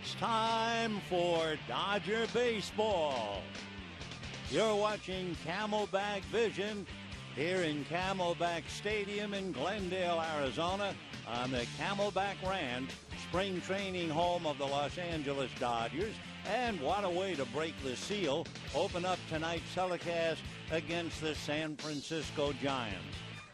It's time for Dodger Baseball. You're watching Camelback Vision here in Camelback Stadium in Glendale, Arizona, on the Camelback Ranch, spring training home of the Los Angeles Dodgers. And what a way to break the seal, open up tonight's telecast against the San Francisco Giants.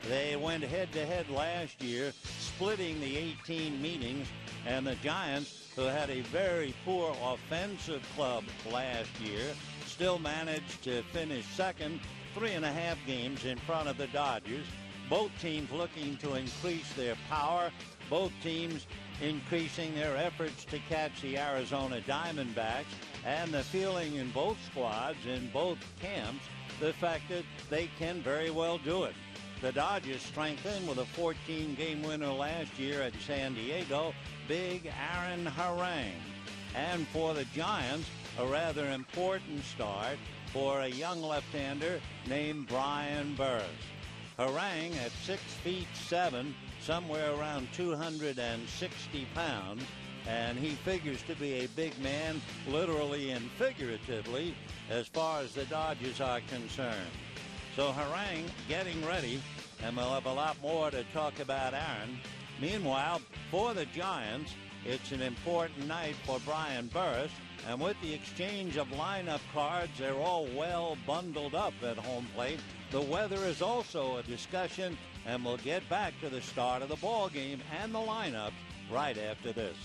They went head-to-head last year, splitting the 18 meetings, and the Giants, who had a very poor offensive club last year, still managed to finish second, 3.5 games in front of the Dodgers. Both teams looking to increase their power, both teams increasing their efforts to catch the Arizona Diamondbacks, and the feeling in both squads, in both camps, the fact that they can very well do it. The Dodgers strengthened with a 14-game winner last year at San Diego, Big Aaron Harang. And for the Giants, a rather important start for a young left-hander named Brian Burris. Harang, at 6'7", somewhere around 260 pounds, and he figures to be a big man, literally and figuratively, as far as the Dodgers are concerned. So Harang getting ready, and we'll have a lot more to talk about Aaron. Meanwhile, for the Giants, it's an important night for Brian Burris, and with the exchange of lineup cards, they're all well bundled up at home plate. The weather is also a discussion, and we'll get back to the start of the ball game and the lineup right after this.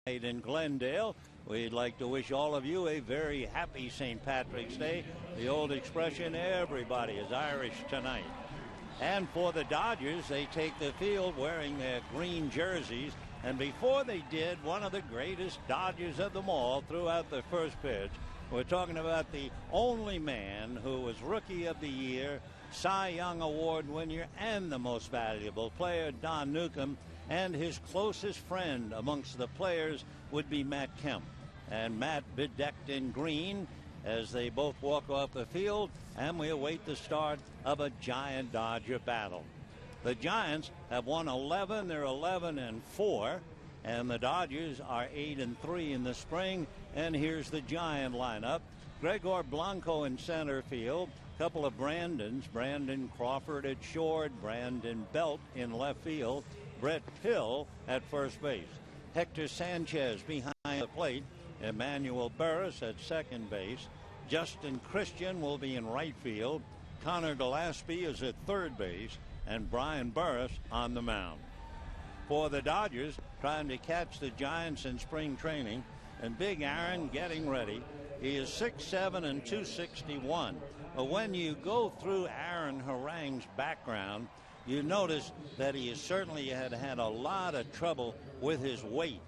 In Glendale, we'd like to wish all of you a very happy St. Patrick's Day. The old expression, everybody is Irish tonight. And for the Dodgers, they take the field wearing their green jerseys. And before they did, one of the greatest Dodgers of them all threw out the first pitch. We're talking about the only man who was Rookie of the Year, Cy Young Award winner, and the most valuable player, Don Newcomb. And his closest friend amongst the players would be Matt Kemp. And Matt bedecked in green as they both walk off the field, and we await the start of a Giant Dodger battle. The Giants have won 11. They're 11-4, and the Dodgers are 8-3 in the spring. And here's the Giant lineup. Gregor Blanco in center field. Couple of Brandons. Brandon Crawford at short. Brandon Belt in left field. Brett Hill at first base. Hector Sanchez behind the plate. Emmanuel Burris at second base. Justin Christian will be in right field. Connor Gillespie is at third base. And Brian Burris on the mound. For the Dodgers, trying to catch the Giants in spring training. And Big Aaron getting ready. He is 6'7" and 261. But when you go through Aaron Harang's background, you notice that he has certainly had a lot of trouble with his weight.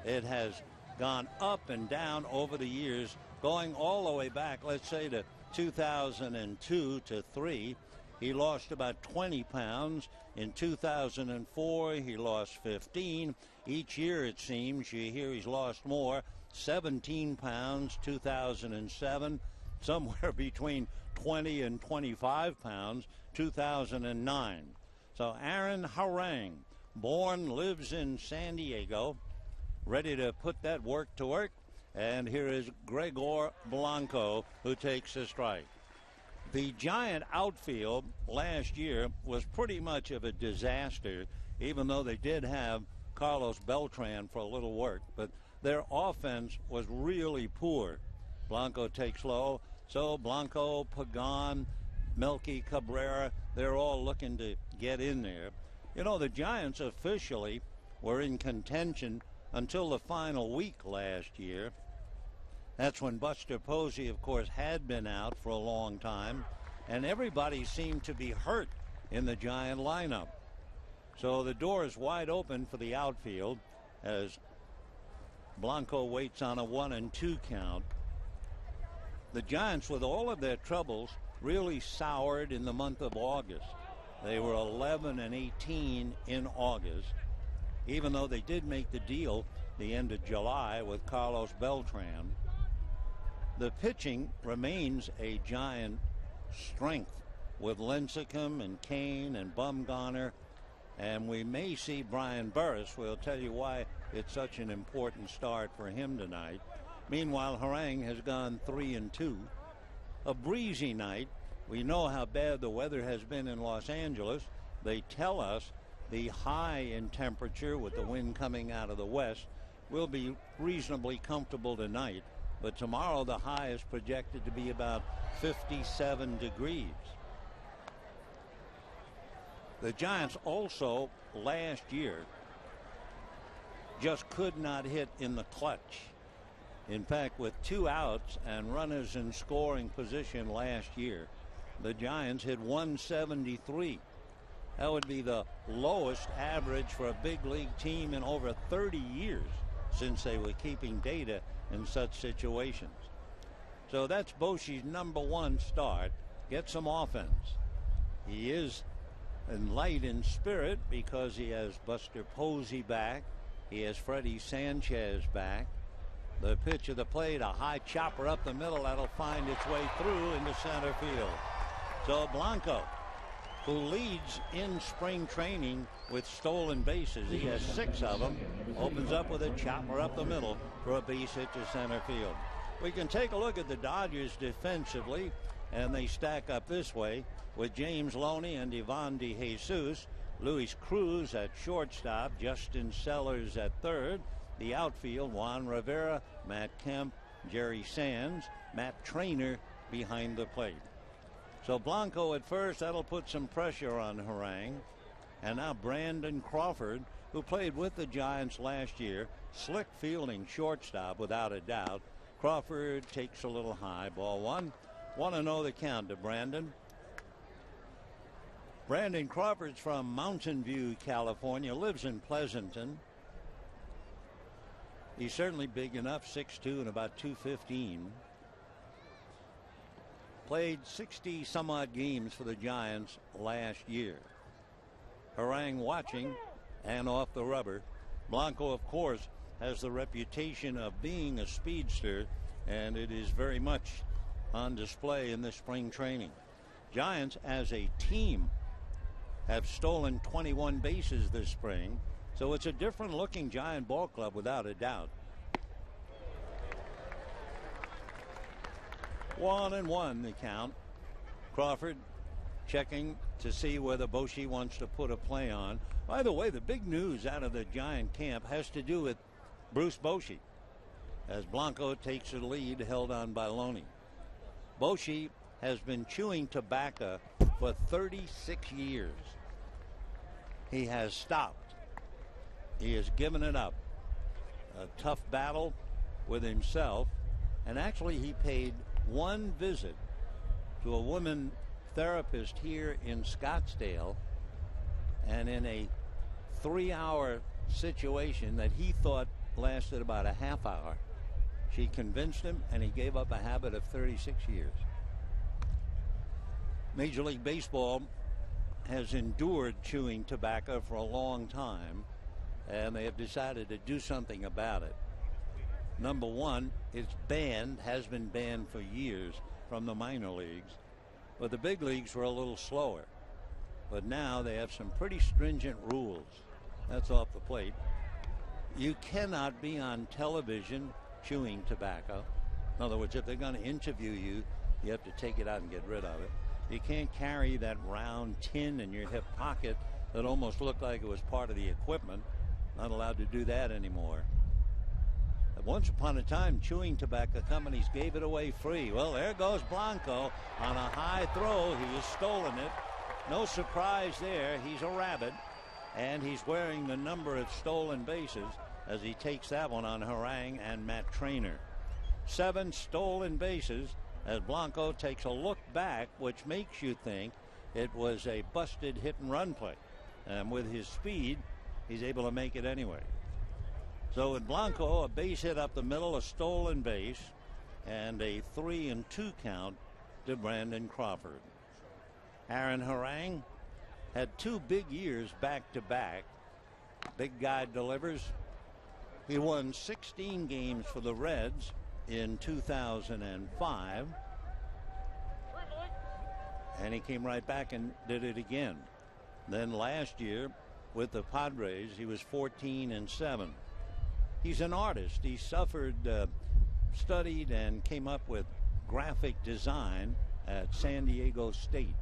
It has gone up and down over the years, going all the way back, let's say, to 2002 to 3. He lost about 20 pounds. In 2004, he lost 15. Each year, it seems, you hear he's lost more. 17 pounds, 2007. Somewhere between 20 and 25 pounds, 2009. So Aaron Harang, born, lives in San Diego, ready to put that work to work. And here is Gregor Blanco, who takes the strike. The Giant outfield last year was pretty much of a disaster, even though they did have Carlos Beltran for a little work. But their offense was really poor. Blanco takes low. So Blanco, Pagan, Melky Cabrera, they're all looking to get in there. You know, the Giants officially were in contention until the final week last year. That's when Buster Posey, of course, had been out for a long time, and everybody seemed to be hurt in the Giant lineup. So the door is wide open for the outfield as Blanco waits on a 1-2 count. The Giants, with all of their troubles, really soured in the month of August. They were 11-18 in August, even though they did make the deal the end of July with Carlos Beltran. The pitching remains a Giant strength with Lincecum and Kane and Bumgarner, and we may see Brian Burris. We'll tell you why it's such an important start for him tonight. Meanwhile, Harang has gone 3-2. A breezy night. We know how bad the weather has been in Los Angeles. They tell us the high in temperature with the wind coming out of the west will be reasonably comfortable tonight. But tomorrow the high is projected to be about 57 degrees. The Giants also last year just could not hit in the clutch. In fact, with 2 outs and runners in scoring position last year, the Giants hit 173. That would be the lowest average for a big league team in over 30 years since they were keeping data in such situations. So that's Bochy's #1 start. Get some offense. He is light in spirit because he has Buster Posey back. He has Freddie Sanchez back. The pitch of the plate, a high chopper up the middle that'll find its way through into center field. So Blanco, who leads in spring training with stolen bases, he has 6 of them, opens up with a chopper up the middle for a base hit to center field. We can take a look at the Dodgers defensively, and they stack up this way with James Loney and Ivan DeJesus, Luis Cruz at shortstop, Justin Sellers at third. The outfield, Juan Rivera, Matt Kemp, Jerry Sands, Matt Trainer behind the plate. So Blanco at first, that'll put some pressure on Harang. And now Brandon Crawford, who played with the Giants last year, slick fielding shortstop without a doubt. Crawford takes a little high, ball 1. 1-0 the count to Brandon. Brandon Crawford's from Mountain View, California, lives in Pleasanton. He's certainly big enough, 6'2" and about 215. Played 60 some odd games for the Giants last year. Harang watching and off the rubber. Blanco, of course, has the reputation of being a speedster, and it is very much on display in this spring training. Giants as a team have stolen 21 bases this spring, so it's a different looking Giant ball club without a doubt. 1-1 the count. Crawford checking to see whether Bochy wants to put a play on. By the way, the big news out of the Giant camp has to do with Bruce Bochy, as Blanco takes the lead, held on by Loney. Bochy has been chewing tobacco for 36 years. He has stopped. He has given it up. A tough battle with himself, and actually he paid one visit to a woman therapist here in Scottsdale, and in a 3-hour situation that he thought lasted about a half hour, she convinced him, and he gave up a habit of 36 years. Major League Baseball has endured chewing tobacco for a long time, and they have decided to do something about it. Number one, it's banned, has been banned for years from the minor leagues, but the big leagues were a little slower. But now they have some pretty stringent rules. That's off the plate. You cannot be on television chewing tobacco. In other words, if they're going to interview you, you have to take it out and get rid of it. You can't carry that round tin in your hip pocket that almost looked like it was part of the equipment. Not allowed to do that anymore. Once upon a time, chewing tobacco companies gave it away free. Well, there goes Blanco on a high throw. He has stolen it. No surprise there. He's a rabbit, and he's wearing the number of stolen bases as he takes that one on Harang and Matt Trainer. 7 stolen bases as Blanco takes a look back, which makes you think it was a busted hit-and-run play. And with his speed, he's able to make it anyway. So with Blanco, a base hit up the middle, a stolen base, and a 3-2 count to Brandon Crawford. Aaron Harang had 2 big years back-to-back. Big guy delivers. He won 16 games for the Reds in 2005. And he came right back and did it again. Then last year with the Padres, he was 14-7. He's an artist. He studied and came up with graphic design at San Diego State.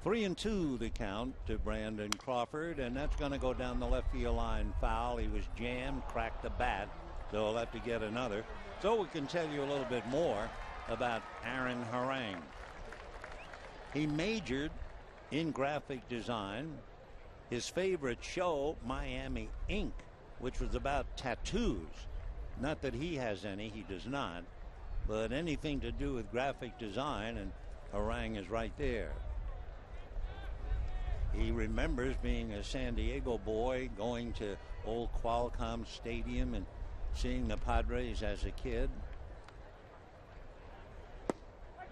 3-2 the count to Brandon Crawford, and that's going to go down the left field line foul. He was jammed, cracked the bat, so he'll have to get another. So we can tell you a little bit more about Aaron Harang. He majored in graphic design. His favorite show, Miami Ink., which was about tattoos. Not that he has any, he does not, but anything to do with graphic design, and Harang is right there. He remembers being a San Diego boy, going to old Qualcomm Stadium and seeing the Padres as a kid.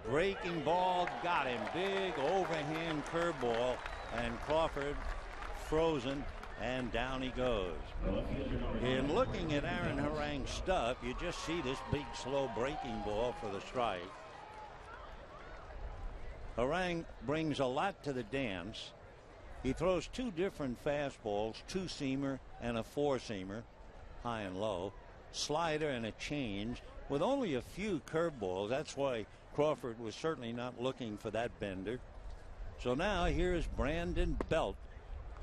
Breaking ball, got him. Big overhand curveball, and Crawford frozen, and down he goes. In looking at Aaron Harang's stuff, you just see this big slow breaking ball for the strike. Harang brings a lot to the dance. He throws 2 different fastballs, 2-seamer and a 4-seamer, high and low, slider and a change, with only a few curveballs. That's why Crawford was certainly not looking for that bender. So now here's Brandon Belt.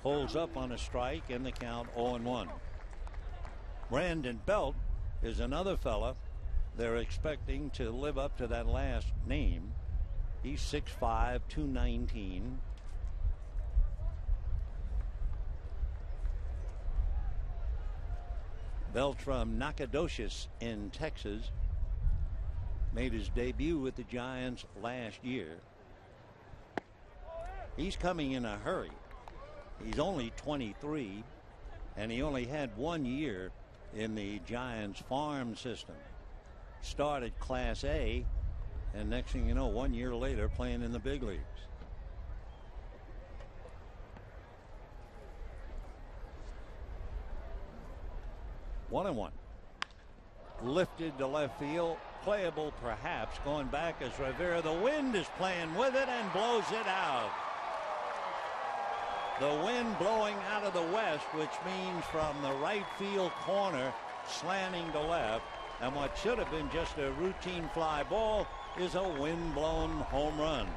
Holds up on a strike, and the count 0-1. Brandon Belt is another fella they're expecting to live up to that last name. He's 6'5", 219. Belt from Nacogdoches in Texas. Made his debut with the Giants last year. He's coming in a hurry. He's only 23, and he only had 1 year in the Giants farm system. Started Class A, and next thing you know, 1 year later, playing in the big leagues. One and one. Lifted to left field. Playable perhaps. Going back as Rivera. The wind is playing with it and blows it out. The wind blowing out of the west, which means from the right field corner, slanting to left. And what should have been just a routine fly ball is a wind-blown home run.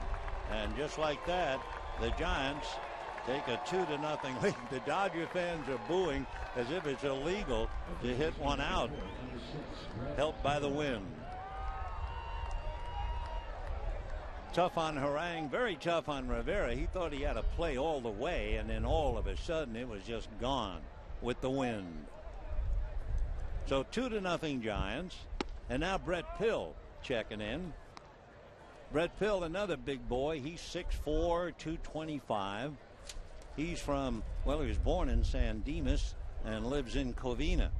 And just like that, the Giants take a 2-0 lead. The Dodger fans are booing as if it's illegal to hit one out, helped by the wind. Tough on Harang, very tough on Rivera. He thought he had to play all the way, and then all of a sudden it was just gone with the wind. So 2-0 Giants. And now Brett Pill checking in. Brett Pill, another big boy. He's 6'4", 225. He's from, well, he was born in San Dimas and lives in Covina.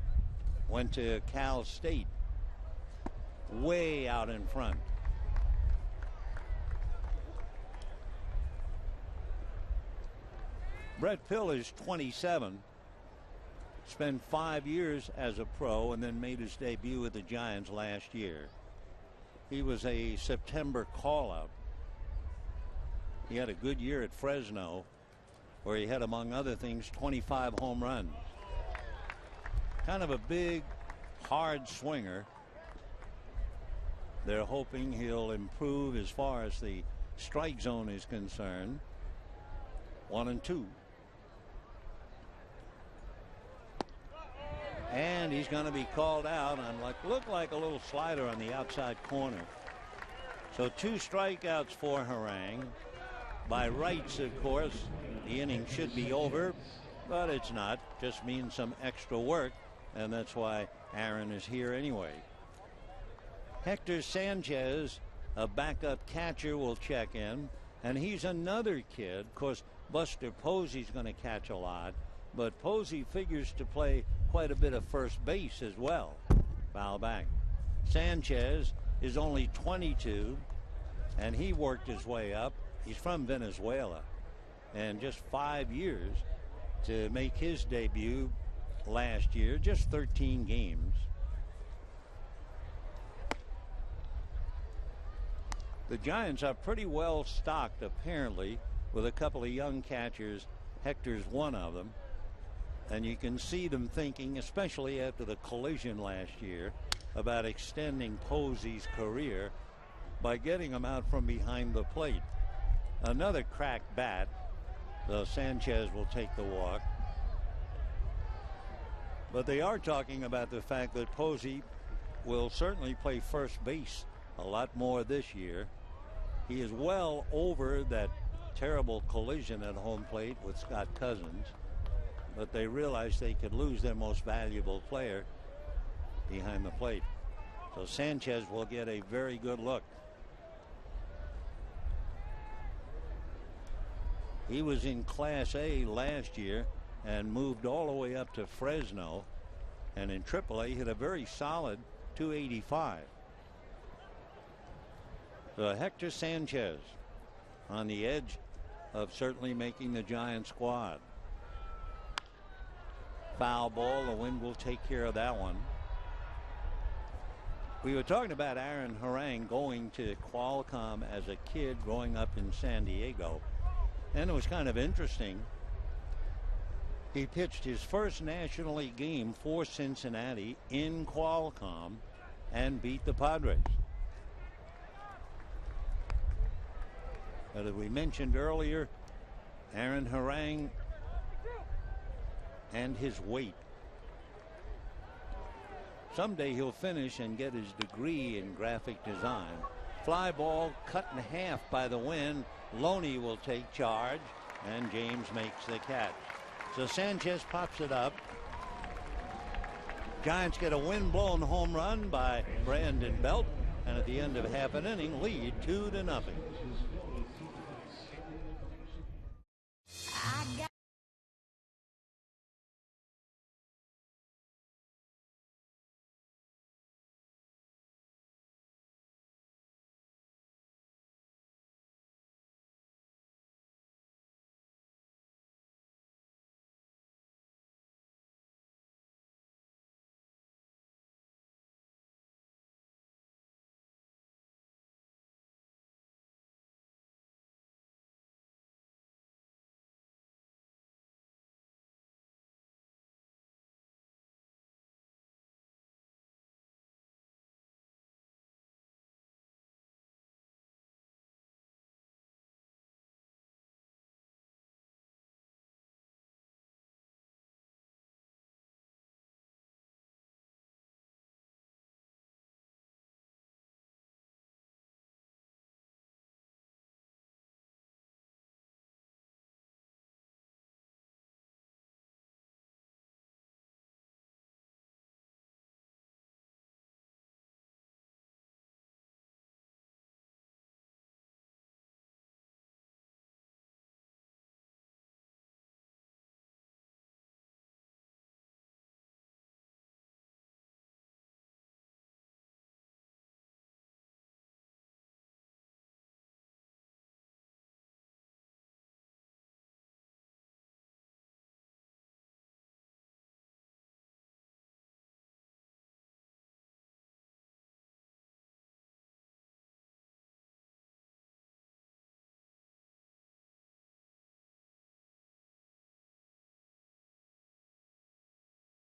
Went to Cal State. Way out in front. Brett Pill is 27. Spent 5 years as a pro and then made his debut with the Giants last year. He was a September call-up. He had a good year at Fresno, where he had, among other things, 25 home runs. Kind of a big, hard swinger. They're hoping he'll improve as far as the strike zone is concerned. 1-2. And he's going to be called out on looked like a little slider on the outside corner. So 2 strikeouts for Harang. By rights, of course, the inning should be over, but it's not. Just means some extra work, and that's why Aaron is here anyway. Hector Sanchez, a backup catcher, will check in, and he's another kid. Of course, Buster Posey's going to catch a lot, but Posey figures to play quite a bit of first base as well. Foul back. Sanchez is only 22, and he worked his way up. He's from Venezuela, and just 5 years to make his debut last year, just 13 games. The Giants are pretty well stocked, apparently, with a couple of young catchers. Hector's one of them. And you can see them thinking, especially after the collision last year, about extending Posey's career by getting him out from behind the plate. Another cracked bat. So Sanchez will take the walk. But they are talking about the fact that Posey will certainly play first base a lot more this year. He is well over that terrible collision at home plate with Scott Cousins, but they realized they could lose their most valuable player behind the plate. So Sanchez will get a very good look. He was in Class A last year and moved all the way up to Fresno, and in AAA hit a very solid .285. So Hector Sanchez on the edge of certainly making the Giant squad. Foul ball. The wind will take care of that one. We were talking about Aaron Harang going to Qualcomm as a kid growing up in San Diego, and it was kind of interesting. He pitched his first National League game for Cincinnati in Qualcomm and beat the Padres. But as we mentioned earlier, Aaron Harang and his weight. Someday he'll finish and get his degree in graphic design. Fly ball cut in half by the wind. Loney will take charge, and James makes the catch. So Sanchez pops it up. Giants get a wind-blown home run by Brandon Belt, and at the end of half an inning, lead 2-0.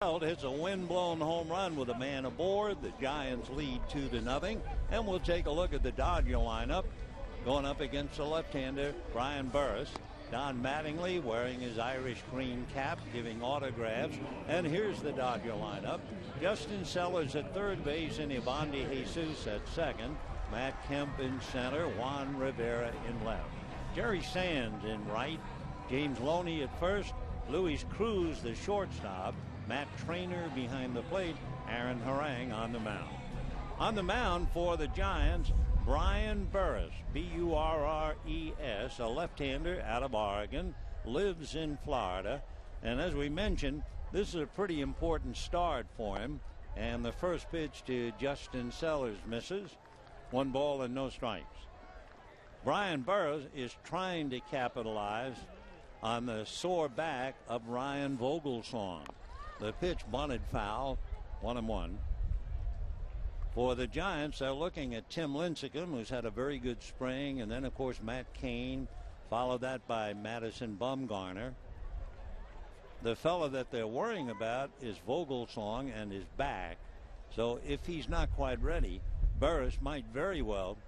Hits a wind-blown home run with a man aboard. The Giants lead 2-0. And we'll take a look at the Dodger lineup. Going up against the left-hander, Brian Burris. Don Mattingly wearing his Irish green cap, giving autographs. And here's the Dodger lineup. Justin Sellers at third base and Ivan De Jesus at second. Matt Kemp in center. Juan Rivera in left. Jerry Sands in right. James Loney at first. Luis Cruz, the shortstop. Matt Trainer behind the plate. Aaron Harang on the mound. On the mound for the Giants, Brian Burris, B-U-R-R-E-S, a left-hander out of Oregon, lives in Florida. And as we mentioned, this is a pretty important start for him. And the first pitch to Justin Sellers misses. 1 ball and no strikes. Brian Burris is trying to capitalize on the sore back of Ryan Vogelsong. The pitch bunted foul, 1-1. For the Giants, they're looking at Tim Lincecum, who's had a very good spring, and then, of course, Matt Cain, followed that by Madison Bumgarner. The fellow that they're worrying about is Vogelsong and his back. So if he's not quite ready, Burris might very well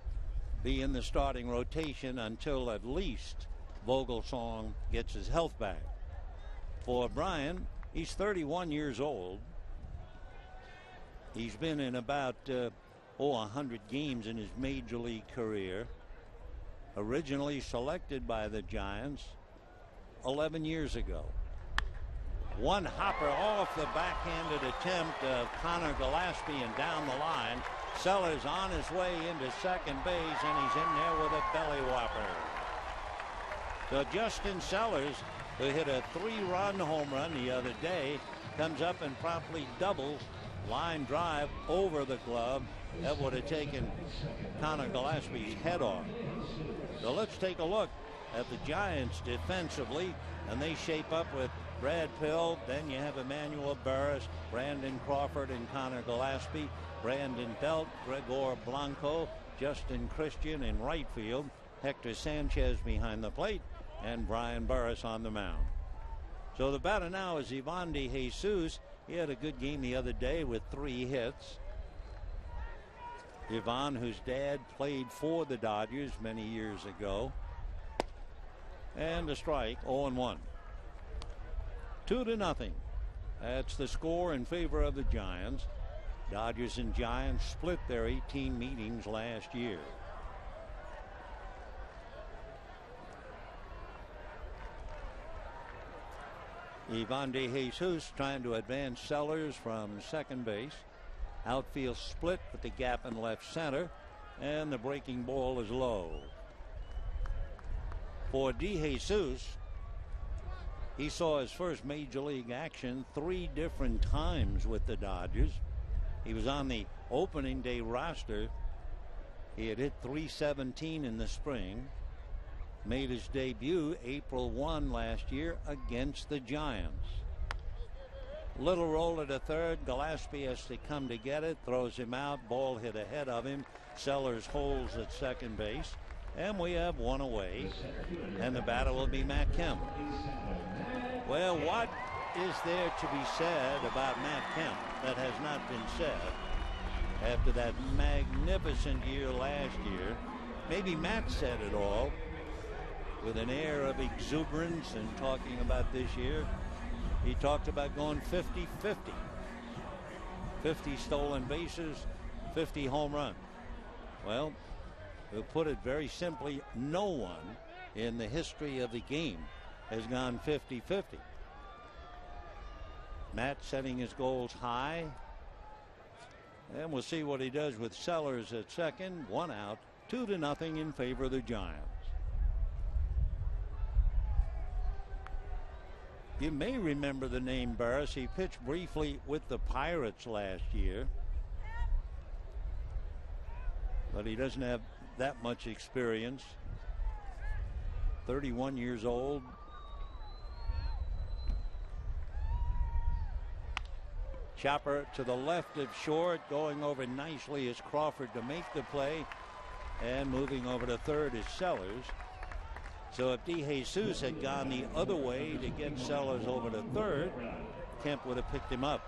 be in the starting rotation until at least Vogelsong gets his health back. For Brian, he's 31 years old. He's been in about 100 games in his major league career. Originally selected by the Giants 11 years ago. One hopper off the backhanded attempt of Connor Gillespie and down the line. Sellers on his way into second base, and he's in there with a belly whopper. So Justin Sellers, who hit a 3-run home run the other day, comes up and promptly doubles. Line drive over the glove. That would have taken Connor Gillespie's head off. So let's take a look at the Giants defensively, and they shape up with Brad Pill. Then you have Emmanuel Burris, Brandon Crawford, and Connor Gillespie. Brandon Belt, Gregor Blanco, Justin Christian in right field. Hector Sanchez behind the plate, and Brian Burris on the mound. So the batter now is Ivan De Jesus. He had a good game the other day with 3 hits. Ivan, whose dad played for the Dodgers many years ago. And a strike, 0-1. 2-0. That's the score in favor of the Giants. Dodgers and Giants split their 18 meetings last year. Ivan De Jesus trying to advance Sellers from second base. Outfield split with the gap in left center, and the breaking ball is low. For De Jesus, he saw his first major league action 3 different times with the Dodgers. He was on the opening day roster. He had hit .317 in the spring. Made his debut April 1 last year against the Giants. Little roll at a third. Gillespie has to come to get it. Throws him out. Ball hit ahead of him. Sellers holds at second base. And we have 1 away. And the batter will be Matt Kemp. Well, what is there to be said about Matt Kemp that has not been said after that magnificent year last year? Maybe Matt said it all with an air of exuberance and talking about this year. He talked about going 50-50. 50 stolen bases, 50 home runs. Well, to put it very simply, no one in the history of the game has gone 50-50. Matt setting his goals high. And we'll see what he does with Sellers at second. 1 out, 2-0 in favor of the Giants. You may remember the name Burris. He pitched briefly with the Pirates last year, but he doesn't have that much experience. 31 years old. Chopper to the left of short. Going over nicely is Crawford to make the play. And moving over to third is Sellers. So if De Jesus had gone the other way to get Sellers over to third, Kemp would have picked him up.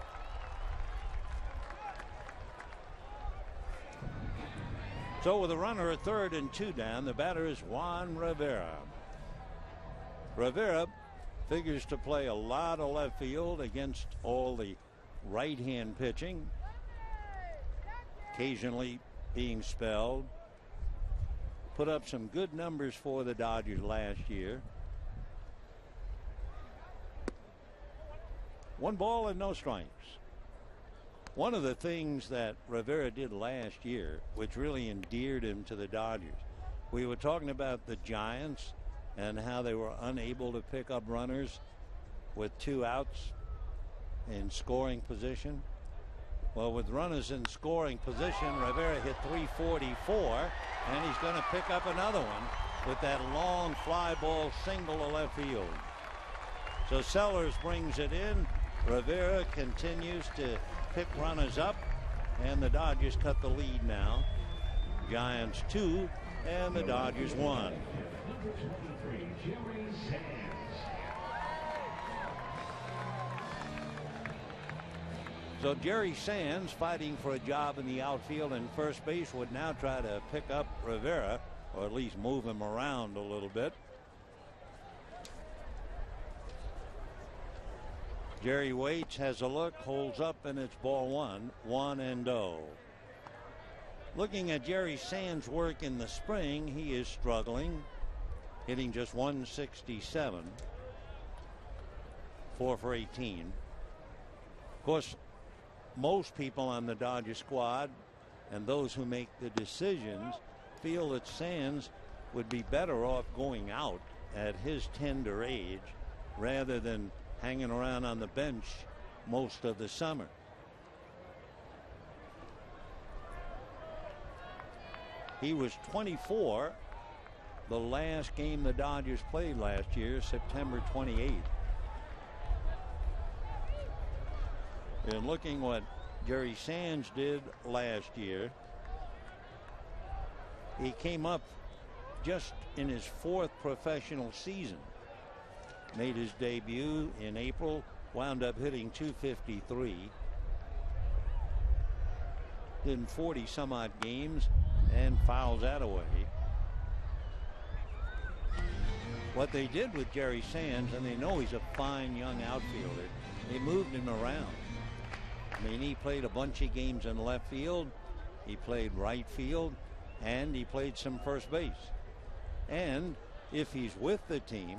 So with a runner at third and 2 down, the batter is Juan Rivera. Rivera figures to play a lot of left field against all the right-hand pitching, occasionally being spelled. Put up some good numbers for the Dodgers last year. 1 ball and no strikes. One of the things that Rivera did last year, which really endeared him to the Dodgers, we were talking about the Giants and how they were unable to pick up runners with 2 outs in scoring position. Well, with runners in scoring position, Rivera hit .344, and he's going to pick up another one with that long fly ball single to left field. So Sellers brings it in. Rivera continues to pick runners up, and the Dodgers cut the lead now. Giants 2 and the Dodgers 1. So Jerry Sands, fighting for a job in the outfield and first base, would now try to pick up Rivera, or at least move him around a little bit. Jerry waits, has a look, holds up, and it's ball 1-0. Looking at Jerry Sands' work in the spring, he is struggling, hitting just .167, 4 for 18. Of course, most people on the Dodger squad and those who make the decisions feel that Sands would be better off going out at his tender age rather than hanging around on the bench most of the summer. He was 24 the last game the Dodgers played last year, September 28th. And looking what Jerry Sands did last year, he came up just in his 4th professional season. Made his debut in April, wound up hitting .253. In 40 some odd games and fouls that away. What they did with Jerry Sands, and they know he's a fine young outfielder, they moved him around. I mean, he played a bunch of games in left field, he played right field, and he played some first base. And if he's with the team,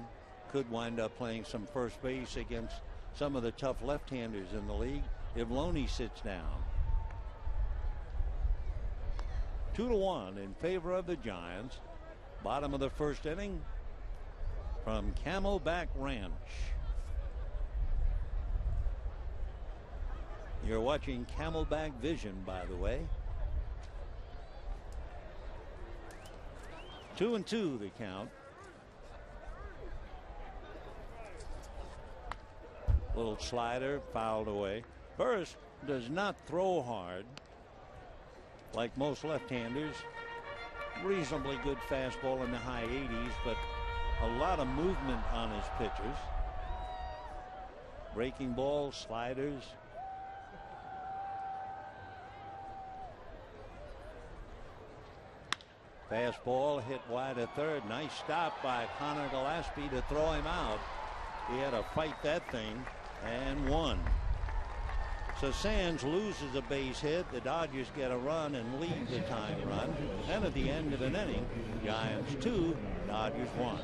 could wind up playing some first base against some of the tough left-handers in the league if Loney sits down. 2-1 in favor of the Giants. Bottom of the first inning from Camelback Ranch. You're watching Camelback Vision, by the way. 2-2 the count. Little slider fouled away. Burris does not throw hard like most left-handers. Reasonably good fastball in the high 80s, but a lot of movement on his pitches. Breaking balls, sliders. Fastball hit wide at third. Nice stop by Connor Gillespie to throw him out. He had to fight that thing and won. So Sands loses a base hit. The Dodgers get a run and lead the tying run. And at the end of an inning, Giants 2, Dodgers 1.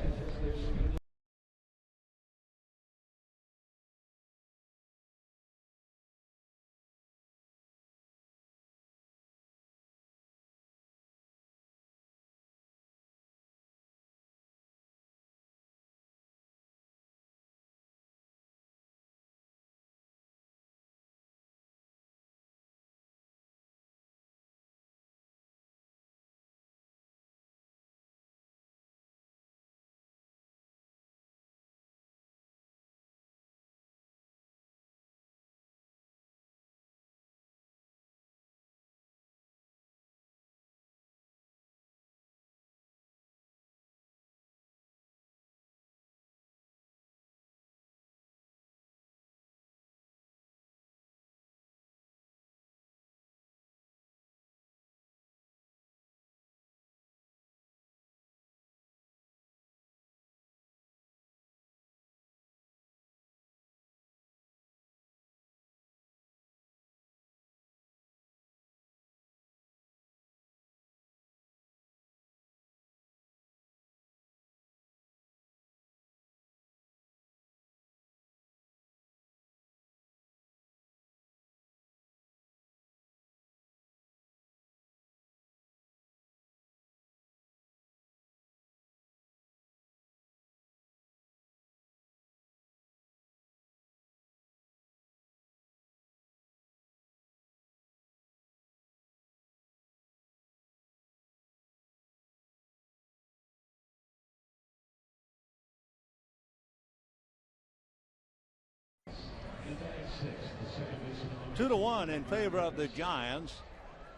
2-1 in favor of the Giants.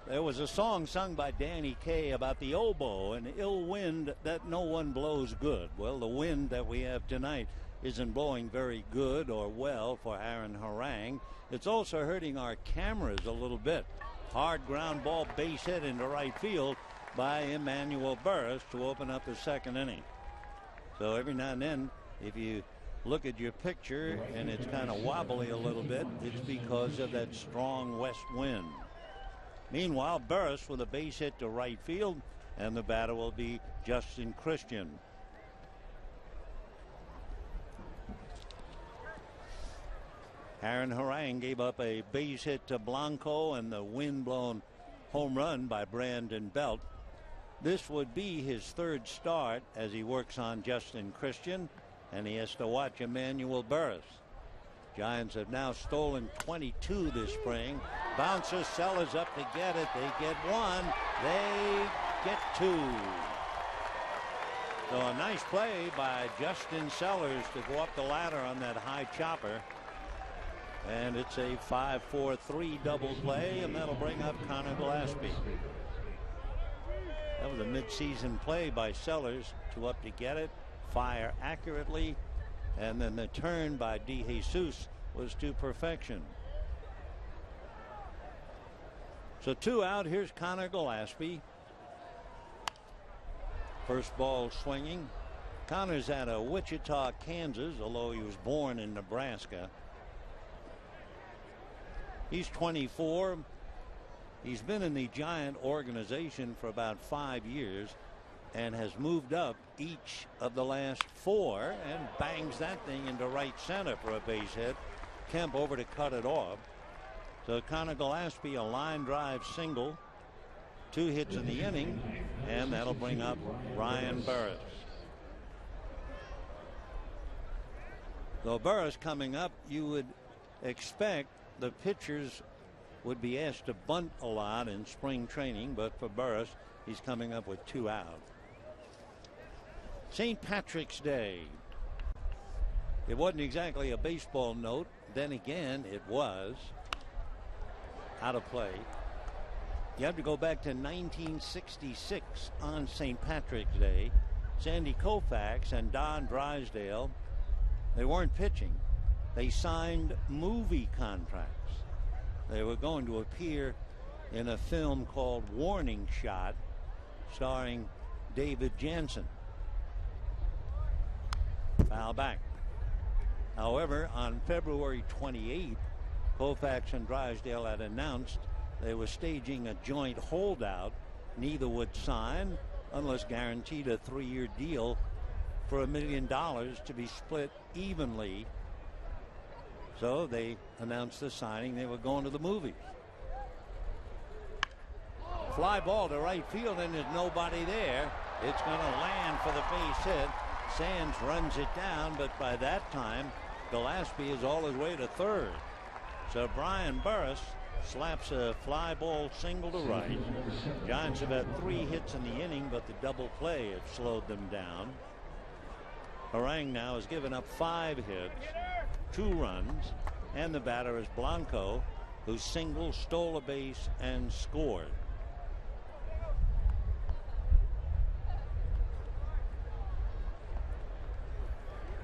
There was a song sung by Danny Kaye about the oboe and ill wind that no one blows good. Well, the wind that we have tonight isn't blowing very good or well for Aaron Harang. It's also hurting our cameras a little bit. Hard ground ball base hit into right field by Emmanuel Burris to open up the second inning. So every now and then, if you look at your picture and it's kind of wobbly a little bit, it's because of that strong west wind. Meanwhile, Burris with a base hit to right field, and the batter will be Justin Christian. Aaron Harang gave up a base hit to Blanco and the wind-blown home run by Brandon Belt. This would be his third start as he works on Justin Christian, and he has to watch Emmanuel Burris. Giants have now stolen 22 this spring. Bouncer, Sellers up to get it. They get one. They get two. So a nice play by Justin Sellers to go up the ladder on that high chopper. And it's a 5-4-3 double play, and that'll bring up Connor Gillespie. That was a midseason play by Sellers to up to get it, fire accurately, and then the turn by DeJesus was to perfection. So 2 out. Here's Connor Gillespie. First ball swinging. Connor's out of Wichita, Kansas, although he was born in Nebraska. He's 24. He's been in the Giant organization for about 5 years and has moved up each of the last 4 and bangs that thing into right center for a base hit. Kemp over to cut it off. So Connor Gillespie, a line drive single, 2 hits in the inning, and that'll bring up Ryan Burris. So Burris coming up, you would expect the pitchers would be asked to bunt a lot in spring training, but for Burris, he's coming up with 2 out. St. Patrick's Day. It wasn't exactly a baseball note. Then again, it was. Out of play. You have to go back to 1966 on St. Patrick's Day. Sandy Koufax and Don Drysdale, they weren't pitching. They signed movie contracts. They were going to appear in a film called Warning Shot, starring David Jansen. Foul back. However, on February 28th, Koufax and Drysdale had announced they were staging a joint holdout. Neither would sign unless guaranteed a 3-year deal for $1 million to be split evenly. So they announced the signing. They were going to the movies. Fly ball to right field, and there's nobody there. It's going to land for the base hit. Sands runs it down, but by that time, Gillespie is all his way to third. So Brian Burris slaps a fly ball single to right. Giants have had 3 hits in the inning, but the double play has slowed them down. Harang now has given up 5 hits, 2 runs, and the batter is Blanco, who singled, stole a base, and scored.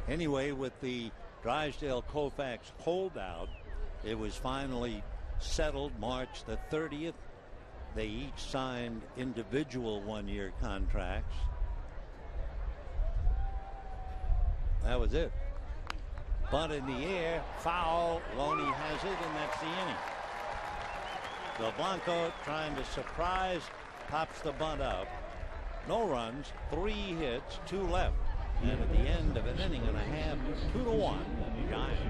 Anyway, with the Drysdale Koufax holdout, it was finally settled March the 30th. They each signed individual 1-year contracts. That was it. Bunt in the air, foul. Loney has it, and that's the inning. So Blanco trying to surprise, pops the bunt up. No runs, 3 hits, 2 left. And at the end of an inning and a half, 2-1, Giants.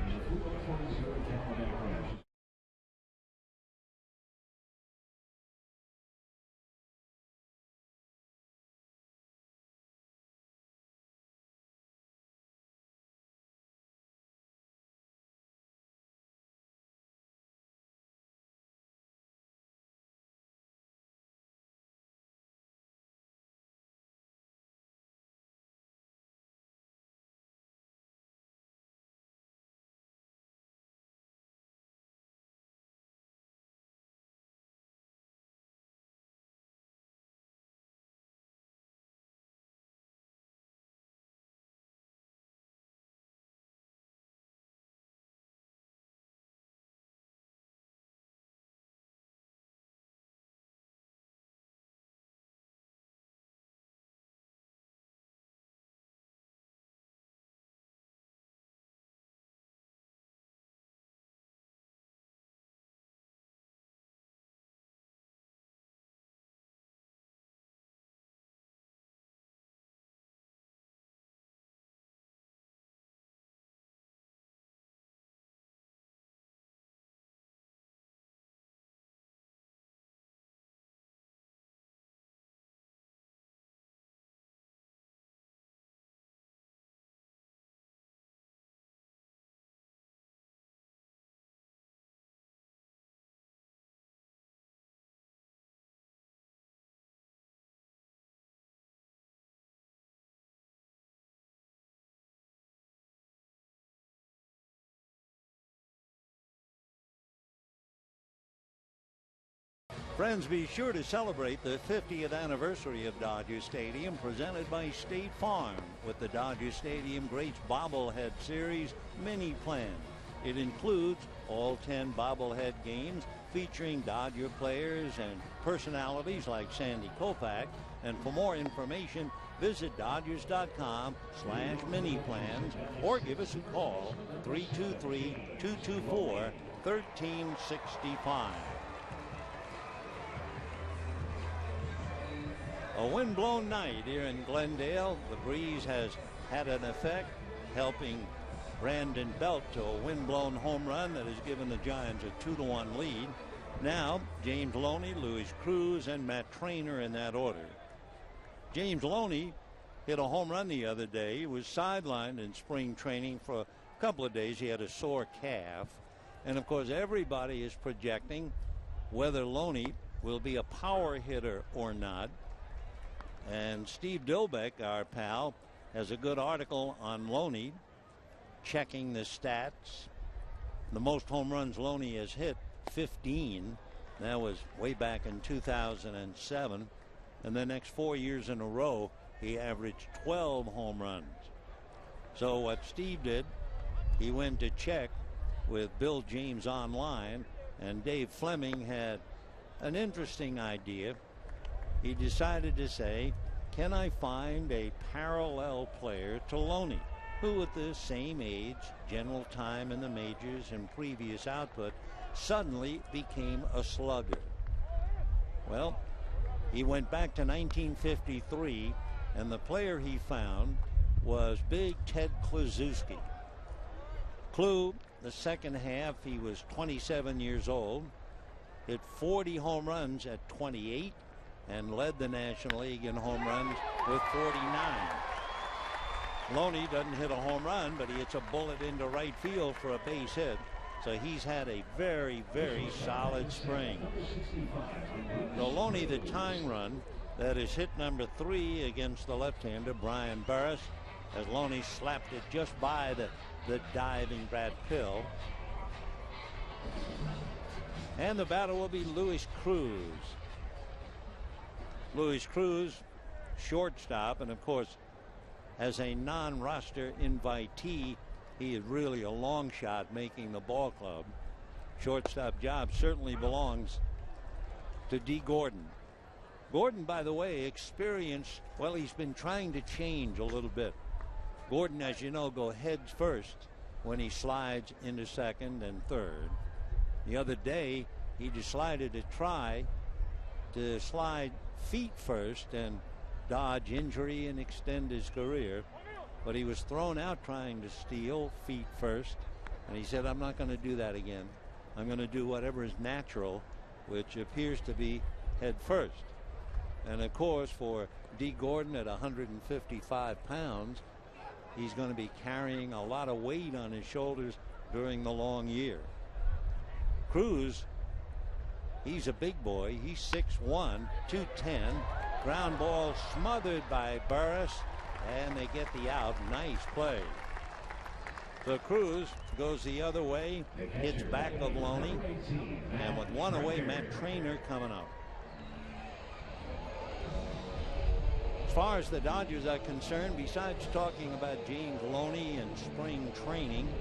Friends, be sure to celebrate the 50th anniversary of Dodger Stadium, presented by State Farm, with the Dodger Stadium Greats Bobblehead Series mini plan. It includes all 10 bobblehead games featuring Dodger players and personalities like Sandy Koufax. And for more information, visit Dodgers.com/mini-plans or give us a call, 323-224-1365. A windblown night here in Glendale. The breeze has had an effect, helping Brandon Belt to a windblown home run that has given the Giants a 2-1 lead. Now, James Loney, Luis Cruz, and Matt Trainer in that order. James Loney hit a home run the other day. He was sidelined in spring training for a couple of days. He had a sore calf. And, of course, everybody is projecting whether Loney will be a power hitter or not. And Steve Dilbeck, our pal, has a good article on Loney, checking the stats. The most home runs Loney has hit, 15. That was way back in 2007. And the next 4 years in a row, he averaged 12 home runs. So what Steve did, he went to check with Bill James online, and Dave Fleming had an interesting idea. He decided to say, can I find a parallel player to Loney, who at the same age, general time in the majors, and previous output, suddenly became a slugger? Well, he went back to 1953, and the player he found was big Ted Kluszewski. Klu, the second half, he was 27 years old, hit 40 home runs at 28, and led the National League in home runs with 49. Loney doesn't hit a home run, but he hits a bullet into right field for a base hit. So he's had a very, very solid spring. So Loney, the tying run, that is hit number 3 against the left-hander Brian Burris, as Loney slapped it just by the diving Brad Pill. And the batter will be Luis Cruz. Luis Cruz, shortstop, and of course, as a non-roster invitee, he is really a long shot making the ball club. Shortstop job certainly belongs to D. Gordon. Gordon, by the way, experienced, well, he's been trying to change a little bit. Gordon, as you know, go heads first when he slides into second and third. The other day, he decided to try to slide feet first and dodge injury and extend his career, but he was thrown out trying to steal feet first, and he said, I'm not going to do that again. I'm going to do whatever is natural, which appears to be head first. And of course, for D. Gordon at 155 pounds, he's going to be carrying a lot of weight on his shoulders during the long year. Cruz, he's a big boy. He's 6'1", 210. Ground ball smothered by Burris, and they get the out. Nice play. So Cruz goes the other way, hits back of Loney, and with one away, Matt Trainer coming up. As far as the Dodgers are concerned, besides talking about James Loney and spring training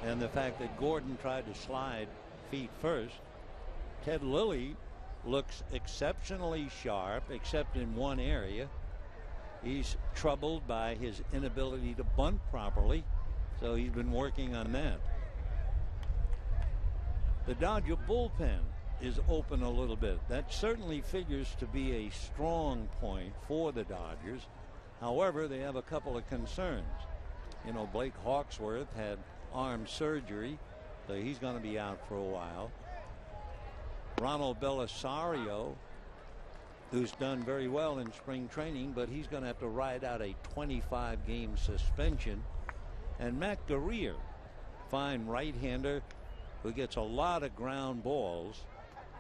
and the fact that Gordon tried to slide feet first, Ted Lilly looks exceptionally sharp, except in one area. He's troubled by his inability to bunt properly, so he's been working on that. The Dodger bullpen is open a little bit. That certainly figures to be a strong point for the Dodgers. However, they have a couple of concerns. You know, Blake Hawksworth had arm surgery, so he's going to be out for a while. Ronald Belisario, who's done very well in spring training, but he's going to have to ride out a 25-game suspension. And Matt Guerrier, fine right-hander who gets a lot of ground balls.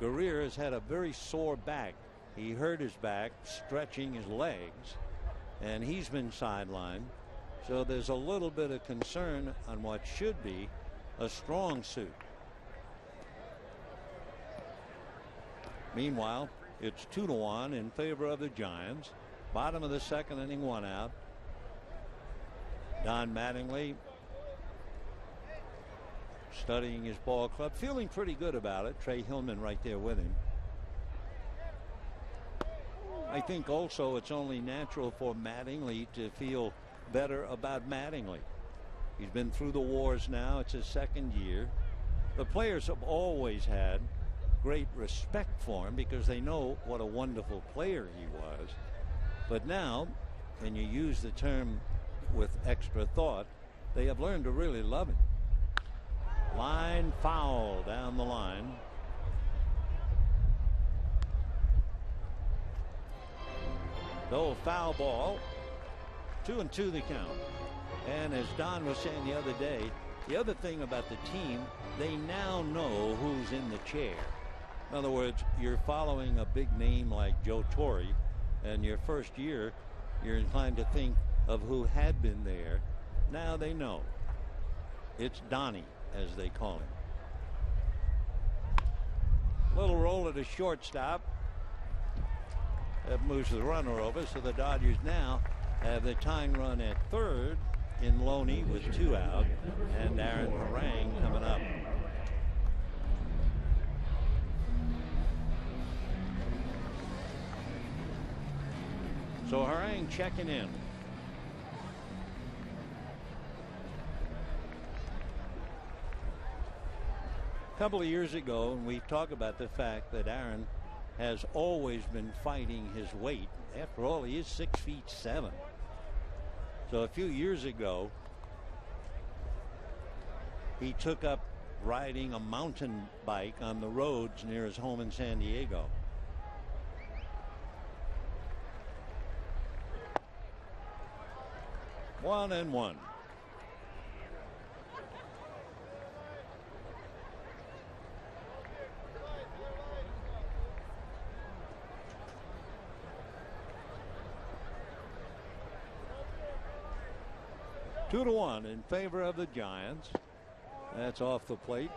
Guerrier has had a very sore back. He hurt his back stretching his legs, and he's been sidelined. So there's a little bit of concern on what should be a strong suit. Meanwhile, it's 2-1 in favor of the Giants. Bottom of the second inning, 1 out. Don Mattingly studying his ball club, feeling pretty good about it. Trey Hillman right there with him. I think also it's only natural for Mattingly to feel better about Mattingly. He's been through the wars now. It's his second year. The players have always had great respect for him because they know what a wonderful player he was. But now, and you use the term with extra thought, they have learned to really love him. Line foul down the line. So foul ball. 2-2 the count. And as Don was saying the other day, the other thing about the team, they now know who's in the chair. In other words, you're following a big name like Joe Torre, and your first year, you're inclined to think of who had been there. Now they know. It's Donnie, as they call him. Little roll at a shortstop. That moves the runner over, so the Dodgers now have the tying run at third in Loney with 2 out, and Aaron Harang coming up. So Harang checking in. A couple of years ago, and we talk about the fact that Aaron has always been fighting his weight. After all, he is 6'7". So a few years ago, he took up riding a mountain bike on the roads near his home in San Diego. One and one. Two to one in favor of the Giants. That's off the plate.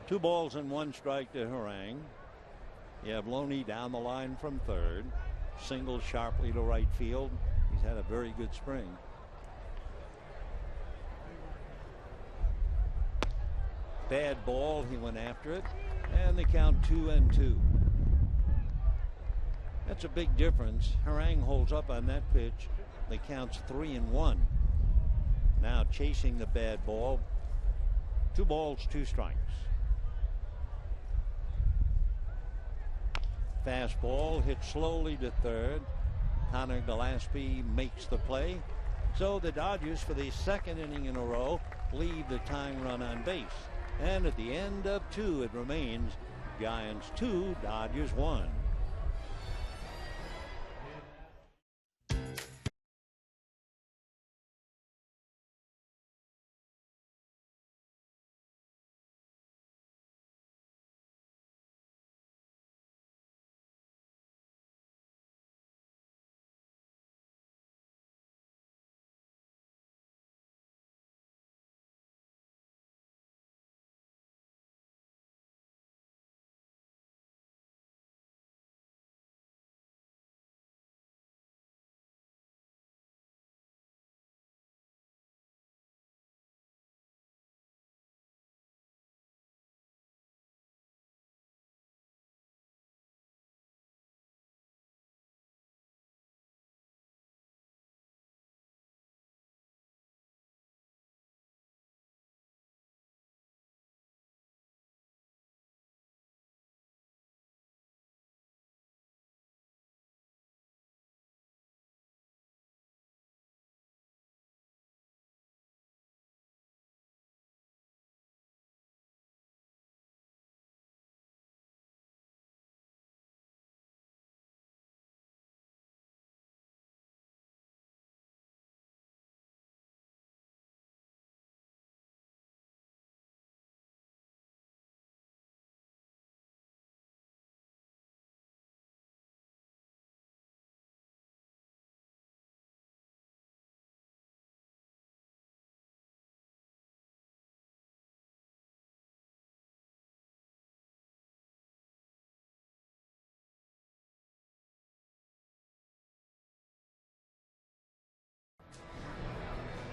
2 balls and 1 strike to Harang. You have Loney down the line from third. Single sharply to right field. He's had a very good spring. Bad ball. He went after it. And the count 2-2. That's a big difference. Harang holds up on that pitch. The count's 3-1. Now chasing the bad ball. 2 balls, 2 strikes. Fastball hit slowly to third. Connor Gillespie makes the play. So the Dodgers, for the second inning in a row, leave the tying run on base. And at the end of 2, it remains Giants 2, Dodgers 1.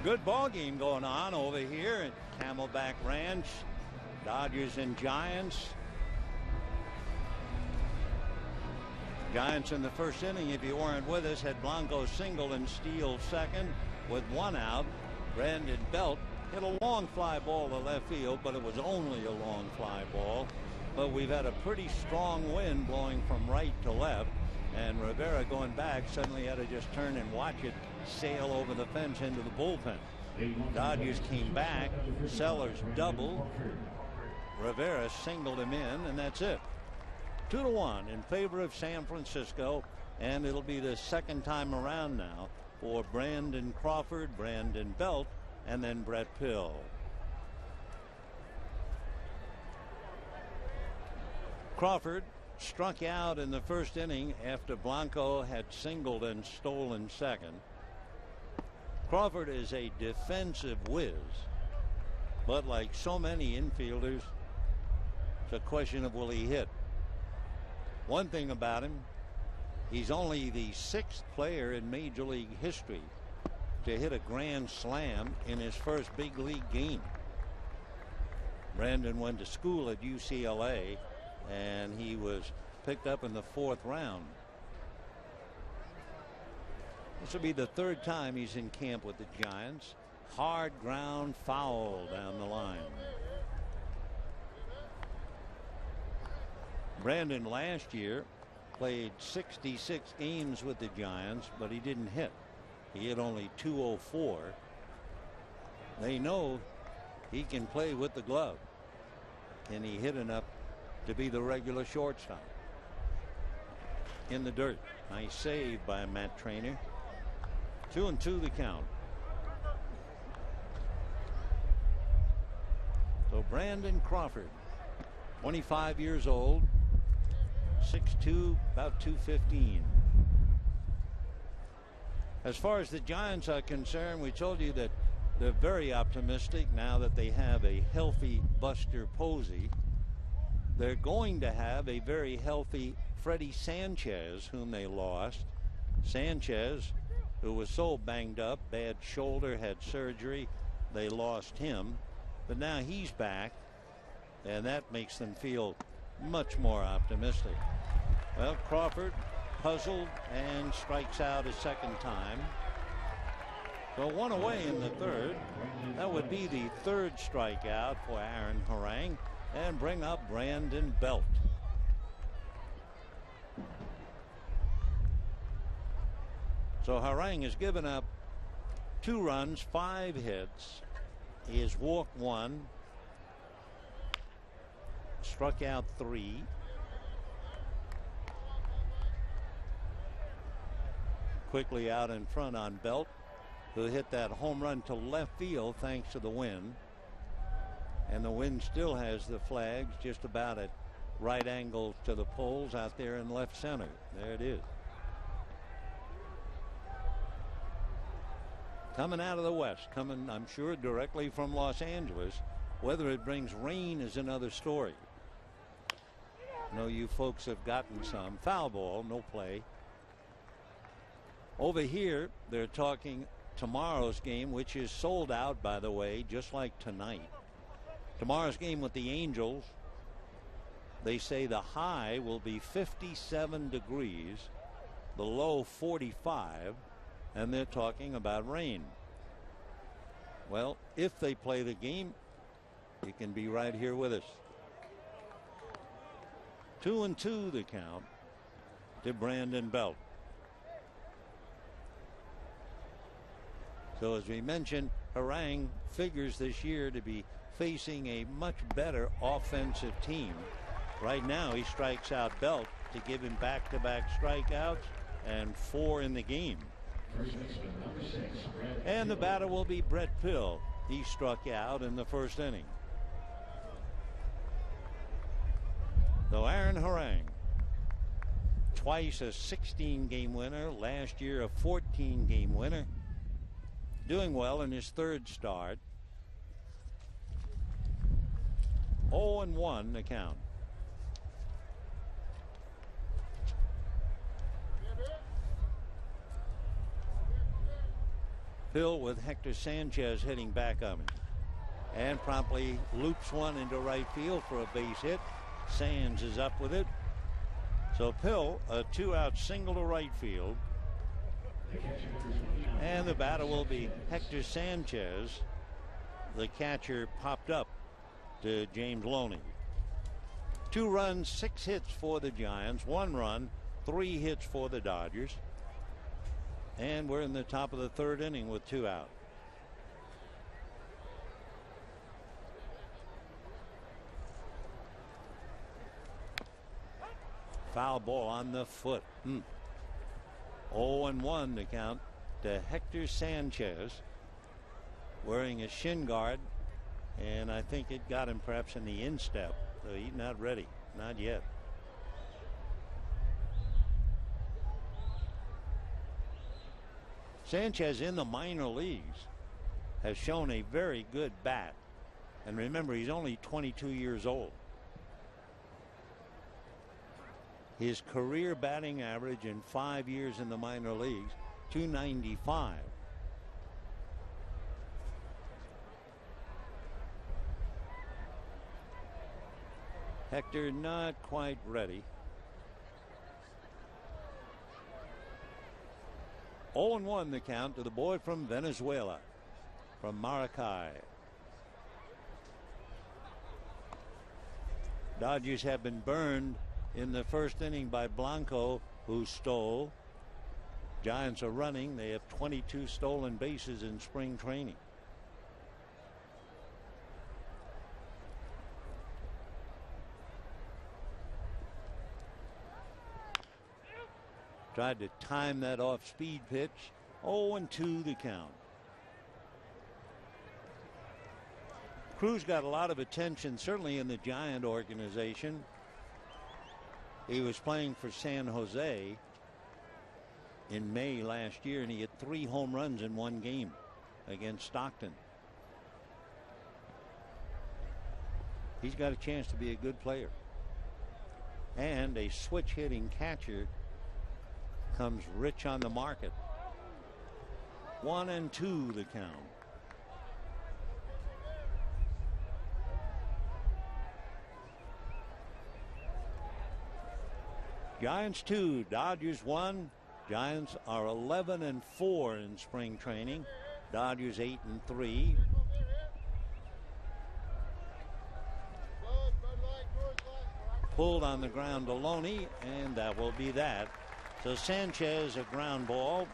good ball game going on over here at Camelback Ranch. Dodgers and Giants. Giants in the first inning, if you weren't with us, had Blanco single and Steele second with one out. Brandon Belt hit a long fly ball to left field, but it was only a long fly ball. But we've had a pretty strong wind blowing from right to left, and Rivera going back suddenly had to just turn and watch it sail over the fence into the bullpen. Dodgers came back. Sellers doubled. Rivera singled him in, and that's it. 2-1 in favor of San Francisco, and it'll be the second time around now for Brandon Crawford, Brandon Belt, and then Brett Pill. Crawford struck out in the first inning after Blanco had singled and stolen second. Crawford is a defensive whiz, but like so many infielders, it's a question of will he hit. One thing about him, he's only the 6th player in Major League history to hit a grand slam in his first big league game. Brandon went to school at UCLA, and he was picked up in the 4th round. This will be the 3rd time he's in camp with the Giants. Hard ground foul down the line. Brandon last year played 66 games with the Giants, but he didn't hit. He hit only .204. They know he can play with the glove, and he hit enough to be the regular shortstop. In the dirt. Nice save by Matt Trainer. 2-2 the count. So Brandon Crawford, 25 years old, 6'2", about 215. As far as the Giants are concerned, we told you that they're very optimistic now that they have a healthy Buster Posey. They're going to have a very healthy Freddie Sanchez, whom they lost. Sanchez, who was so banged up, bad shoulder, had surgery. They lost him, but now he's back, and that makes them feel much more optimistic. Well, Crawford puzzled and strikes out a second time. So one away in the 3rd. That would be the 3rd strikeout for Aaron Harang, and bring up Brandon Belt. So Harang has given up 2 runs, 5 hits. He has walked 1, struck out 3. Quickly out in front on Belt, who hit that home run to left field thanks to the wind. And the wind still has the flags just about at right angles to the poles out there in left center. There it is. Coming out of the west, coming, I'm sure, directly from Los Angeles. Whether it brings rain is another story. I know you folks have gotten some. Foul ball, no play. Over here, they're talking tomorrow's game, which is sold out, by the way, just like tonight. Tomorrow's game with the Angels, they say the high will be 57 degrees, the low 45, and they're talking about rain. Well, if they play the game, you can be right here with us. 2-2 the count to Brandon Belt. So as we mentioned, Harang figures this year to be facing a much better offensive team. Right now he strikes out Belt to give him back-to-back strikeouts and 4 in the game. And the batter will be Brett Pill. He struck out in the first inning. So Aaron Harang, twice a 16-game winner, last year a 14-game winner, doing well in his 3rd start. 0-1 the count. Pill with Hector Sanchez hitting back of him. And promptly loops one into right field for a base hit. Sands is up with it. So Pill, a 2-out single to right field. And the batter will be Hector Sanchez. The catcher popped up to James Loney. 2 runs, 6 hits for the Giants. 1 run, 3 hits for the Dodgers. And we're in the top of the 3rd inning with 2 out. Foul ball on the foot. 0-1 the count to Hector Sanchez, wearing a shin guard, and I think it got him perhaps in the instep. So he's not ready, not yet. Sanchez in the minor leagues has shown a very good bat, and remember, he's only 22 years old. His career batting average in 5 years in the minor leagues, .295. Hector not quite ready. 0-1 the count to the boy from Venezuela, from Maracay. Dodgers have been burned in the 1st inning by Blanco, who stole. Giants are running. They have 22 stolen bases in spring training. Tried to time that off-speed pitch. 0-2 the count. Cruz got a lot of attention, certainly in the Giant organization. He was playing for San Jose in May last year, and he hit 3 home runs in 1 game against Stockton. He's got a chance to be a good player. And a switch hitting catcher comes rich on the market. 1-2 the count. Giants 2, Dodgers 1. Giants are 11-4 in spring training. Dodgers 8-3. Pulled on the ground to Loney, and that will be that. So Sanchez, a ground ball.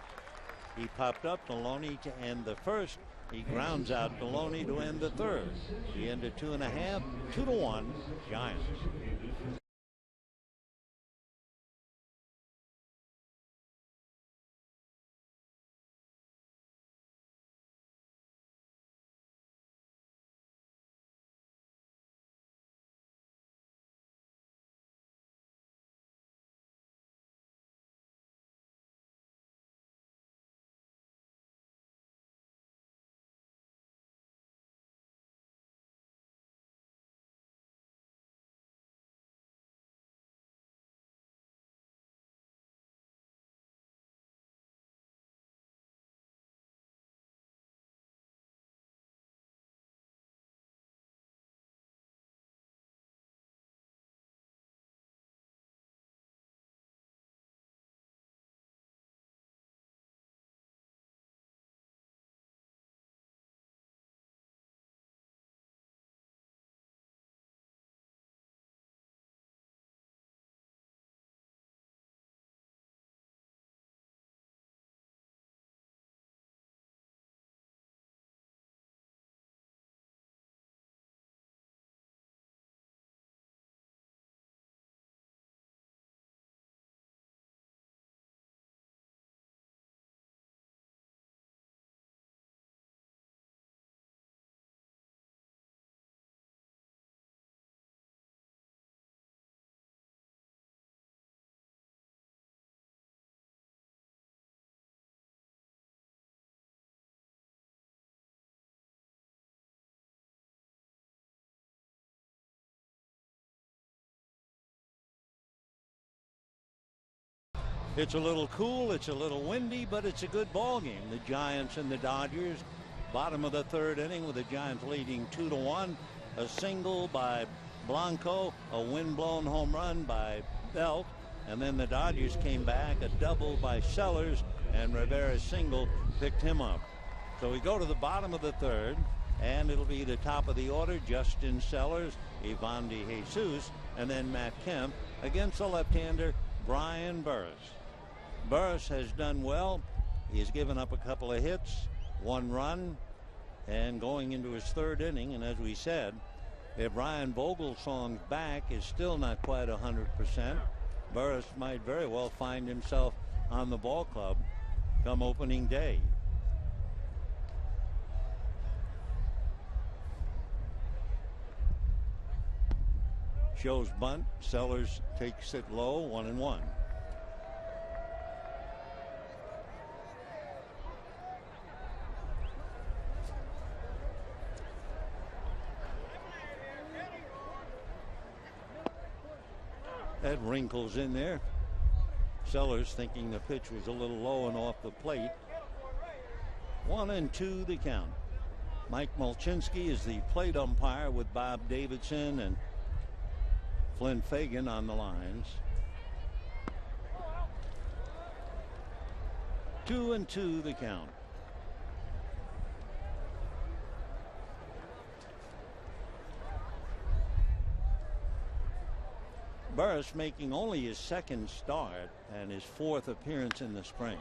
He popped up to Loney to end the 1st. He grounds out to Loney to end the 3rd. The end of 2.5, 2-1 Giants. It's a little cool, it's a little windy, but it's a good ball game. The Giants and the Dodgers, bottom of the third inning with the Giants leading 2-1. A single by Blanco, a wind-blown home run by Belt, and then the Dodgers came back, a double by Sellers, and Rivera's single picked him up. So we go to the bottom of the third, and it'll be the top of the order, Justin Sellers, Ivan De Jesus, and then Matt Kemp against the left-hander, Brian Burris. Burris has done well. He has given up a couple of hits, 1 run, and going into his third inning. And as we said, if Ryan Vogelsong's back is still not quite 100%, Burris might very well find himself on the ball club come opening day. Shows bunt. Sellers takes it low, 1-1. That wrinkles in there. Sellers thinking the pitch was a little low and off the plate. 1-2 the count. Mike Mulchinski is the plate umpire with Bob Davidson and Flynn Fagan on the lines. 2-2 the count. Burris making only his second start and his 4th appearance in the spring.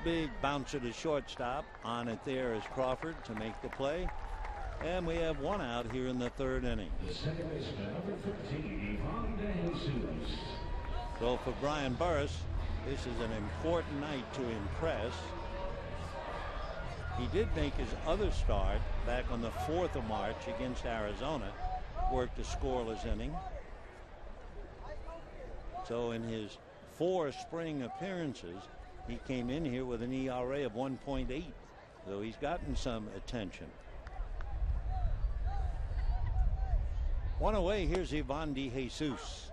Big bouncer to shortstop. On it there is Crawford to make the play. And we have 1 out here in the third inning. The second baseman, number 13, Ivan De Jesus. So for Brian Burris, this is an important night to impress. He did make his other start back on the 4th of March against Arizona. Worked a scoreless inning. So in his 4 spring appearances, he came in here with an ERA of 1.8. So he's gotten some attention. 1 away. Here's Ivan De Jesus.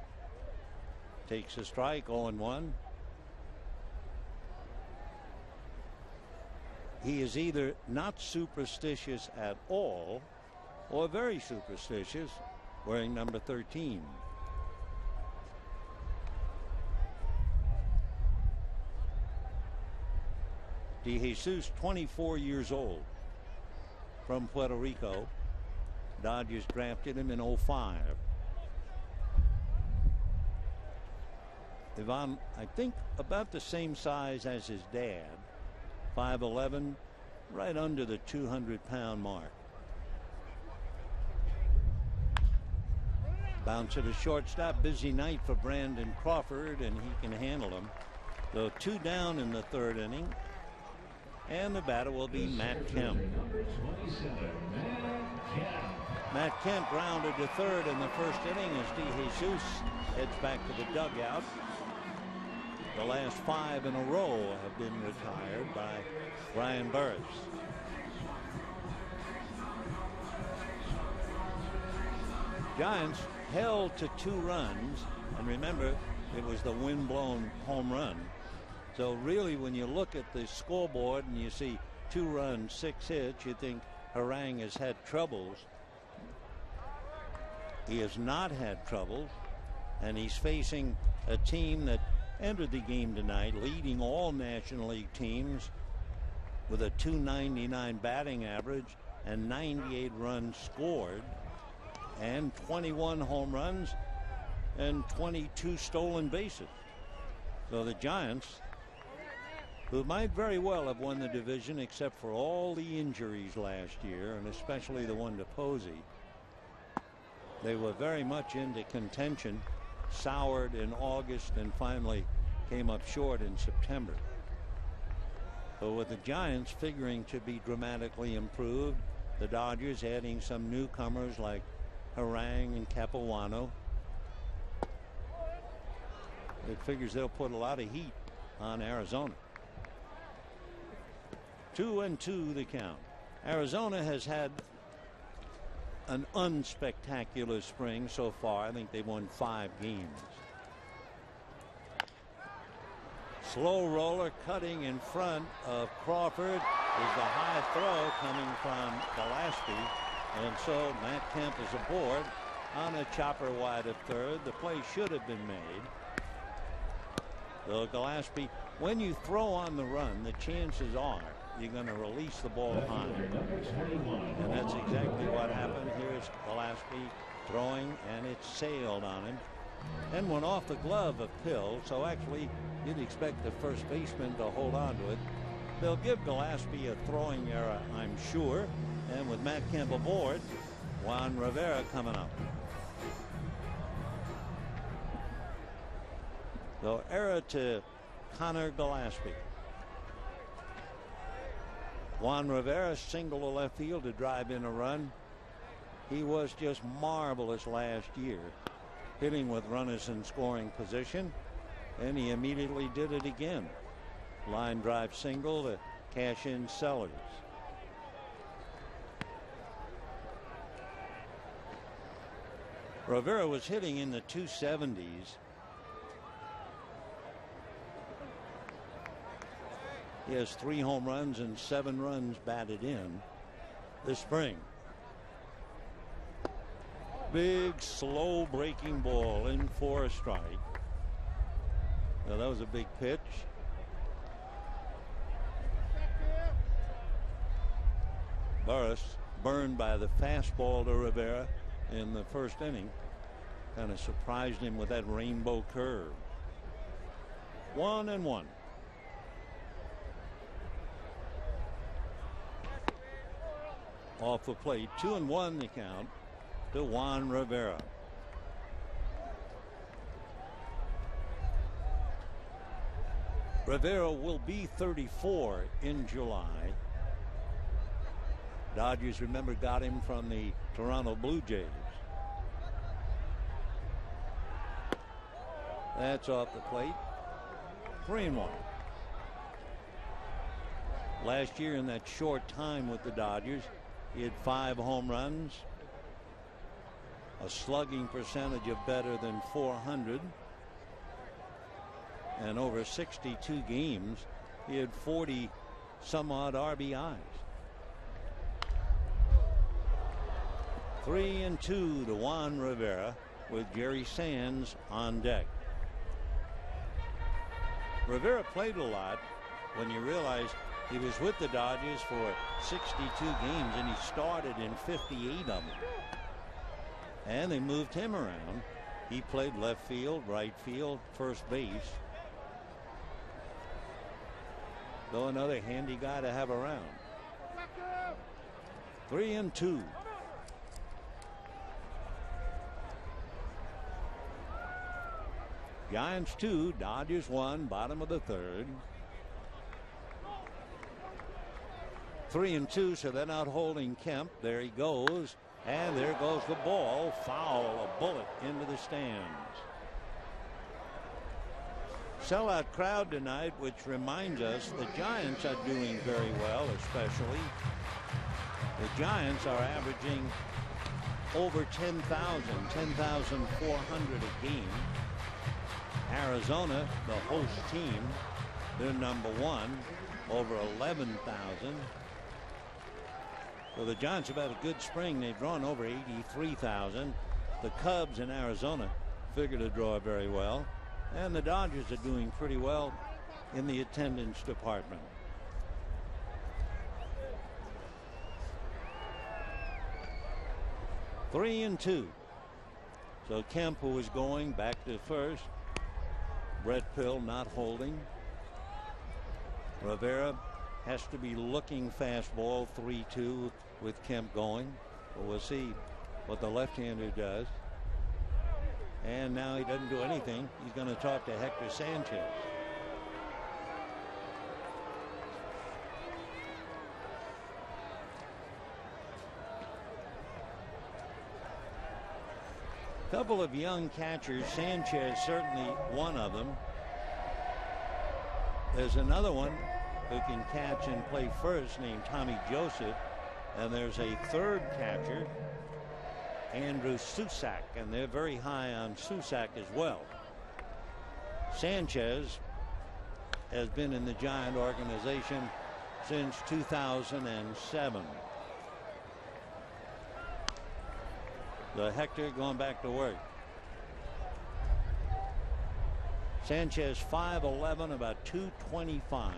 Takes a strike, 0-1. He is either not superstitious at all or very superstitious, wearing number 13. De Jesus, 24 years old, from Puerto Rico. Dodgers drafted him in 05. Ivan, I think, about the same size as his dad, 5'11", right under the 200-pound mark. Bouncer to shortstop. Busy night for Brandon Crawford, and he can handle him. So 2 down in the third inning. And the batter will be Matt Kemp. Matt Kemp grounded to third in the first inning as De Jesus heads back to the dugout. The last 5 in a row have been retired by Brian Burris. Giants held to 2 runs, and remember, it was the wind-blown home run. So really, when you look at the scoreboard and you see 2 runs, 6 hits, you think Harang has had troubles. He has not had troubles, and he's facing a team that entered the game tonight leading all National League teams with a .299 batting average and 98 runs scored and 21 home runs and 22 stolen bases. So the Giants, who might very well have won the division except for all the injuries last year, and especially the one to Posey, they were very much into contention, soured in August, and finally came up short in September. So with the Giants figuring to be dramatically improved, the Dodgers adding some newcomers like Harang and Capuano, it figures they'll put a lot of heat on Arizona. 2-2 the count. Arizona has had an unspectacular spring so far. I think they won 5 games. Slow roller cutting in front of Crawford is the high throw coming from Gillespie. And so Matt Kemp is aboard on a chopper wide of third. The play should have been made. So Gillespie, when you throw on the run, the chances are you're going to release the ball high. And that's exactly what happened. Here's Gillespie throwing, and it sailed on him and went off the glove of Pill. So actually, you'd expect the first baseman to hold on to it. They'll give Gillespie a throwing error, I'm sure. And with Matt Kemp aboard, Juan Rivera coming up. So error to Connor Gillespie. Juan Rivera single to left field to drive in a run. He was just marvelous last year, hitting with runners in scoring position, and he immediately did it again. Line drive single to cash in Sellers. Rivera was hitting in the 270s. He has 3 home runs and 7 runs batted in this spring. Big slow breaking ball in for a strike. Now that was a big pitch. Burris burned by the fastball to Rivera in the first inning. Kind of surprised him with that rainbow curve. 1-1. Off the plate, 2-1 the count to Juan Rivera. Rivera will be 34 in July. Dodgers, remember, got him from the Toronto Blue Jays. That's off the plate. 3-1. Last year in that short time with the Dodgers, he had 5 home runs, a slugging percentage of better than .400, and over 62 games, he had 40 some odd RBIs. 3-2 to Juan Rivera with Jerry Sands on deck. Rivera played a lot when you realize he was with the Dodgers for 62 games and he started in 58 of them. And they moved him around. He played left field, right field, first base. Though another handy guy to have around. 3-2. Giants 2, Dodgers 1, bottom of the third. 3-2, so they're not holding Kemp. There he goes, and there goes the ball. Foul, a bullet into the stands. Sellout crowd tonight, which reminds us the Giants are doing very well, especially. The Giants are averaging over 10,000, 10,400 a game. Arizona, the host team, they're number 1, over 11,000. So the Giants have had a good spring. They've drawn over 83,000. The Cubs in Arizona figure to draw very well. And the Dodgers are doing pretty well in the attendance department. Three and two. So Kemp, who is going back to first. Brett Pill not holding. Rivera has to be looking fastball. 3-2 with Kemp going. But we'll see what the left-hander does. And now he doesn't do anything. He's going to talk to Hector Sanchez. Couple of young catchers. Sanchez certainly one of them. There's another one who can catch and play first named Tommy Joseph. And there's a third catcher, Andrew Susak, and they're very high on Susak as well. Sanchez has been in the Giant organization since 2007. The Hector going back to work. Sanchez 5'11", about 225.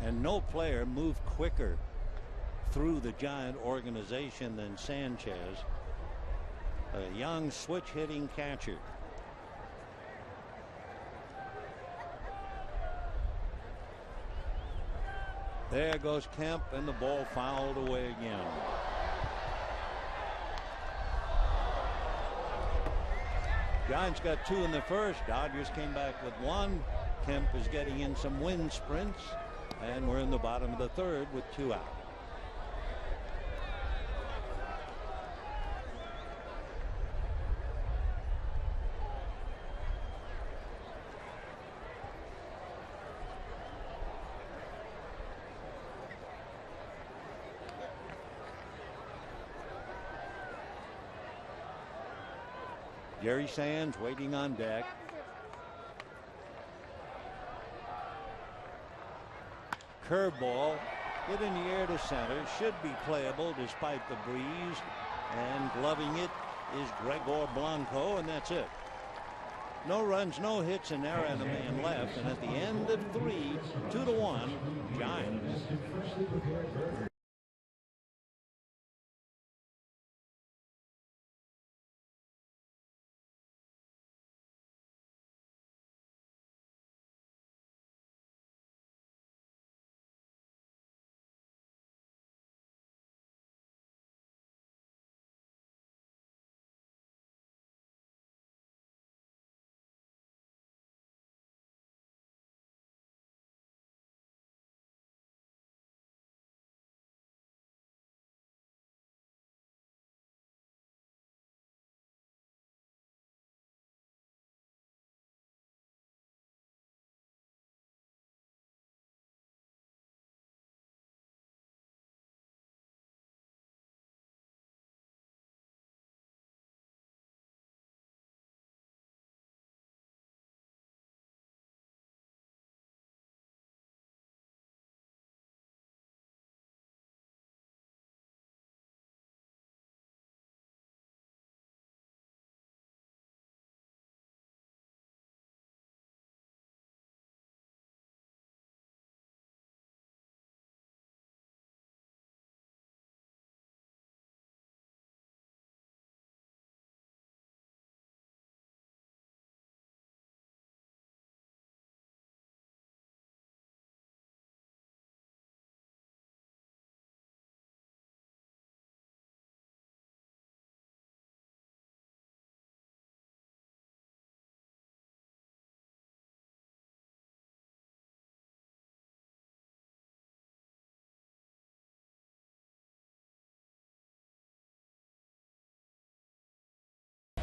And no player moved quicker through the Giant organization than Sanchez, a young switch hitting catcher. There goes Kemp, and the ball fouled away again. Giants got 2 in the first. Dodgers came back with 1. Kemp is getting in some wind sprints, and we're in the bottom of the third with 2 out. Jerry Sands waiting on deck. Curveball hit in the air to center. Should be playable despite the breeze. And gloving it is Gregor Blanco, and that's it. No runs, no hits, an error, and a man left. And at the end of 3, 2-1, Giants.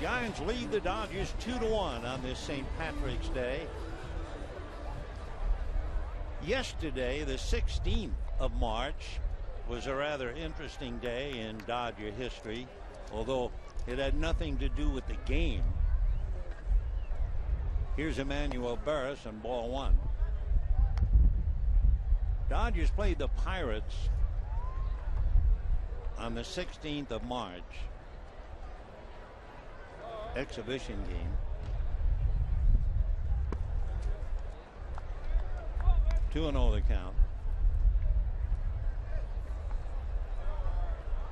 Giants lead the Dodgers 2-1 on this St. Patrick's Day. Yesterday, the 16th of March, was a rather interesting day in Dodger history, although it had nothing to do with the game. Here's Emmanuel Barris on ball 1. Dodgers played the Pirates on the 16th of March. Exhibition game. 2-0 the count.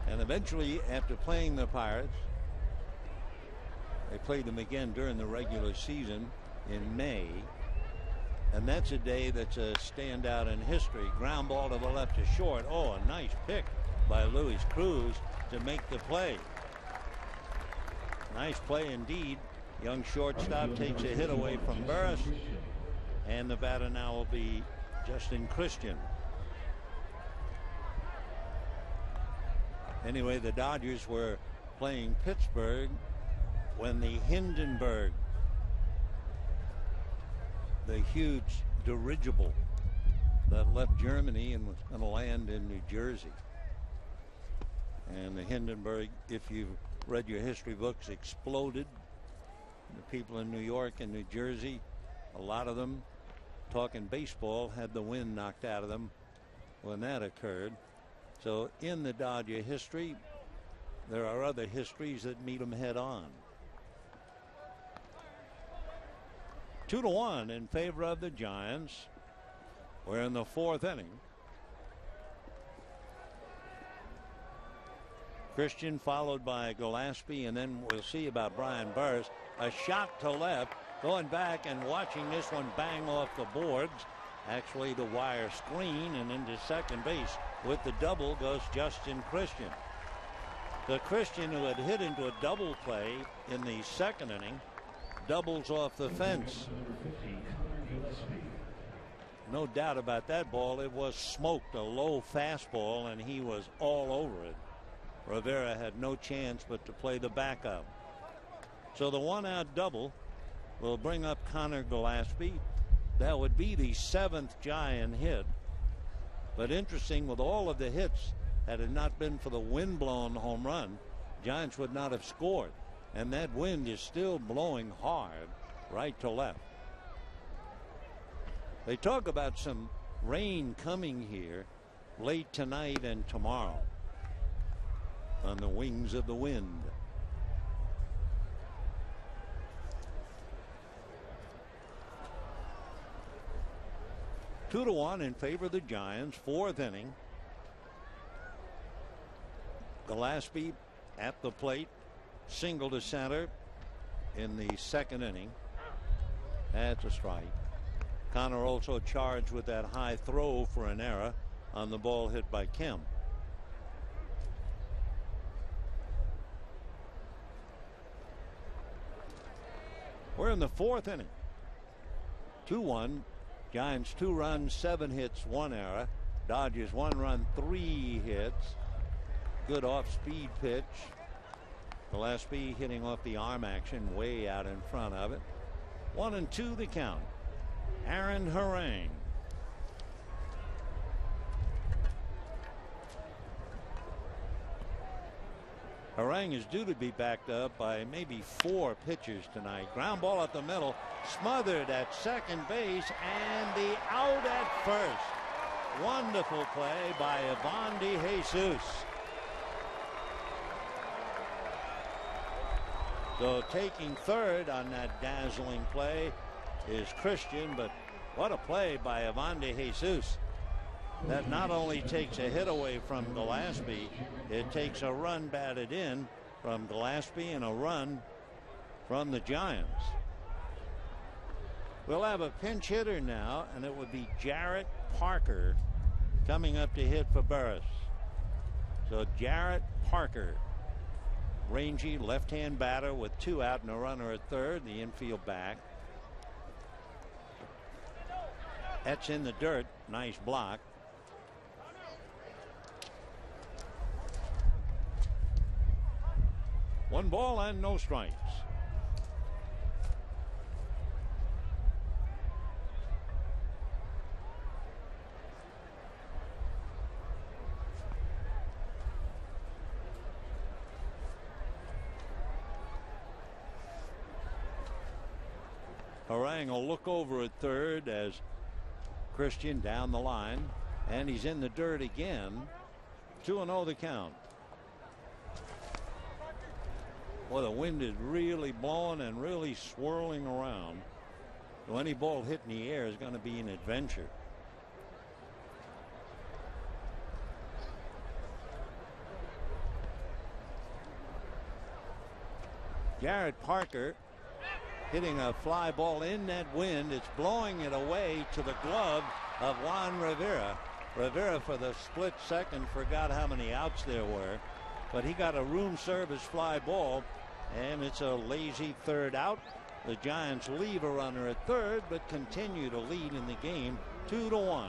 And eventually, after playing the Pirates, they played them again during the regular season in May. And that's a day that's a standout in history. Ground ball to the left to short. Oh, a nice pick by Luis Cruz to make the play. Nice play indeed. Young shortstop takes a hit away from Burris, and the batter now will be Justin Christian. Anyway, the Dodgers were playing Pittsburgh when the Hindenburg, the huge dirigible that left Germany and was going to land in New Jersey. And the Hindenburg, if you've read your history books, exploded. The people in New York and New Jersey A lot of them, talking baseball, had the wind knocked out of them when that occurred. So in the Dodger history, there are other histories that meet them head on. 2-1 in favor of the Giants. We're in the fourth inning. Christian followed by Gillespie, and then we'll see about Brian Burris. A shot to left, going back and watching this one bang off the boards. Actually, the wire screen, and into second base with the double goes Justin Christian. The Christian, who had hit into a double play in the second inning, doubles off the fence. No doubt about that ball. It was smoked, a low fastball, and he was all over it. Rivera had no chance but to play the backup. So the one-out double will bring up Connor Gillespie. That would be the 7th Giant hit. But interesting, with all of the hits, had it not been for the wind-blown home run, Giants would not have scored. And that wind is still blowing hard right to left. They talk about some rain coming here late tonight and tomorrow on the wings of the wind. Two to one in favor of the Giants. Fourth inning. Gillespie at the plate, single to center in the second inning. That's a strike. Connor also charged with that high throw for an error on the ball hit by Kim. We're in the fourth inning. 2-1. Giants 2 runs, 7 hits, 1 error. Dodgers 1 run, 3 hits. Good off-speed pitch. Gillespie hitting off the arm action way out in front of it. 1-2 the count. Aaron Harang. Harang is due to be backed up by maybe 4 pitchers tonight. Ground ball up the middle, smothered at second base, and the out at first. Wonderful play by Ivan De Jesus. So taking third on that dazzling play is Christian, but what a play by Ivan De Jesus. That not only takes a hit away from Gillespie, it takes a run batted in from Gillespie and a run from the Giants. We'll have a pinch hitter now, and it would be Jarrett Parker coming up to hit for Burris. So Jarrett Parker, rangy left-hand batter with 2 out and a runner at third, the infield back. That's in the dirt. Nice block. One ball and no strikes. Harang will look over at third as Christian down the line, and he's in the dirt again. 2-0 the count. Well, the wind is really blowing and really swirling around. So any ball hit in the air is going to be an adventure. Jarrett Parker hitting a fly ball in that wind. It's blowing it away to the glove of Juan Rivera. Rivera, for the split second, forgot how many outs there were, but he got a room service fly ball, and it's a lazy third out. The Giants leave a runner at third, but continue to lead in the game 2-1.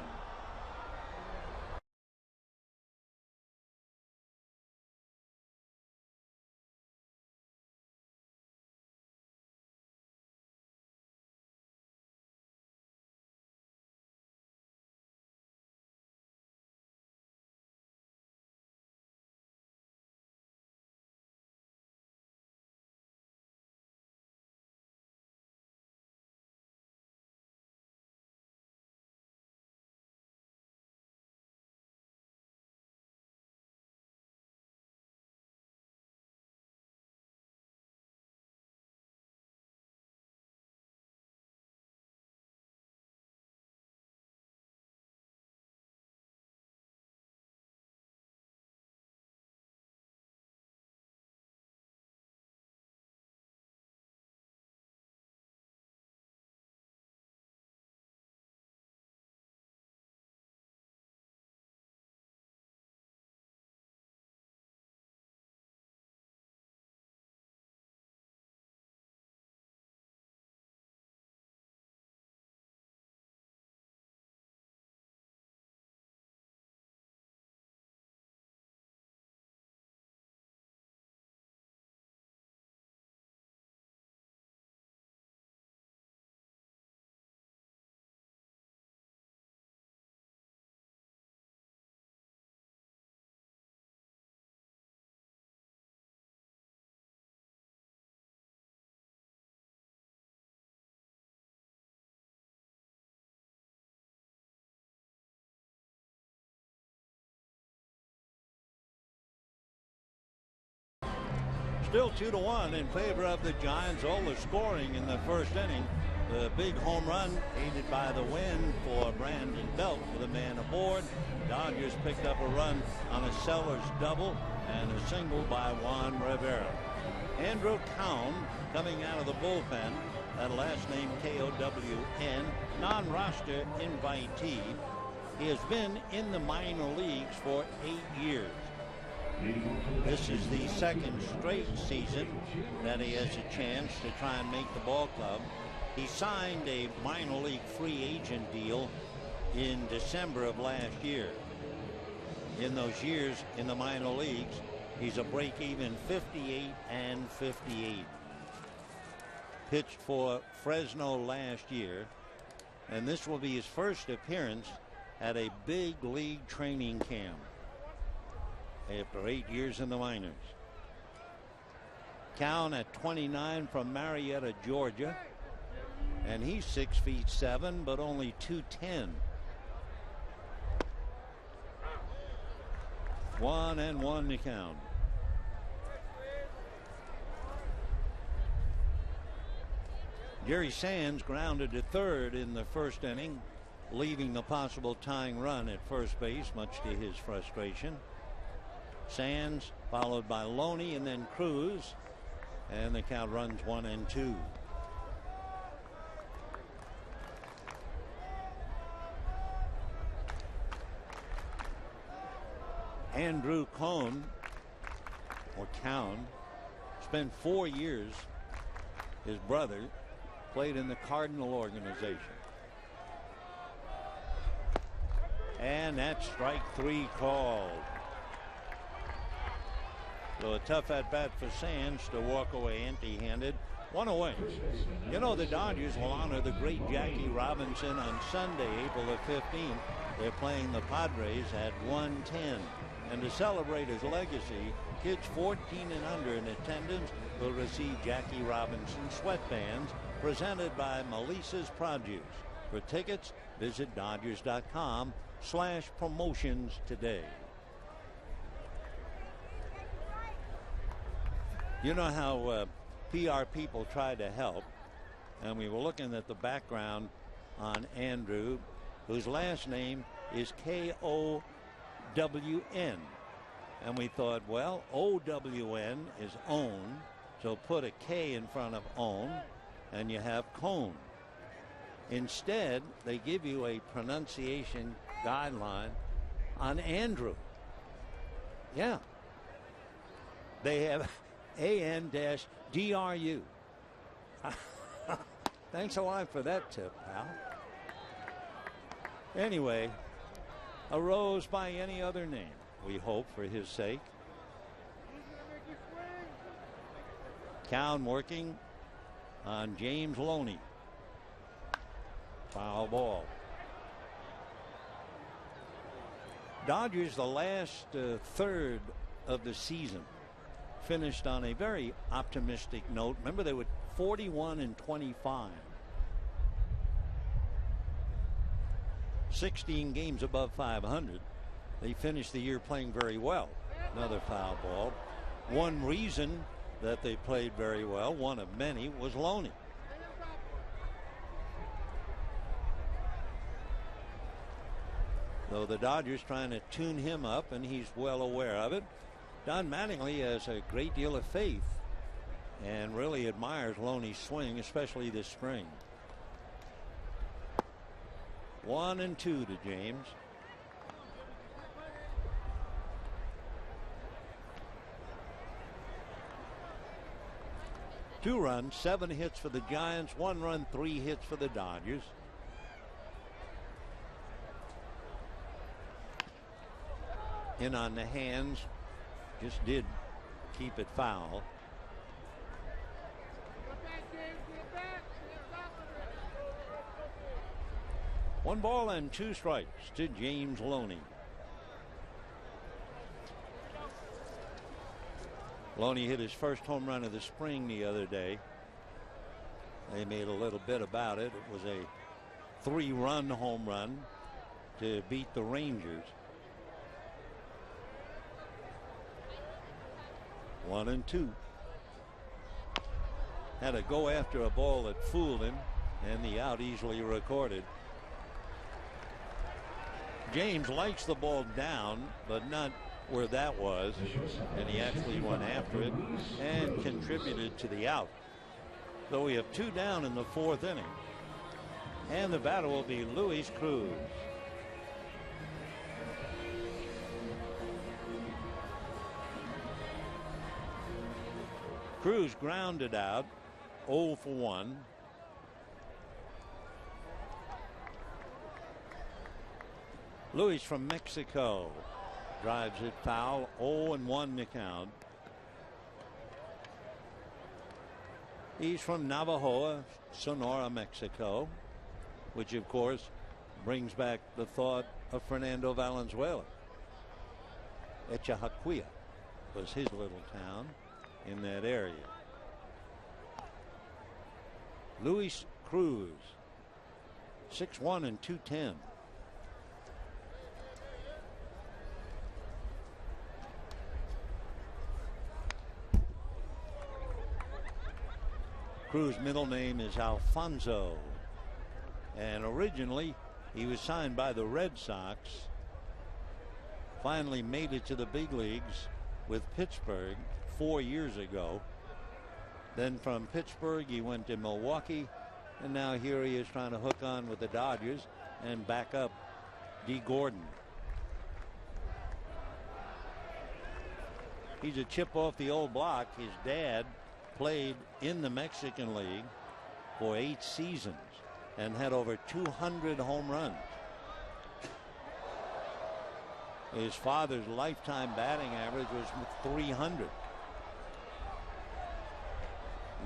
Still 2-1 in favor of the Giants. All the scoring in the first inning. The big home run aided by the wind for Brandon Belt with a man aboard. Dodgers picked up a run on a Sellers double and a single by Juan Rivera. Andrew Cown coming out of the bullpen. That last name K-O-W-N, non-roster invitee. He has been in the minor leagues for 8 years. This is the second straight season that he has a chance to try and make the ball club. He signed a minor league free agent deal in December of last year. In those years in the minor leagues, he's a break-even 58 and 58. Pitched for Fresno last year, and this will be his first appearance at a big league training camp after 8 years in the minors. Cowan at 29 from Marietta, Georgia, and he's 6'7", but only 210. 1-1 to count. Jerry Sands grounded to third in the first inning, leaving the possible tying run at first base, much to his frustration. Sands followed by Loney and then Cruz, and the count runs 1-2. Andrew Cohn, or Cowan, spent 4 years. His brother played in the Cardinal organization. And that's strike 3 called. So a tough at bat for Sands to walk away empty-handed. 1 away. You know, the Dodgers will honor the great Jackie Robinson on Sunday, April the 15th. They're playing the Padres at 1:10. And to celebrate his legacy, kids 14 and under in attendance will receive Jackie Robinson sweatbands presented by Melissa's Produce. For tickets, visit Dodgers.com/promotions today. You know how PR people try to help, and we were looking at the background on Andrew, whose last name is K-O-W-N, and we thought, well, O-W-N is own, so put a K in front of own and you have Cone. Instead, they give you a pronunciation guideline on Andrew. Yeah, they have A-N-D-R-U. Thanks a lot for that tip, pal. Anyway, a rose by any other name, we hope, for his sake. Cowan working on James Loney. Foul ball. Dodgers, the last third of the season, finished on a very optimistic note. Remember, they were 41 and 25. 16 games above 500. They finished the year playing very well. Another foul ball. One reason that they played very well, one of many, was Loney. Though the Dodgers trying to tune him up, and he's well aware of it. Don Mattingly has a great deal of faith and really admires Loney's swing, especially this spring. 1-2 to James. Two runs, 7 hits for the Giants, 1 run, 3 hits for the Dodgers. In on the hands, just did keep it foul. One ball and 2 strikes to James Loney. Loney hit his first home run of the spring the other day. They made a little bit about it. It was a 3-run home run to beat the Rangers. 1-2. had to go after a ball that fooled him, and the out easily recorded. James likes the ball down, but not where that was, and he actually went after it and contributed to the out. So we have 2 down in the 4th inning, and the batter will be Luis Cruz. Cruz grounded out, 0 for 1. Luis from Mexico drives it foul, 0-1 the count. He's from Navajoa, Sonora, Mexico, which of course brings back the thought of Fernando Valenzuela. Echahaquia was his little town in that area. Luis Cruz, 6'1" and 210. Cruz's middle name is Alfonso, and originally he was signed by the Red Sox. Finally made it to the big leagues with Pittsburgh 4 years ago. Then from Pittsburgh he went to Milwaukee, and now here he is trying to hook on with the Dodgers and back up D. Gordon. He's a chip off the old block. His dad played in the Mexican League for 8 seasons and had over 200 home runs. His father's lifetime batting average was 300.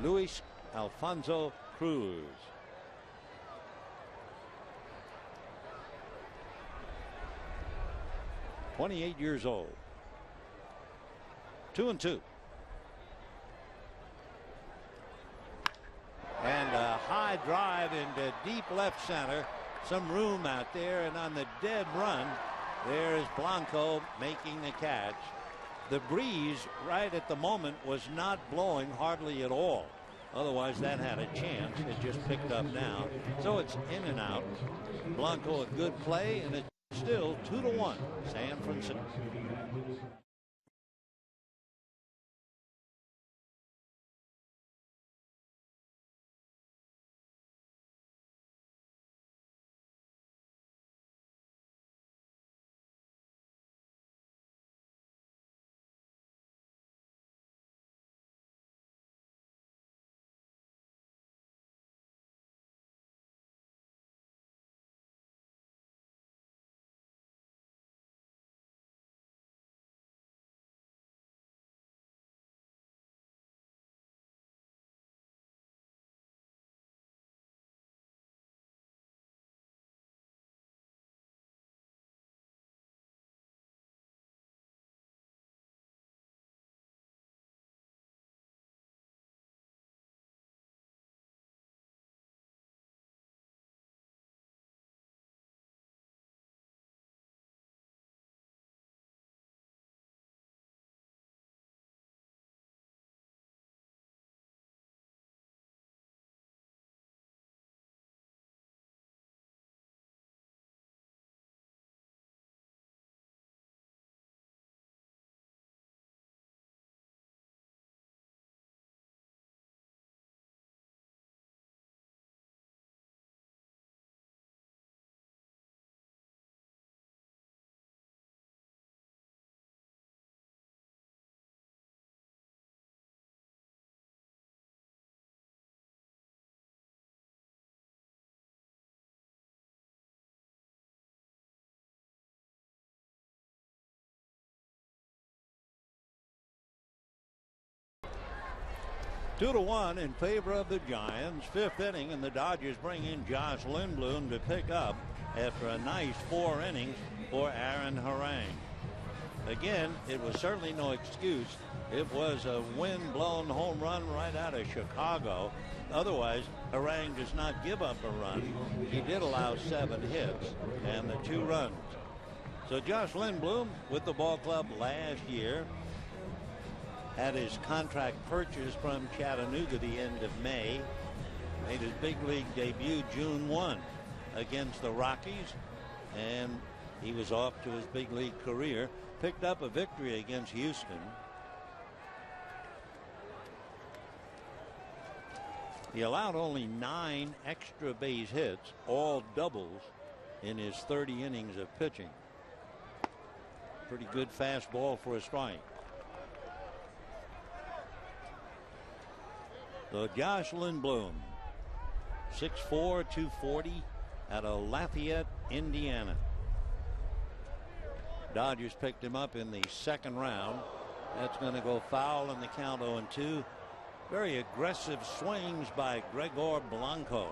Luis Alfonso Cruz. (28 years old). 2-2. And a high drive into deep left center. Some room out there, and on the dead run, there is Blanco making the catch. The breeze right at the moment was not blowing hardly at all. Otherwise, that had a chance. It just picked up now. So it's in and out. Blanco a good play, and it's still 2-1 San Francisco. Two to one in favor of the Giants. 5th inning, and the Dodgers bring in Josh Lindblom to pick up after a nice 4 innings for Aaron Harang. Again, it was certainly no excuse. It was a wind-blown home run right out of Chicago. Otherwise, Harang does not give up a run. He did allow 7 hits and the 2 runs. So Josh Lindblom with the ball club last year. had his contract purchased from Chattanooga the end of May. Made his big league debut June 1 against the Rockies, and he was off to his big league career. Picked up a victory against Houston. He allowed only 9 extra base hits, all doubles, in his 30 innings of pitching. Pretty good fastball for a strike. So Josh Lindblom, 6'4", 240, out of Lafayette, Indiana. Dodgers picked him up in the second round. That's going to go foul in the count, 0-2. Very aggressive swings by Gregor Blanco.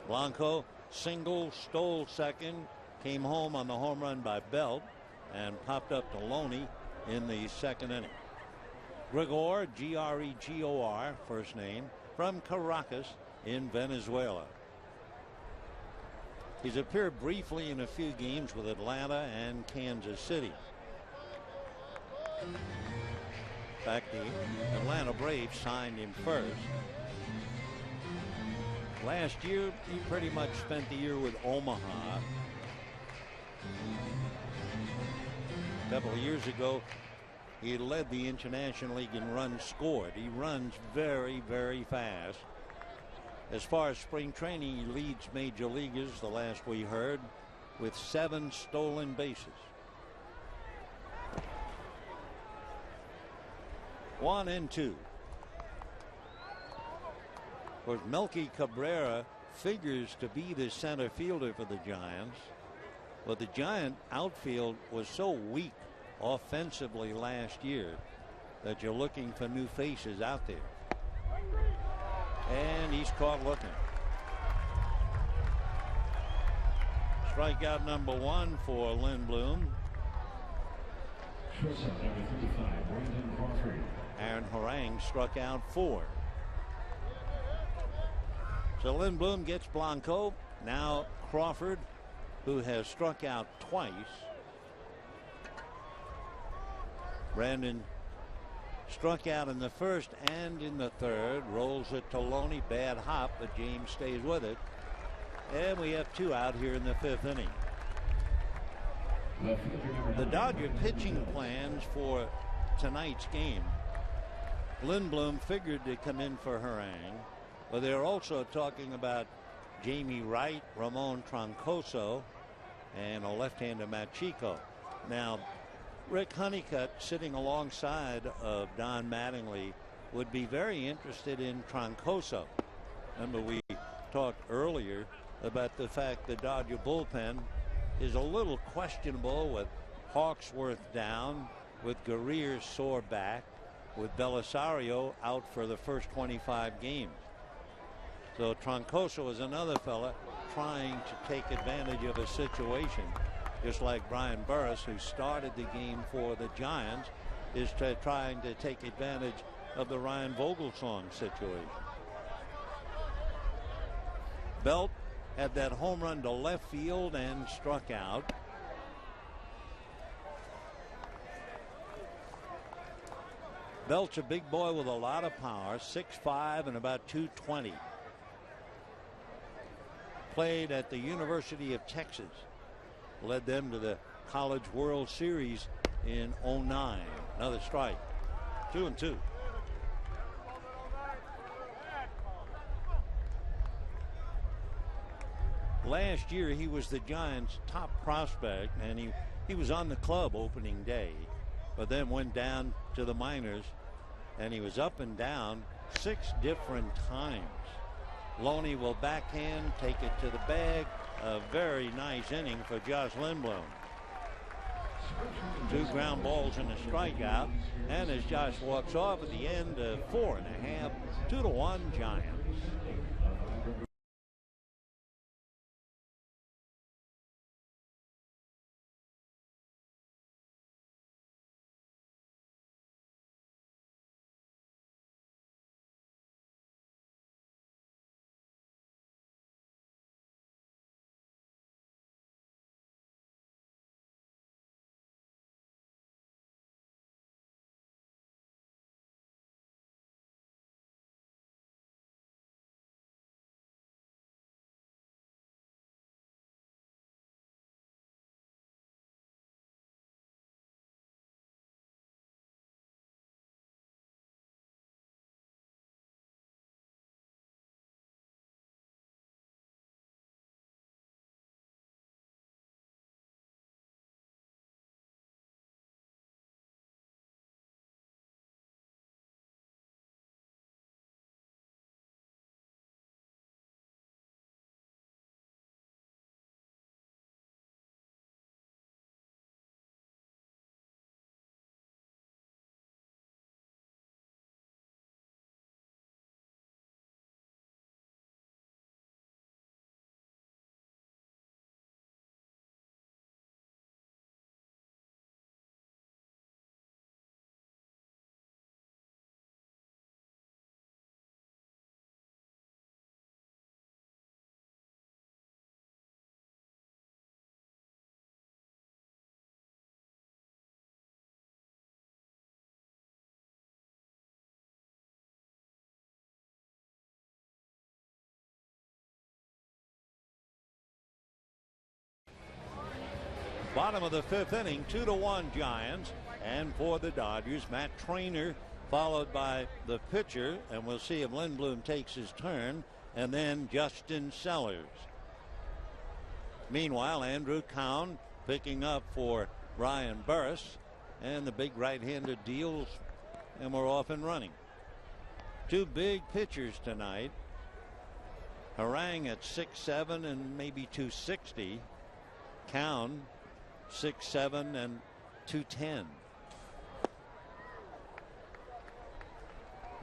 Blanco single, stole second, came home on the home run by Belt, and popped up to Loney in the second inning. Gregor, Gregor, first name, from Caracas in Venezuela. He's appeared briefly in a few games with Atlanta and Kansas City. In fact, the Atlanta Braves signed him first. Last year, he pretty much spent the year with Omaha. A couple of years ago, he led the International League in runs scored. He runs very, very fast. As far as spring training, he leads major leaguers, the last we heard, with 7 stolen bases. 1-2. Of course, Melky Cabrera figures to be the center fielder for the Giants, but the Giant outfield was so weak offensively last year that you're looking for new faces out there. And he's caught looking. Strikeout number 1 for Lindblom. Shortstop number 35, Brandon Crawford. Aaron Harang struck out 4. So Lindblom gets Blanco. Now Crawford, who has struck out twice. Brandon struck out in the first and in the third. Rolls it to Loney. Bad hop, but James stays with it. And we have 2 out here in the 5th inning. The Dodger pitching plans for tonight's game. Lindblom figured to come in for Harang, but they're also talking about Jamie Wright, Ramon Troncoso, and a left-hander Matt Chico. Now, Rick Honeycutt, sitting alongside of Don Mattingly, would be very interested in Troncoso. Remember, we talked earlier about the fact the Dodger bullpen is a little questionable, with Hawksworth down, with Guerrier's sore back, with Belisario out for the first 25 games. So Troncoso is another fella trying to take advantage of a situation, just like Brian Burris, who started the game for the Giants, is trying to take advantage of the Ryan Vogelsong situation. Belt had that home run to left field and struck out. Belt's a big boy with a lot of power, 6'5" and about 220. Played at the University of Texas. Led them to the College World Series in '09. Another strike. 2-2. Last year he was the Giants' top prospect, and he was on the club opening day, but then went down to the minors, and he was up and down 6 different times. Loney will backhand, take it to the bag. A very nice inning for Josh Lindblom. 2 ground balls and a strikeout, and as Josh walks off at the end of 4½, 2-1 Giants. Bottom of the fifth inning, 2-1 Giants. And for the Dodgers, Matt Trainer, followed by the pitcher, and we'll see if Lindblom takes his turn, and then Justin Sellers. Meanwhile, Andrew Cowan picking up for Ryan Burris, and the big right-hander deals, and we're off and running. Two big pitchers tonight. Harang at 6'7" and maybe 260. Cowan 6'7" and 210.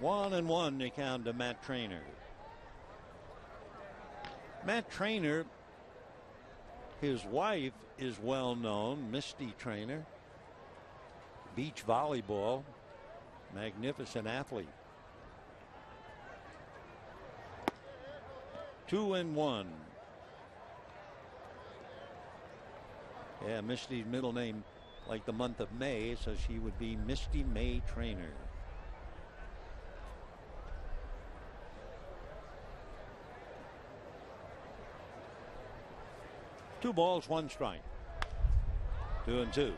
1-1 to count to Matt Trainer. Matt Trainer, his wife is well known, Misty Trainer. Beach volleyball, magnificent athlete. 2-1. Yeah, Misty's middle name like the month of May, so she would be Misty May Trainer. Two balls, one strike. 2-2.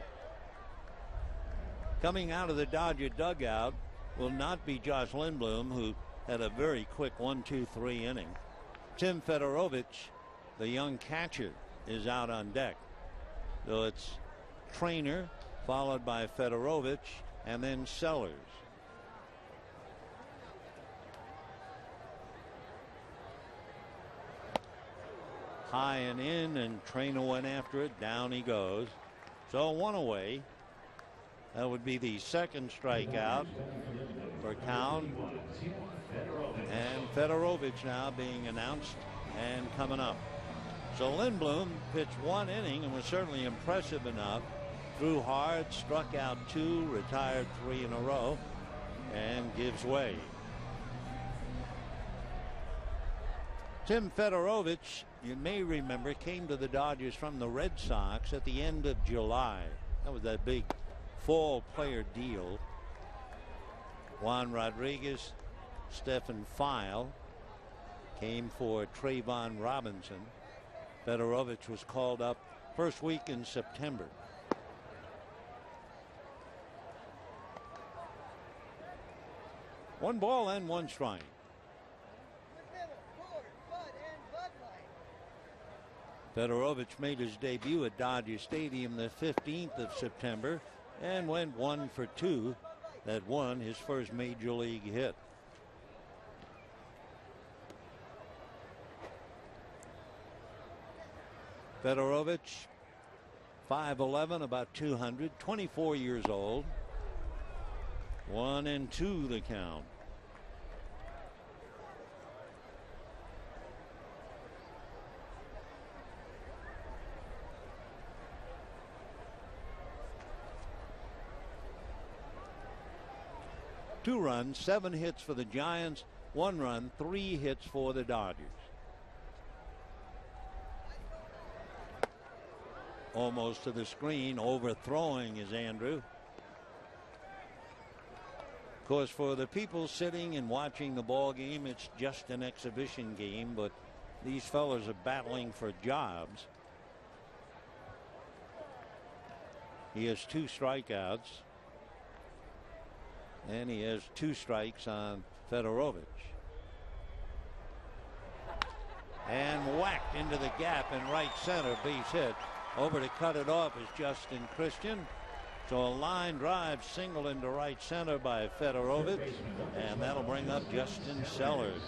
Coming out of the Dodger dugout will not be Josh Lindblom, who had a very quick 1-2-3 inning. Tim Fedorovich, the young catcher, is out on deck. So it's Trainer, followed by Fedorovich, and then Sellers. High and in, and Trainer went after it. Down he goes. So one away. That would be the second strikeout for Cowan. And Fedorovich now being announced and coming up. So Lindblom pitched one inning and was certainly impressive enough. Threw hard, struck out 2, retired 3 in a row, and gives way. Tim Fedorovich, you may remember, came to the Dodgers from the Red Sox at the end of July. That was that big fall player deal. Juan Rodriguez, Stephen File came for Trayvon Robinson. Fedorovich was called up first week in September. One ball and one strike. Fedorovich made his debut at Dodger Stadium the 15th of September and went 1 for 2. That won his first major league hit. Fedorovich, 5'11", about 200, 24 years old. 1-2 the count. Two runs, 7 hits for the Giants, 1 run, 3 hits for the Dodgers. Almost to the screen, overthrowing is Andrew. Of course, for the people sitting and watching the ball game, it's just an exhibition game, but these fellas are battling for jobs. He has 2 strikeouts. And he has 2 strikes on Fedorovich. And whacked into the gap in right center, base hit. Over to cut it off is Justin Christian. So a line drive single into right center by Fedorovich, and that'll bring up Justin Sellers.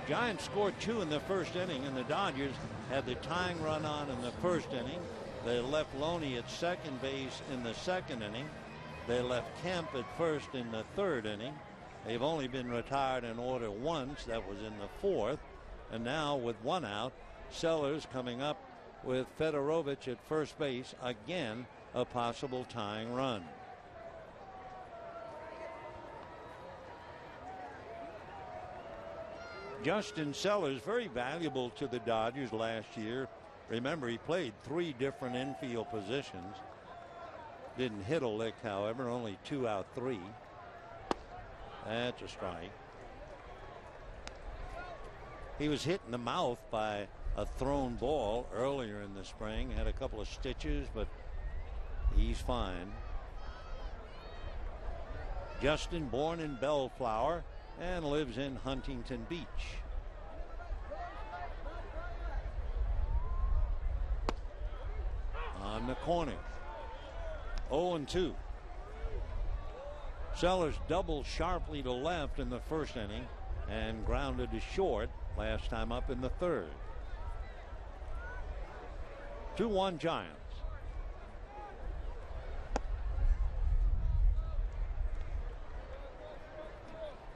Giants scored 2 in the first inning, and the Dodgers had the tying run on in the first inning. They left Loney at second base in the second inning. They left Kemp at first in the third inning. They've only been retired in order once. That was in the fourth. And now with 1 out, Sellers coming up with Fedorovich at first base. Again, a possible tying run. Justin Sellers, very valuable to the Dodgers last year. Remember, he played 3 different infield positions. Didn't hit a lick, however, only 2 out 3. That's a strike. He was hit in the mouth by a thrown ball earlier in the spring. Had a couple of stitches, but he's fine. Justin, born in Bellflower and lives in Huntington Beach. On the corner. 0-2. Sellers doubled sharply to left in the first inning and grounded to short last time up in the third. 2-1 Giants.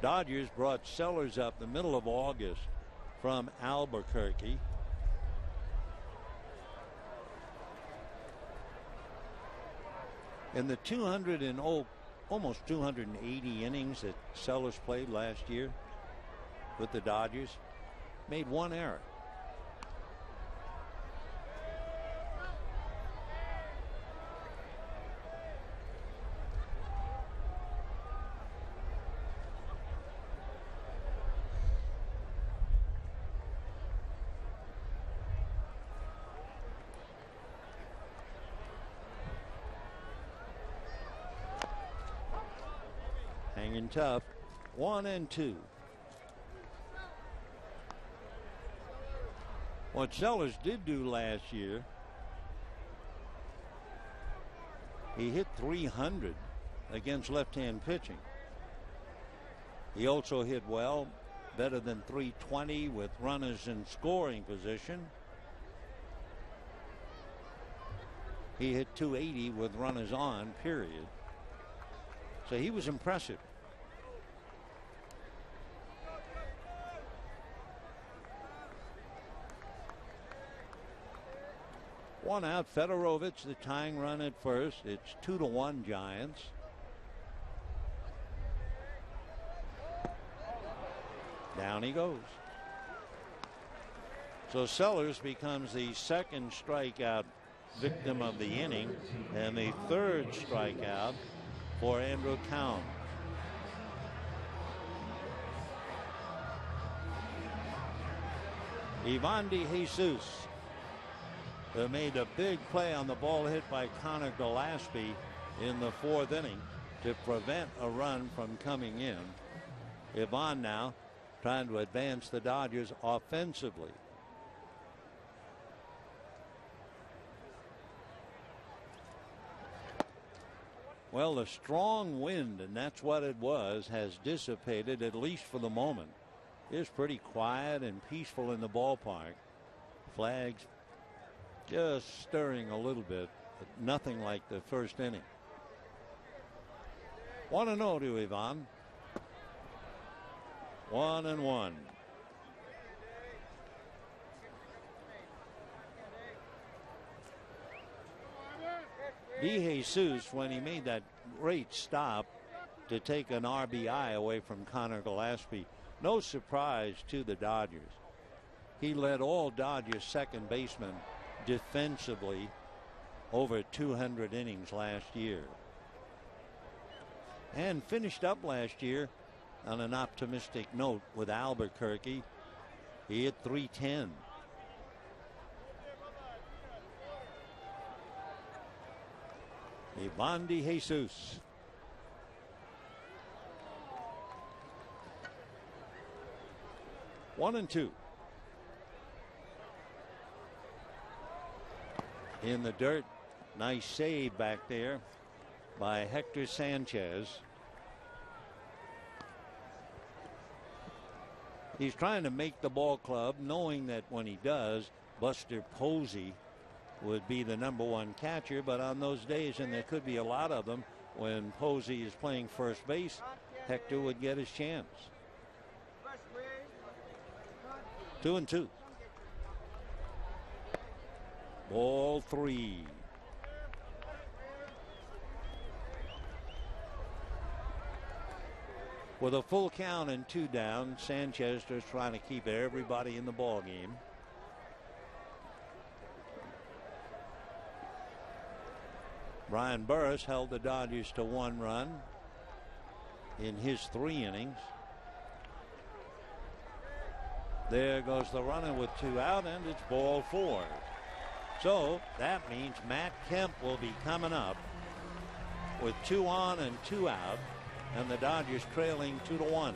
Dodgers brought Sellers up the middle of August from Albuquerque. In the almost 280 innings that Sellers played last year with the Dodgers, made one error. Hanging tough. 1-2. What Sellers did do last year, he hit .300 against left-hand pitching. He also hit well, better than .320 with runners in scoring position. He hit .280 with runners on, period. So he was impressive. One out, Fedorovich, the tying run at first. It's 2-1 Giants. Down he goes. So Sellers becomes the second strikeout victim of the inning and the third strikeout for Andrew Cowan. Ivan De Jesus, who made a big play on the ball hit by Connor Gillespie in the fourth inning to prevent a run from coming in. Ivan now trying to advance the Dodgers offensively. Well, the strong wind, and that's what it was, has dissipated, at least for the moment. It's pretty quiet and peaceful in the ballpark. Flags just stirring a little bit, but nothing like the first inning. 1-0 to Ivan. 1-1. De Jesus, when he made that great stop to take an RBI away from Connor Gillespie, no surprise to the Dodgers. He led all Dodgers second basemen defensively over 200 innings last year, and finished up last year on an optimistic note with Albuquerque. He hit .310. Ivan De Jesus. One and two. In the dirt. Nice save back there by Hector Sanchez. He's trying to make the ball club, knowing that when he does, Buster Posey would be the #1 catcher. But on those days, and there could be a lot of them, when Posey is playing first base, Hector would get his chance. 2-2. Ball 3. With a full count and 2 down, Sanchez just trying to keep everybody in the ball game. Brian Burris held the Dodgers to 1 run in his 3 innings. There goes the runner with 2 out, and it's ball 4. So that means Matt Kemp will be coming up with 2 on and 2 out, and the Dodgers trailing 2-1.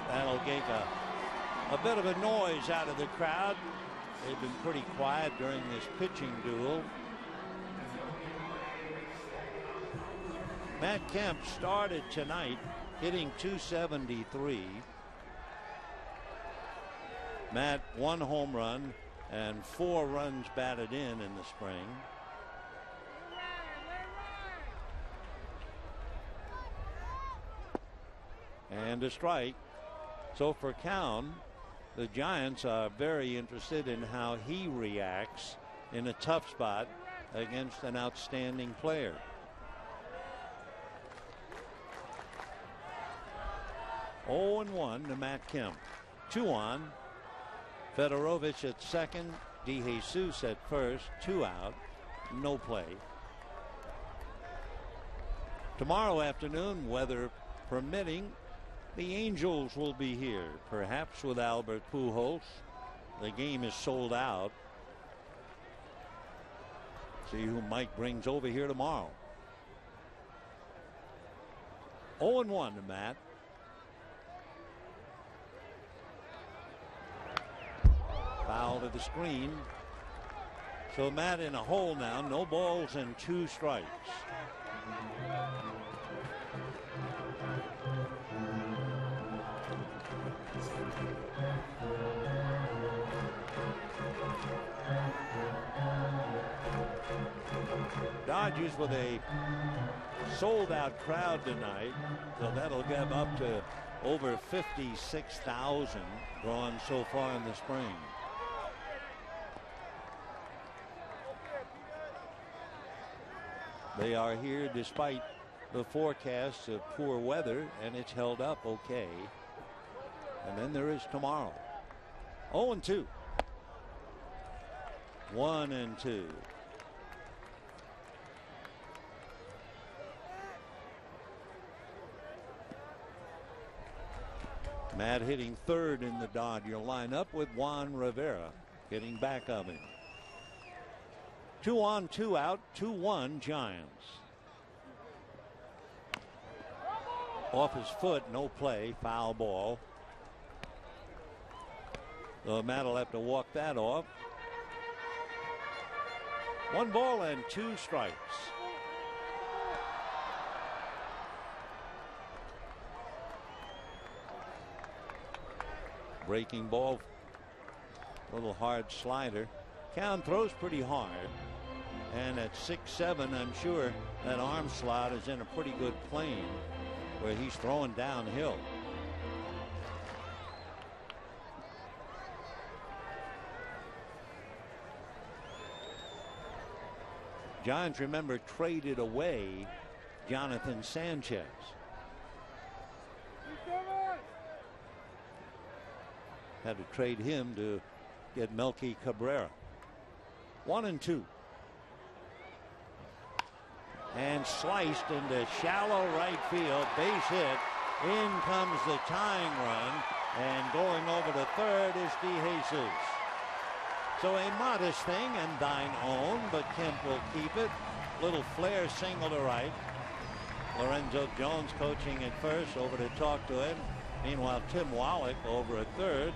That'll get a bit of a noise out of the crowd. They've been pretty quiet during this pitching duel. Matt Kemp started tonight hitting .273. Matt 1 home run and 4 runs batted in the spring. And a strike. So for Cowan, the Giants are very interested in how he reacts in a tough spot against an outstanding player. Oh and 1 to Matt Kemp. 2 on. Fedorovich at second. DeJesus at first. 2 out. No play. Tomorrow afternoon, weather permitting, the Angels will be here, perhaps with Albert Pujols. The game is sold out. See who Mike brings over here tomorrow. 0-1 to Matt. Foul to the screen. So Matt in a hole now. No balls and 2 strikes. Dodgers with a sold-out crowd tonight, so that'll get up to over 56,000 drawn so far in the spring. They are here despite the forecasts of poor weather, and it's held up okay. And then there is tomorrow. 0-2. 1-2. Matt hitting third in the Dodger lineup with Juan Rivera getting back of him. 2 on, 2 out, 2-1 Giants. Off his foot, no play, foul ball. So Matt will have to walk that off. 1 ball and 2 strikes. Breaking ball, little hard slider. Cowan throws pretty hard, and at 6'7", I'm sure that arm slot is in a pretty good plane where he's throwing downhill. Giants, remember, traded away Jonathan Sanchez. Had to trade him to get Melky Cabrera. 1-2. And sliced into shallow right field. Base hit. In comes the tying run. And going over to third is DeJesus. So a modest thing and thine own, but Kemp will keep it. Little flare single to right. Lorenzo Jones coaching at first, over to talk to him. Meanwhile, Tim Wallach over at third,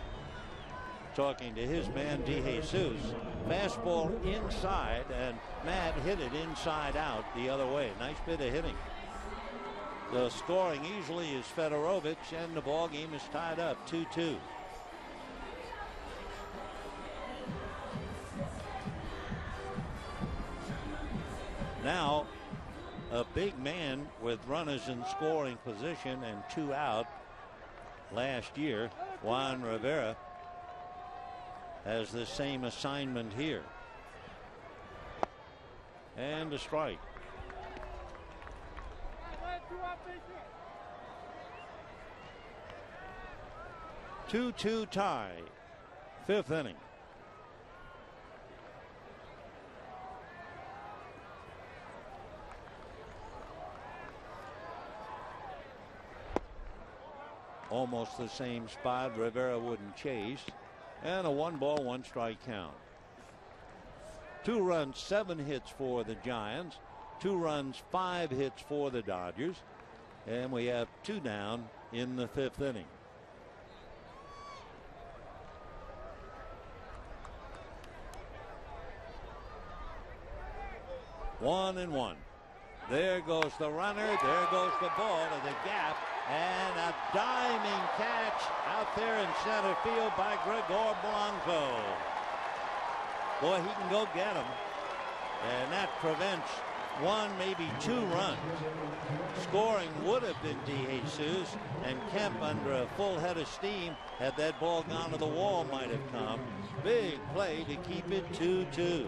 talking to his man DeJesus. Fastball inside, and Matt hit it inside out the other way. Nice bit of hitting. The scoring easily is Fedorovich, and the ball game is tied up 2-2. Now a big man with runners in scoring position and 2 out last year, Juan Rivera, has the same assignment here. And a strike. Two tie. 5th inning. almost the same spot. Rivera wouldn't chase. And a 1-ball, 1-strike count. 2 runs, 7 hits for the Giants. 2 runs, 5 hits for the Dodgers. And we have 2 down in the 5th inning. One and one. There goes the runner. There goes the ball to the gap. And a diving catch out there in center field by Gregor Blanco. Boy, he can go get him. And that prevents 1, maybe 2 runs. Scoring would have been DeJesus, and Kemp, under a full head of steam, had that ball gone to the wall, might have come. Big play to keep it 2-2.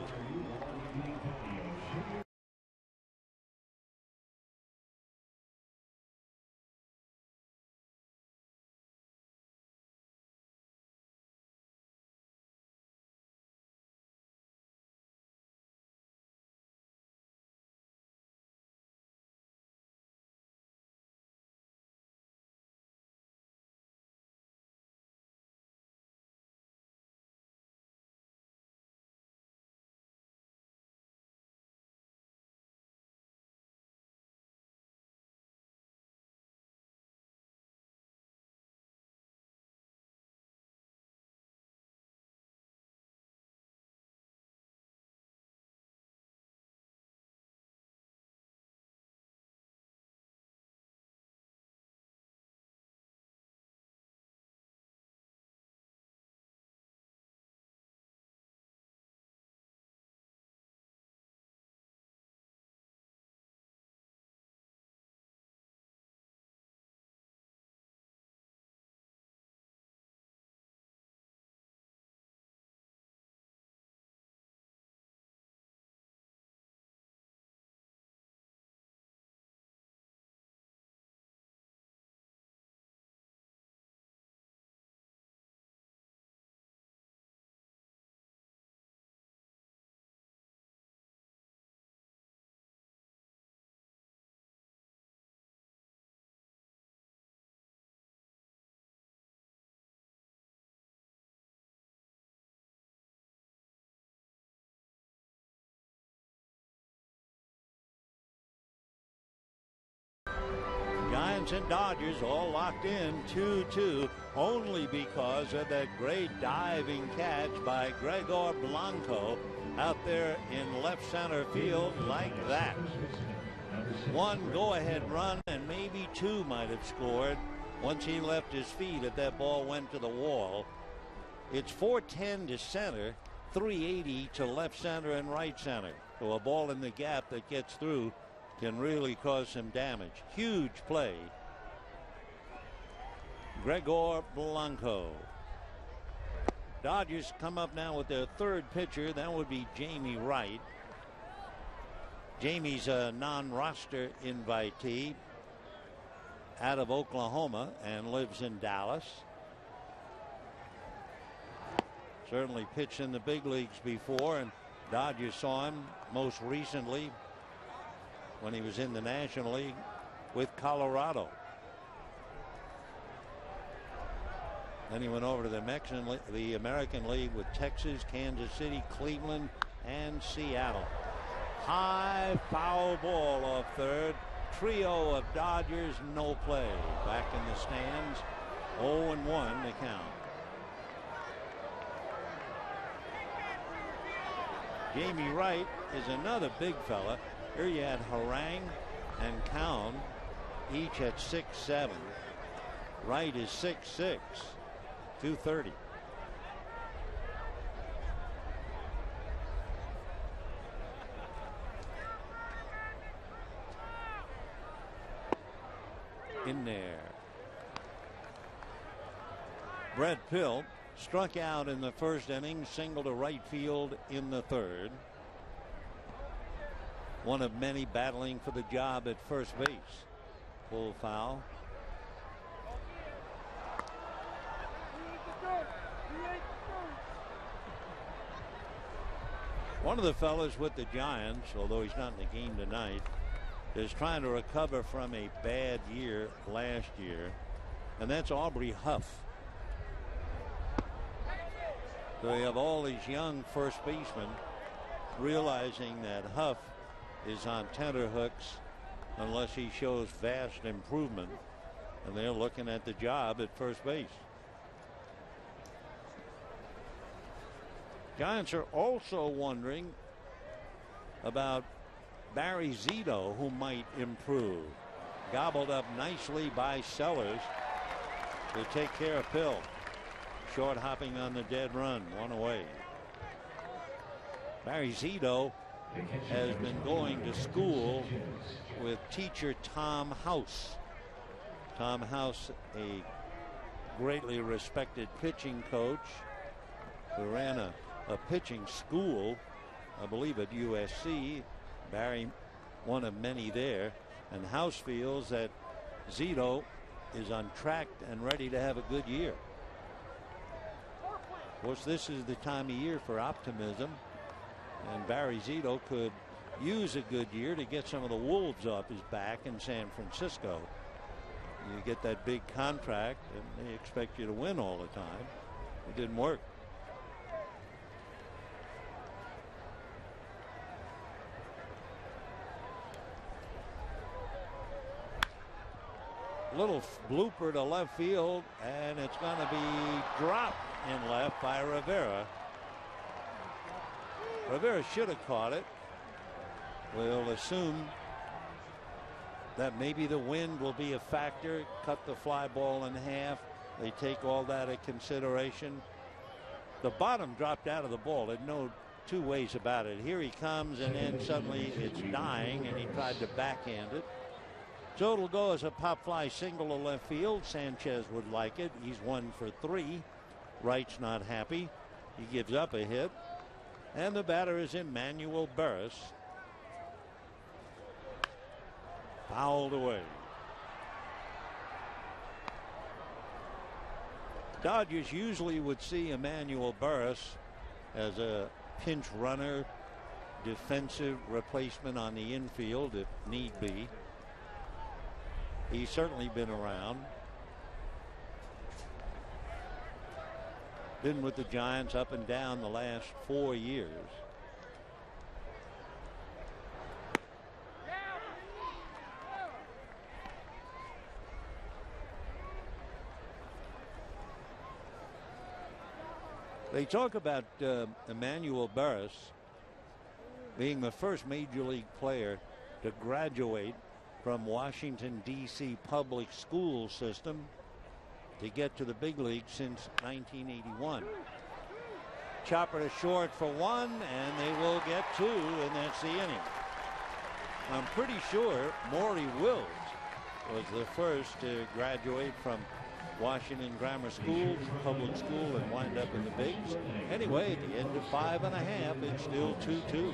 Giants and Dodgers all locked in 2-2, only because of that great diving catch by Gregor Blanco out there in left center field like that. 1 go-ahead run, and maybe 2 might have scored once he left his feet if that ball went to the wall. It's 410 to center, 380 to left center and right center. So a ball in the gap that gets through can really cause some damage. Huge play. Gregor Blanco. Dodgers come up now with their 3rd pitcher. That would be Jamie Wright. Jamie's a non-roster invitee out of Oklahoma and lives in Dallas. Certainly pitched in the big leagues before, and Dodgers saw him most recently when he was in the National League with Colorado. Then he went over to the American League with Texas, Kansas City, Cleveland, and Seattle. High foul ball off third. Trio of Dodgers, no play. Back in the stands, 0-1 to count. Jamie Wright is another big fella. Here you had Harang and Cowan, each at 6'7". Wright is 6'6", 230. In there. Brett Pill struck out in the 1st inning, single to right field in the 3rd. One of many battling for the job at first base. Full foul. One of the fellas with the Giants, although he's not in the game tonight, is trying to recover from a bad year last year. and that's Aubrey Huff. So you have all these young first basemen realizing that Huff is on tenterhooks unless he shows vast improvement, and they're looking at the job at first base. Giants are also wondering about Barry Zito, who might improve. Gobbled up nicely by Sellers to take care of Pill. Short hopping on the dead run, one away. Barry Zito has been going to school with teacher Tom House. Tom House, a greatly respected pitching coach who ran a pitching school, I believe at USC. Barry, one of many there, and House feels that Zito is on track and ready to have a good year. Of course, this is the time of year for optimism, and Barry Zito could use a good year to get some of the wolves off his back in San Francisco. You get that big contract and they expect you to win all the time. It didn't work. Little blooper to left field, and it's going to be dropped in left by Rivera. Rivera should have caught it. We'll assume that maybe the wind will be a factor. Cut the fly ball in half. They take all that into consideration. The bottom dropped out of the ball. There's no two ways about it. Here he comes, and then suddenly it's dying, and he tried to backhand it. So it'll go as a pop fly single to left field. Sanchez would like it. He's 1 for 3. Wright's not happy. He gives up a hit. And the batter is Emmanuel Burris. Fouled away. Dodgers usually would see Emmanuel Burris as a pinch runner, defensive replacement on the infield if need be. He's certainly been around. Been with the Giants up and down the last 4 years. They talk about Emmanuel Burris being the first major league player to graduate from Washington, D.C. public school system to get to the big league since 1981. Chopper to short for 1, and they will get 2, and that's the inning. I'm pretty sure Maury Wills was the first to graduate from Washington Grammar School, public school, and wind up in the bigs. Anyway, at the end of 5 1/2, it's still 2-2.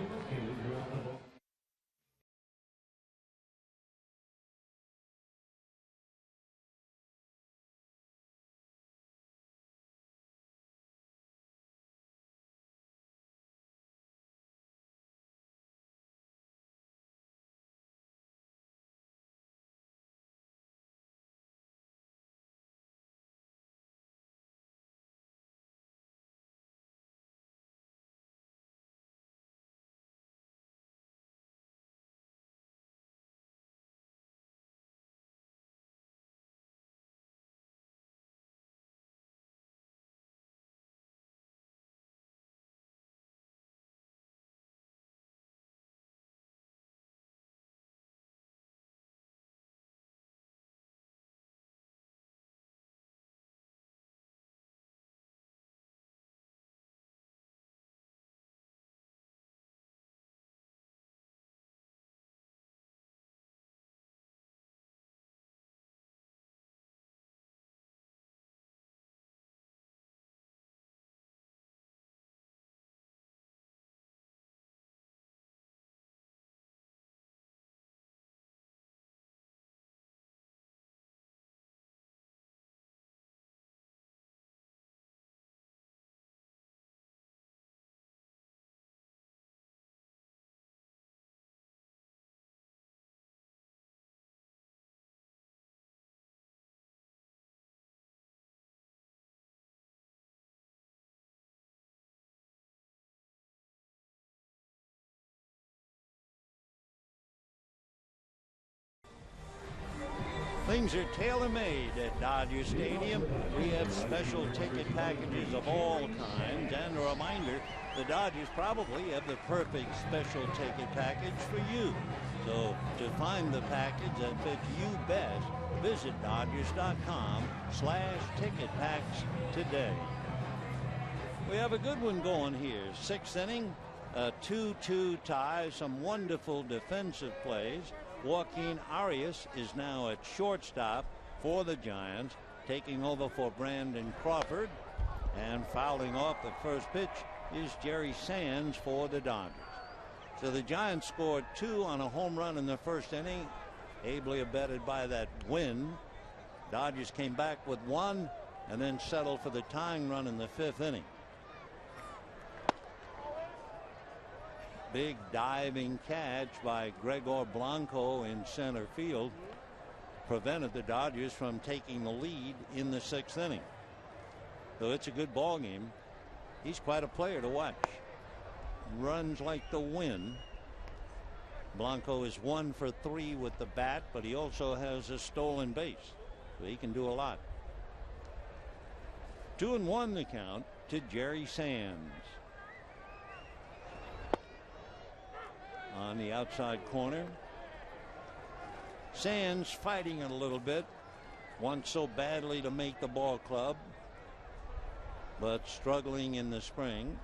Things are tailor-made at Dodger Stadium. We have special ticket packages of all kinds. And a reminder, the Dodgers probably have the perfect special ticket package for you. So to find the package that fits you best, visit Dodgers.com/ticket packs today. We have a good one going here. 6th inning, a 2-2 tie, some wonderful defensive plays. Joaquin Arias is now at shortstop for the Giants, taking over for Brandon Crawford. And fouling off the first pitch is Jerry Sands for the Dodgers. So the Giants scored 2 on a home run in the first inning, ably abetted by that win. Dodgers came back with 1 and then settled for the tying run in the 5th inning. Big diving catch by Gregor Blanco in center field prevented the Dodgers from taking the lead in the 6th inning. So it's a good ball game. He's quite a player to watch. Runs like the wind. Blanco is 1 for 3 with the bat, but he also has a stolen base, so he can do a lot. 2-1 the count to Jerry Sands. On the outside corner, Sands fighting it a little bit. Wants so badly to make the ball club, but struggling in the spring.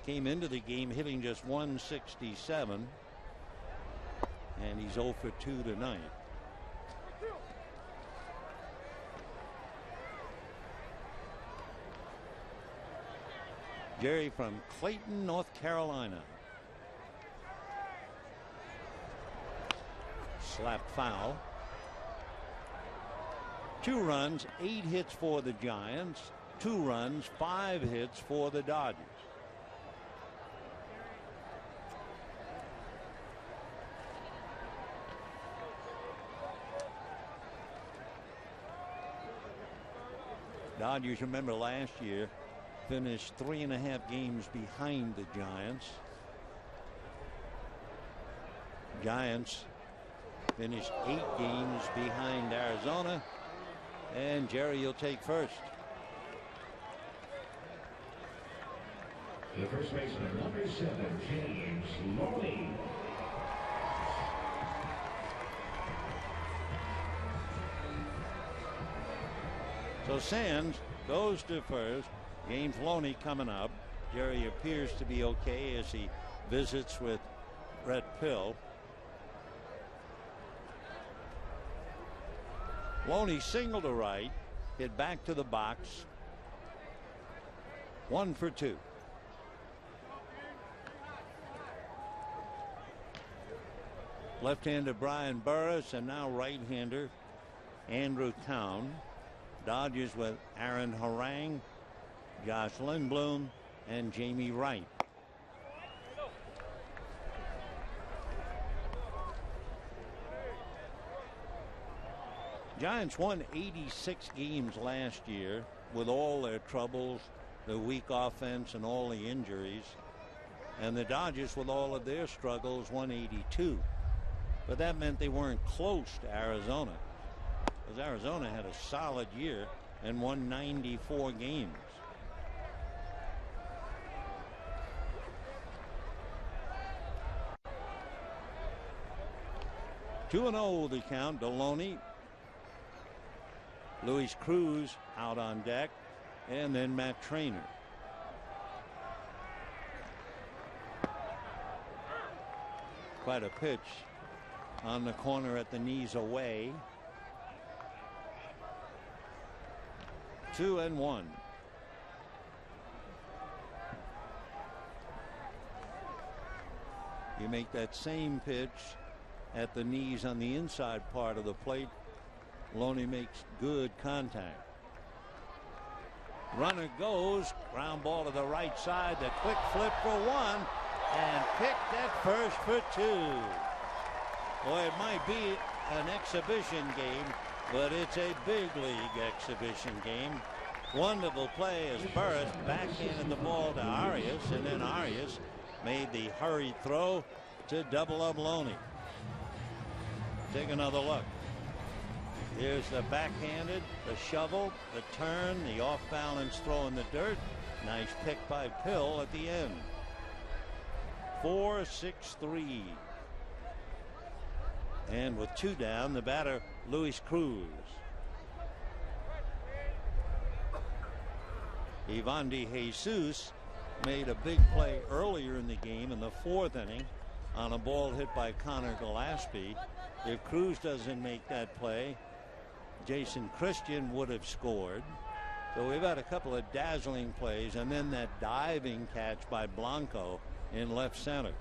Came into the game hitting just 167, and he's 0 for 2 tonight. Jerry from Clayton, North Carolina. Slapped foul. 2 runs, 8 hits for the Giants. 2 runs, 5 hits for the Dodgers. Dodgers, remember last year, finished 3.5 games behind the Giants. Giants finished 8 games behind Arizona. And Jerry, you'll take first. The first baseman, number 7, James Loney. So Sands goes to first. James Loney coming up. Jerry appears to be okay as he visits with Brett Pill. Loney single to right, hit back to the box. 1 for 2. Left-hander Brian Burris, and now right-hander Andrew Town. Dodgers with Aaron Harang, Josh Lindblom, and Jamie Wright. Giants won 86 games last year with all their troubles, the weak offense, and all the injuries. And the Dodgers, with all of their struggles, won 82. But that meant they weren't close to Arizona, because Arizona had a solid year and won 94 games. Two and 0 the count. Deloney. Luis Cruz out on deck, and then Matt Trainer. Quite a pitch on the corner at the knees away. 2-1. You make that same pitch at the knees on the inside part of the plate. Loney makes good contact. Runner goes, ground ball to the right side, the quick flip for 1, and picked at first for 2. Boy, it might be an exhibition game, but it's a big league exhibition game. Wonderful play as Burris backhanded the ball to Arias, and then Arias made the hurried throw to double up Loney. Take another look. Here's the backhanded, the shovel, the turn, the off-balance throw in the dirt. Nice pick by Pill at the end. 4-6-3. And with 2 down, the batter, Luis Cruz. Ivan De Jesus made a big play earlier in the game in the 4th inning on a ball hit by Connor Gillespie. If Cruz doesn't make that play, Jason Christian would have scored. So we've had a couple of dazzling plays, and then that diving catch by Blanco in left center.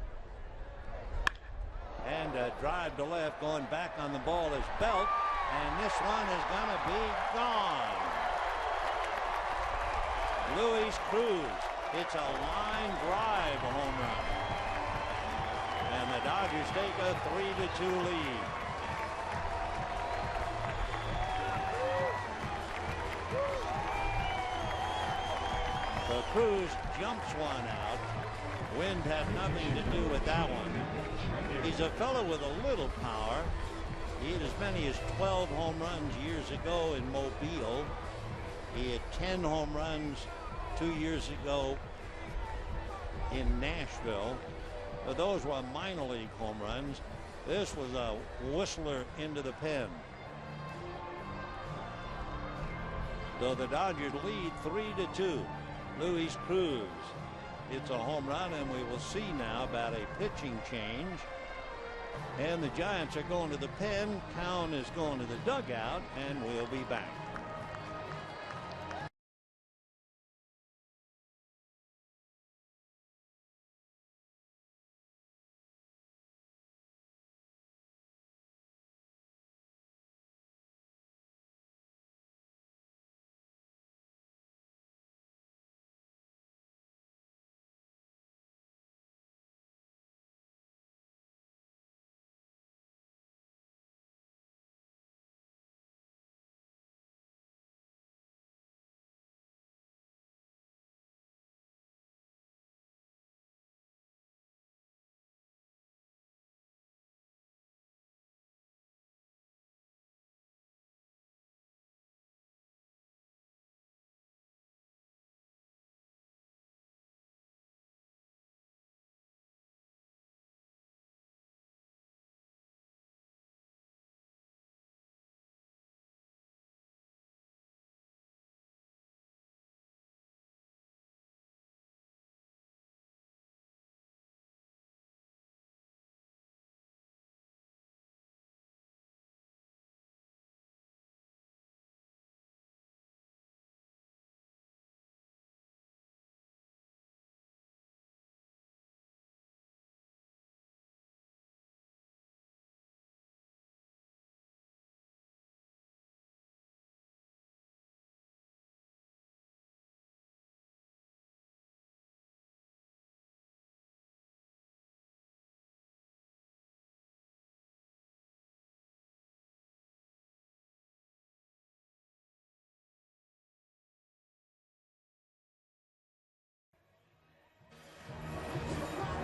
And a drive to left, going back on the ball is Belt, and this one is going to be gone. Luis Cruz hits a line drive home run. And the Dodgers take a 3-2 lead. So Cruz jumps one out. Wind had nothing to do with that one. He's a fellow with a little power. He had as many as 12 home runs years ago in Mobile. He had 10 home runs 2 years ago in Nashville. But those were minor league home runs. This was a whistler into the pen. So the Dodgers lead 3-2. Luis Cruz hits a home run, and we will see now about a pitching change. And the Giants are going to the pen. Cowan is going to the dugout, and we'll be back.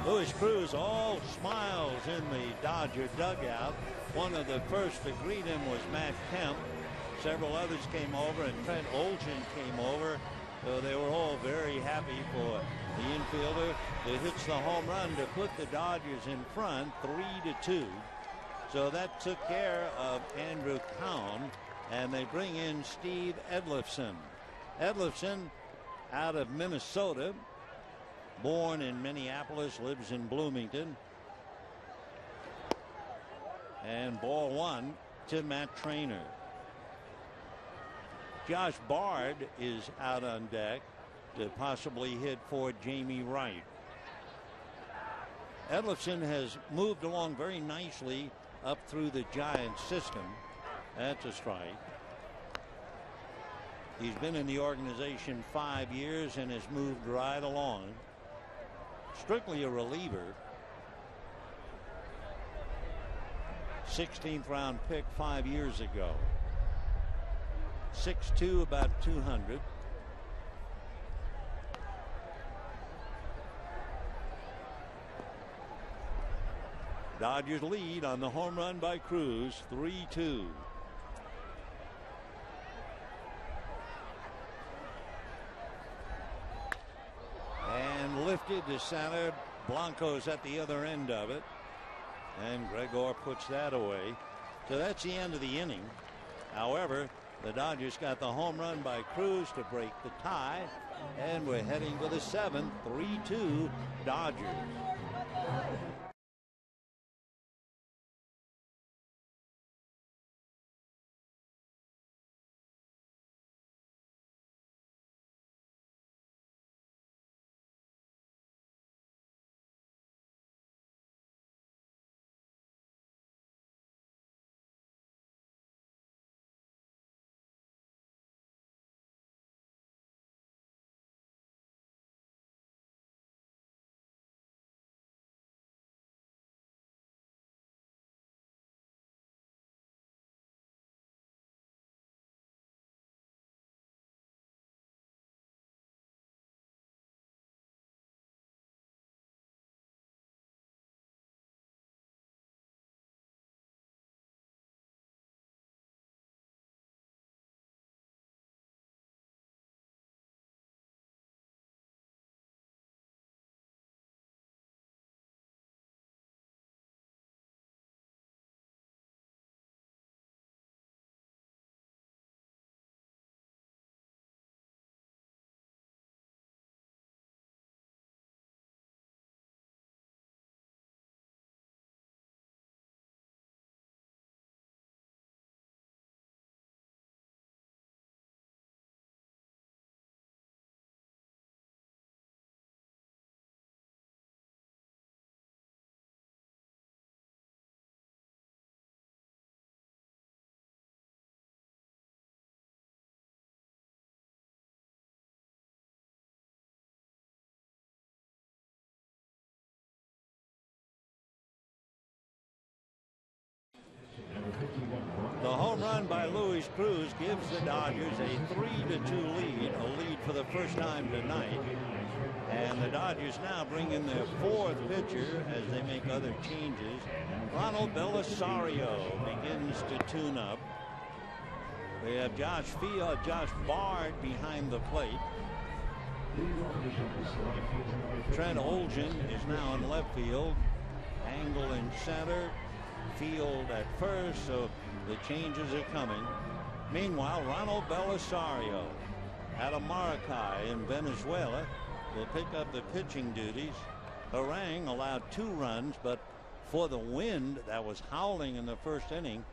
Luis Cruz all smiles in the Dodger dugout. One of the first to greet him was Matt Kemp. Several others came over, and Trent Olson came over. So they were all very happy for the infielder that hits the home run to put the Dodgers in front 3-2. So that took care of Andrew Cowan, and they bring in Steve Edlifson. Edlifson out of Minnesota. Born in Minneapolis, lives in Bloomington. And ball 1 to Matt Trainer. Josh Bard is out on deck to possibly hit for Jamie Wright. Edlifson has moved along very nicely up through the Giants system. That's a strike. He's been in the organization 5 years and has moved right along. Strictly a reliever. 16th round pick 5 years ago. 6'2", about 200. Dodgers lead on the home run by Cruz, 3-2. Lifted to center. Blanco's at the other end of it. And Gregor puts that away. So that's the end of the inning. However, the Dodgers got the home run by Cruz to break the tie. And we're heading to the 7th. 3-2 Dodgers. The home run by Luis Cruz gives the Dodgers a 3-2 lead, a lead for the first time tonight. And the Dodgers now bring in their 4th pitcher as they make other changes. Ronald Belisario begins to tune up. They have Josh Bard behind the plate. Trent Olgen is now in left field. Angle in center. Field at first, so the changes are coming. Meanwhile, Ronald Belisario out of Maracay in Venezuela will pick up the pitching duties. Harang allowed 2 runs, but for the wind that was howling in the first inning,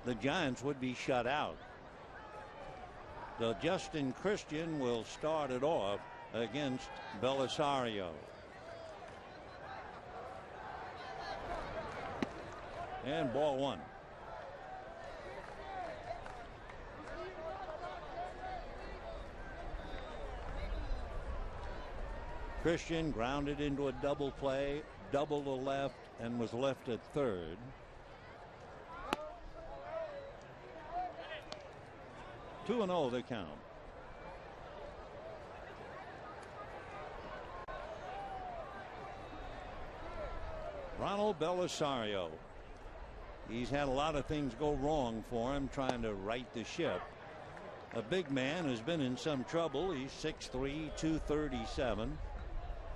the Giants would be shut out. So Justin Christian will start it off against Belisario. And ball 1. Christian grounded into a double play, double to left, and was left at third. Two and 0 the count. Ronald Belisario. He's had a lot of things go wrong for him trying to right the ship. A big man who's been in some trouble. He's 6'3", 237.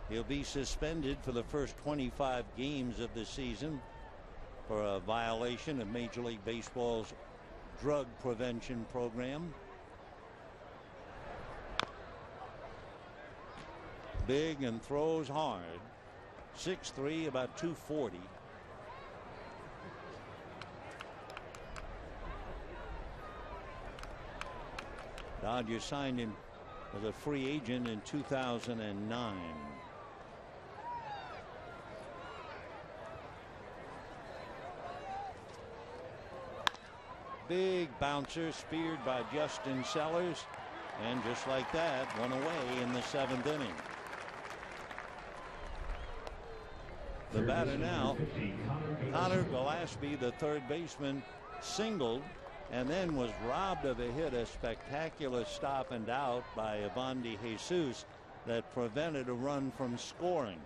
He'll be suspended for the first 25 games of the season for a violation of Major League Baseball's drug prevention program. Big and throws hard. 6'3", about 240. Dodgers signed him as a free agent in 2009. Big bouncer speared by Justin Sellers, and just like that, one away in the 7th inning. The batter now, Connor Gillespie, the third baseman, singled and then was robbed of a hit, a spectacular stop and out by Ivan De Jesus that prevented a run from scoring.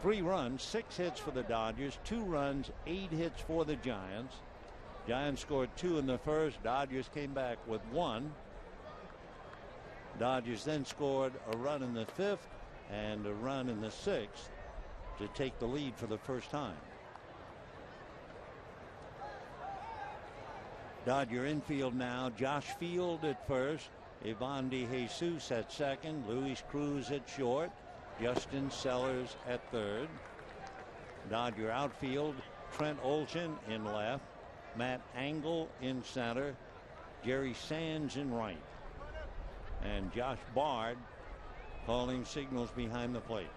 3 runs, 6 hits for the Dodgers, 2 runs, 8 hits for the Giants. Giants scored 2 in the first. Dodgers came back with 1. Dodgers then scored a run in the 5th and a run in the 6th to take the lead for the first time. Dodger infield now. Josh Field at first. Ivan DeJesus at second. Luis Cruz at short. Justin Sellers at third. Dodger outfield. Trent Olson in left. Matt Angle in center. Jerry Sands in right. And Josh Bard calling signals behind the plate.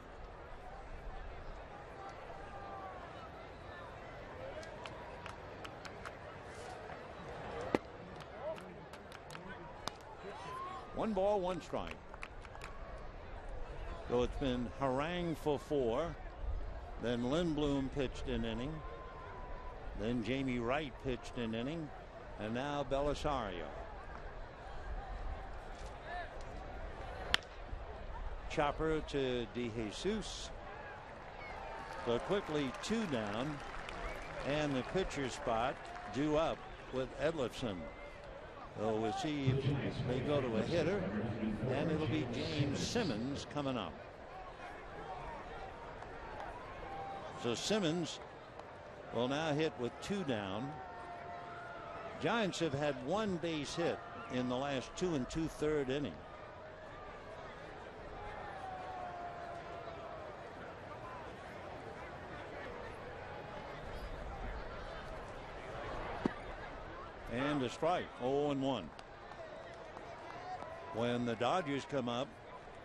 One ball, one strike. So it's been Harang for 4. Then Lindblom pitched an inning. Then Jamie Wright pitched an inning. And now Belisario. Chopper to DeJesus. So quickly 2 down. And the pitcher spot due up with Edlifson. So we'll see if they go to a hitter, and it'll be James Simmons coming up. So Simmons will now hit with 2 down. Giants have had 1 base hit in the last 2 2/3 innings. And a strike. 0-1. When the Dodgers come up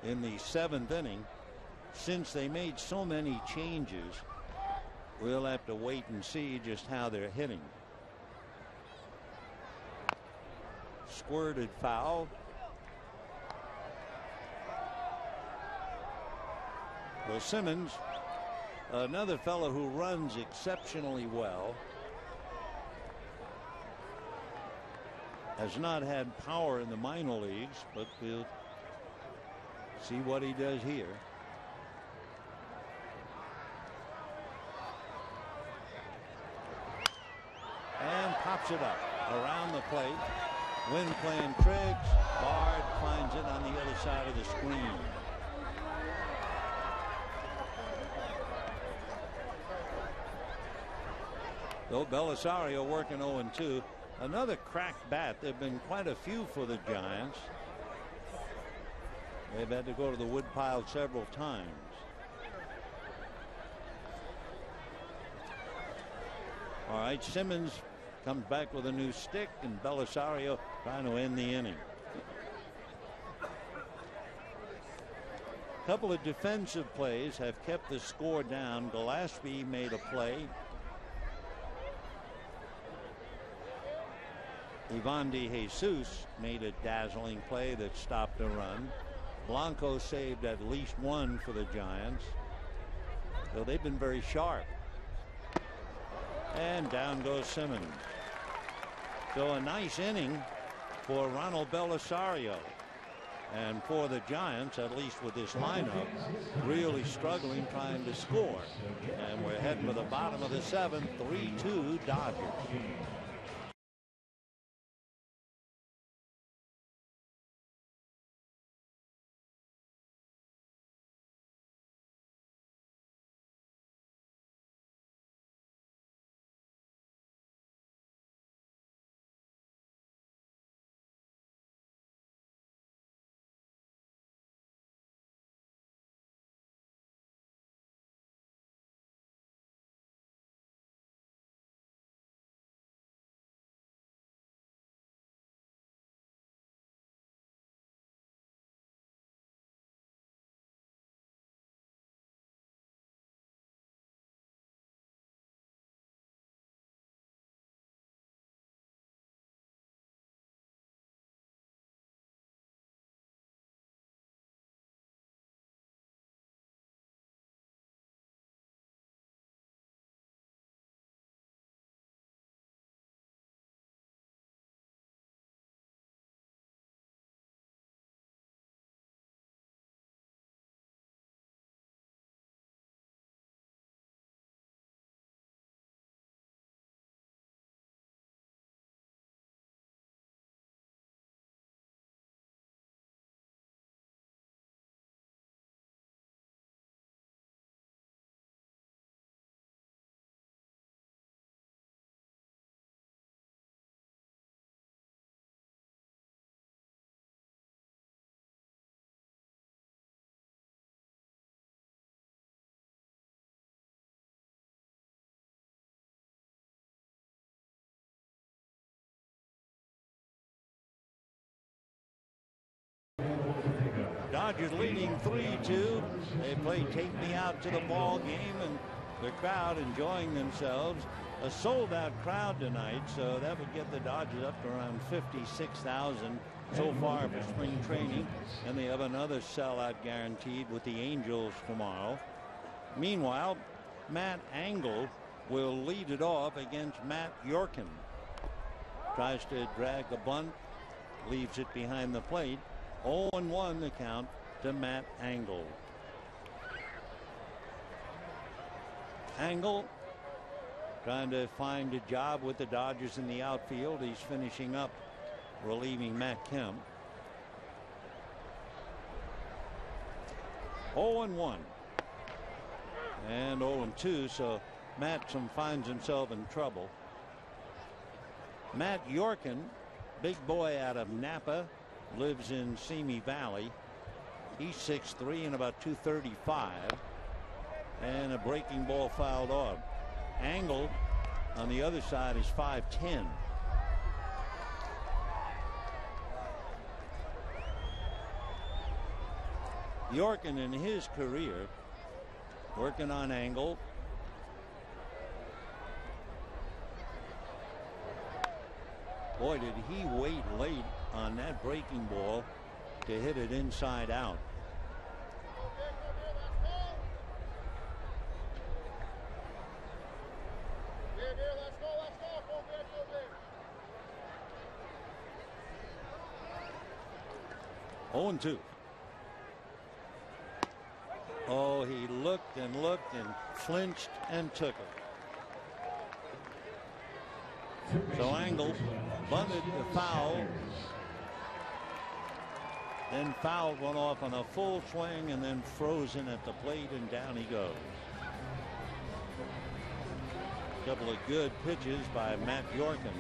in the 7th inning, since they made so many changes, we'll have to wait and see just how they're hitting. Squirted foul. Well, Simmons, another fellow who runs exceptionally well, has not had power in the minor leagues, but we'll see what he does here. And pops it up around the plate. Wind playing tricks. Bard finds it on the other side of the screen. Though Belisario working 0-2. Another cracked bat. There have been quite a few for the Giants. They've had to go to the woodpile several times. All right, Simmons comes back with a new stick, and Belisario trying to end the inning. A couple of defensive plays have kept the score down. Gillespie made a play. Ivan DeJesus made a dazzling play that stopped a run. Blanco saved at least 1 for the Giants. So they've been very sharp. And down goes Simmons. So a nice inning for Ronald Belisario. And for the Giants, at least with this lineup, really struggling trying to score. And we're heading for the bottom of the 7th, 3-2 Dodgers. Dodgers leading 3-2. They play Take Me Out to the ball game, and the crowd enjoying themselves. A sold-out crowd tonight, so that would get the Dodgers up to around 56,000 so far for spring training, and they have another sellout guaranteed with the Angels tomorrow. Meanwhile, Matt Engel will lead it off against Matt Yorkin. Tries to drag a bunt, leaves it behind the plate. 0-1 the count to Matt Engel. Engel trying to find a job with the Dodgers in the outfield. He's finishing up relieving Matt Kemp. 0-1 and 0-2, so Matson finds himself in trouble. Matt Yorkin, big boy out of Napa, lives in Simi Valley. He's 6'3" and about 235, and a breaking ball fouled off. Engel on the other side is 5'10". Yorkin in his career working on Engel. Boy, did he wait late on that breaking ball to hit it inside out. Oh, and 2. Oh, he looked and flinched and took it. So Engel bunted the foul, then fouled one off on a full swing, and then frozen at the plate, and down he goes. A couple of good pitches by Matt Yorkin,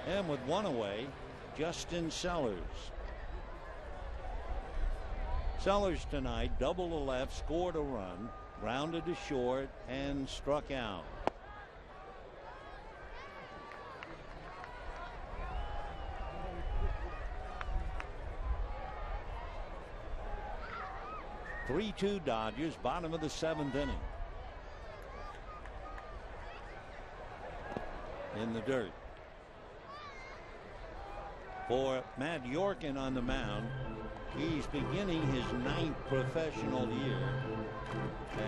and with one away, Justin Sellers. Sellers tonight, double to left, scored a run, grounded to short, and struck out. Three-two Dodgers, bottom of the 7th inning. In the dirt. For Matt Yorkin on the mound, he's beginning his 9th professional year,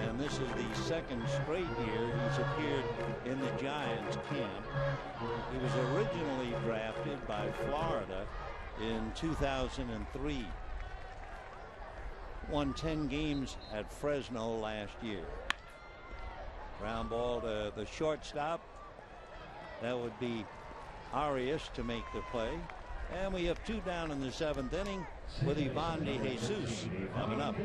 and this is the 2nd straight year he's appeared in the Giants camp. He was originally drafted by Florida in 2003. Won 10 games at Fresno last year. Ground ball to the shortstop. That would be Arias to make the play. And we have 2 down in the 7th inning with Ivan De Jesus coming up.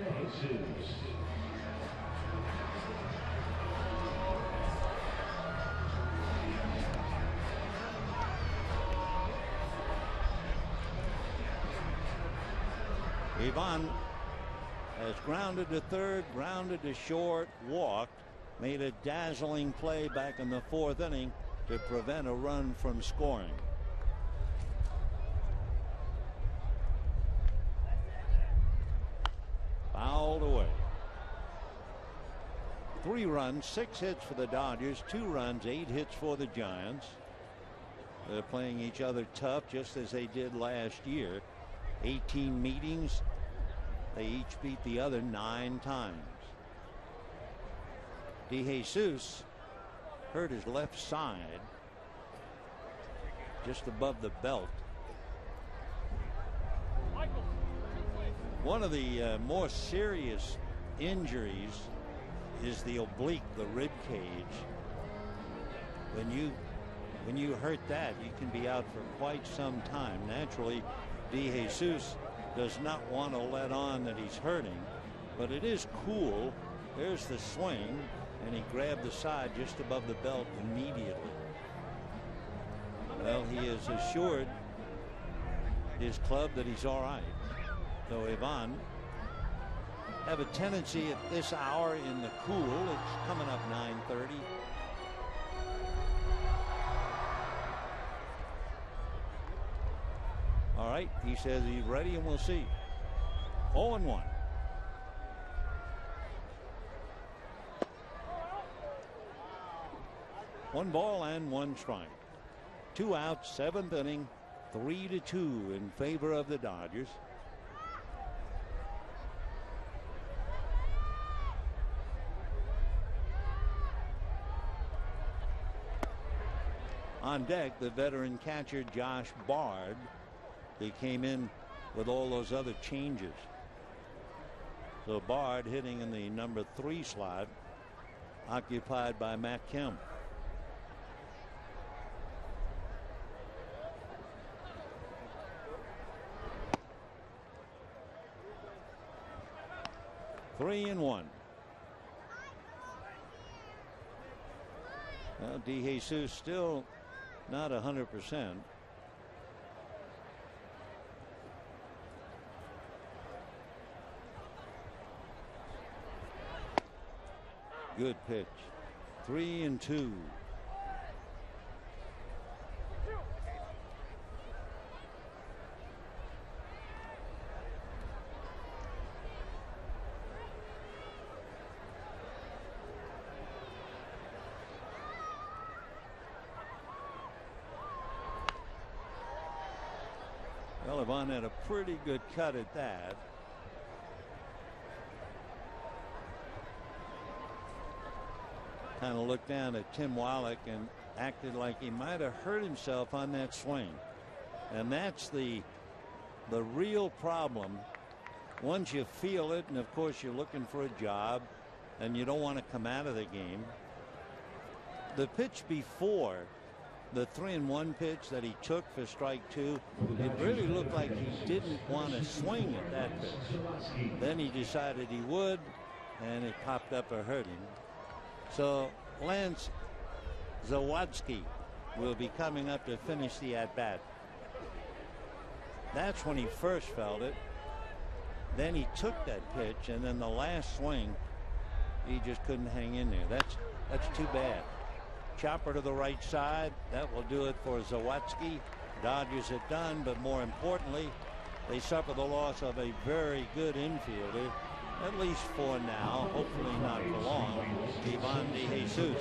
Ivan has grounded to third, grounded to short, walked, made a dazzling play back in the 4th inning to prevent a run from scoring. Fouled away. 3 runs, 6 hits for the Dodgers, 2 runs, 8 hits for the Giants. They're playing each other tough, just as they did last year. 18 meetings. They each beat the other 9 times. De Jesus hurt his left side, just above the belt. One of the more serious injuries is the oblique, the rib cage. When you hurt that, you can be out for quite some time. Naturally, De Jesus does not want to let on that he's hurting, but it is cool. There's the swing, and he grabbed the side just above the belt immediately. Well, he has assured his club that he's all right. So Ivan have a tendency at this hour in the cool. It's coming up 9:30. All right, he says he's ready, and we'll see. 0-1. One ball and one strike. 2 outs, 7th inning, 3-2 in favor of the Dodgers. On deck, the veteran catcher Josh Bard. He came in with all those other changes. So Bard hitting in the number 3 slot, occupied by Matt Kemp. Three and one. Well, DeJesus still not 100%. Good pitch. 3-2. Well, Ivan had a pretty good cut at that. Kind of looked down at Tim Wallach and acted like he might have hurt himself on that swing. And that's the real problem. Once you feel it, and of course you're looking for a job and you don't want to come out of the game. The pitch before, the 3-1 pitch that he took for strike 2, it really looked like he didn't want to swing at that pitch. Then he decided he would, and it popped up or hurt him. So Lance Zawadski will be coming up to finish the at-bat. That's when he first felt it. Then he took that pitch, and then the last swing, he just couldn't hang in there. That's too bad. Chopper to the right side. That will do it for Zawadski. Dodgers are done, but more importantly, they suffer the loss of a very good infielder, at least for now, hopefully not for long, Ivan DeJesus.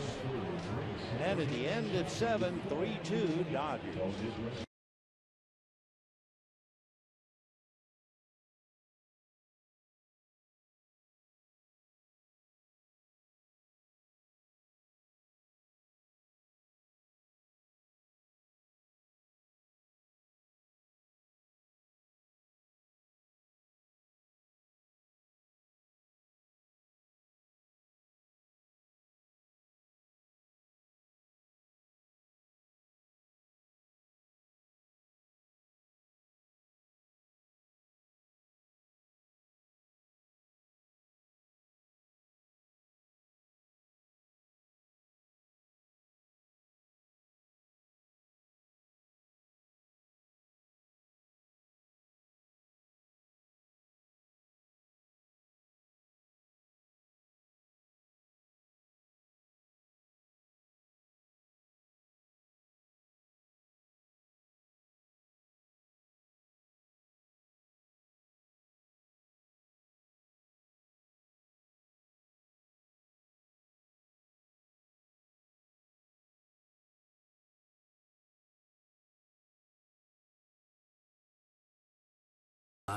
And at the end of 7, 3-2 Dodgers.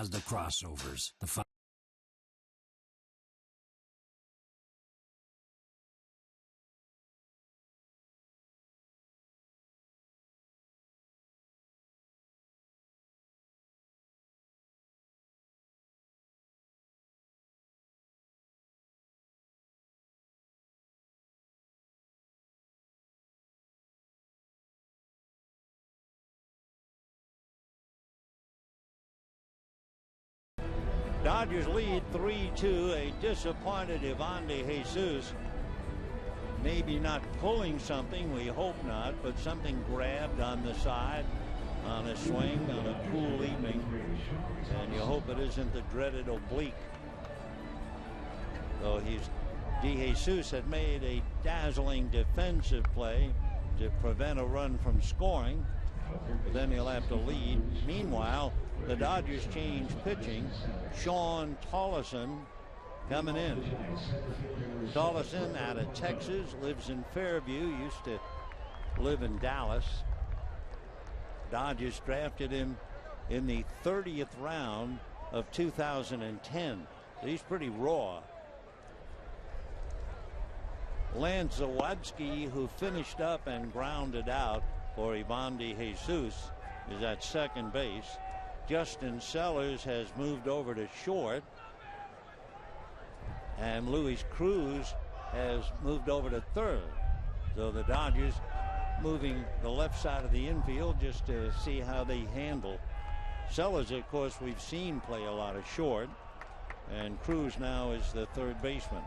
The crossovers. Dodgers lead 3-2. A disappointed Ivan DeJesus. Maybe not pulling something, we hope not, but something grabbed on the side on a swing on a cool evening, and you hope it isn't the dreaded oblique. Though DeJesus had made a dazzling defensive play to prevent a run from scoring. but then he'll have to lead. Meanwhile, the Dodgers change pitching. Sean Tollison coming in. Tollison out of Texas, lives in Fairview, used to live in Dallas. Dodgers drafted him in the 30th round of 2010. He's pretty raw. Lance Zawadski, who finished up and grounded out for Ivan de Jesus, is at second base. Justin Sellers has moved over to short, and Luis Cruz has moved over to third. So the Dodgers moving the left side of the infield just to see how they handle. Sellers, of course, we've seen play a lot of short, and Cruz now is the third baseman.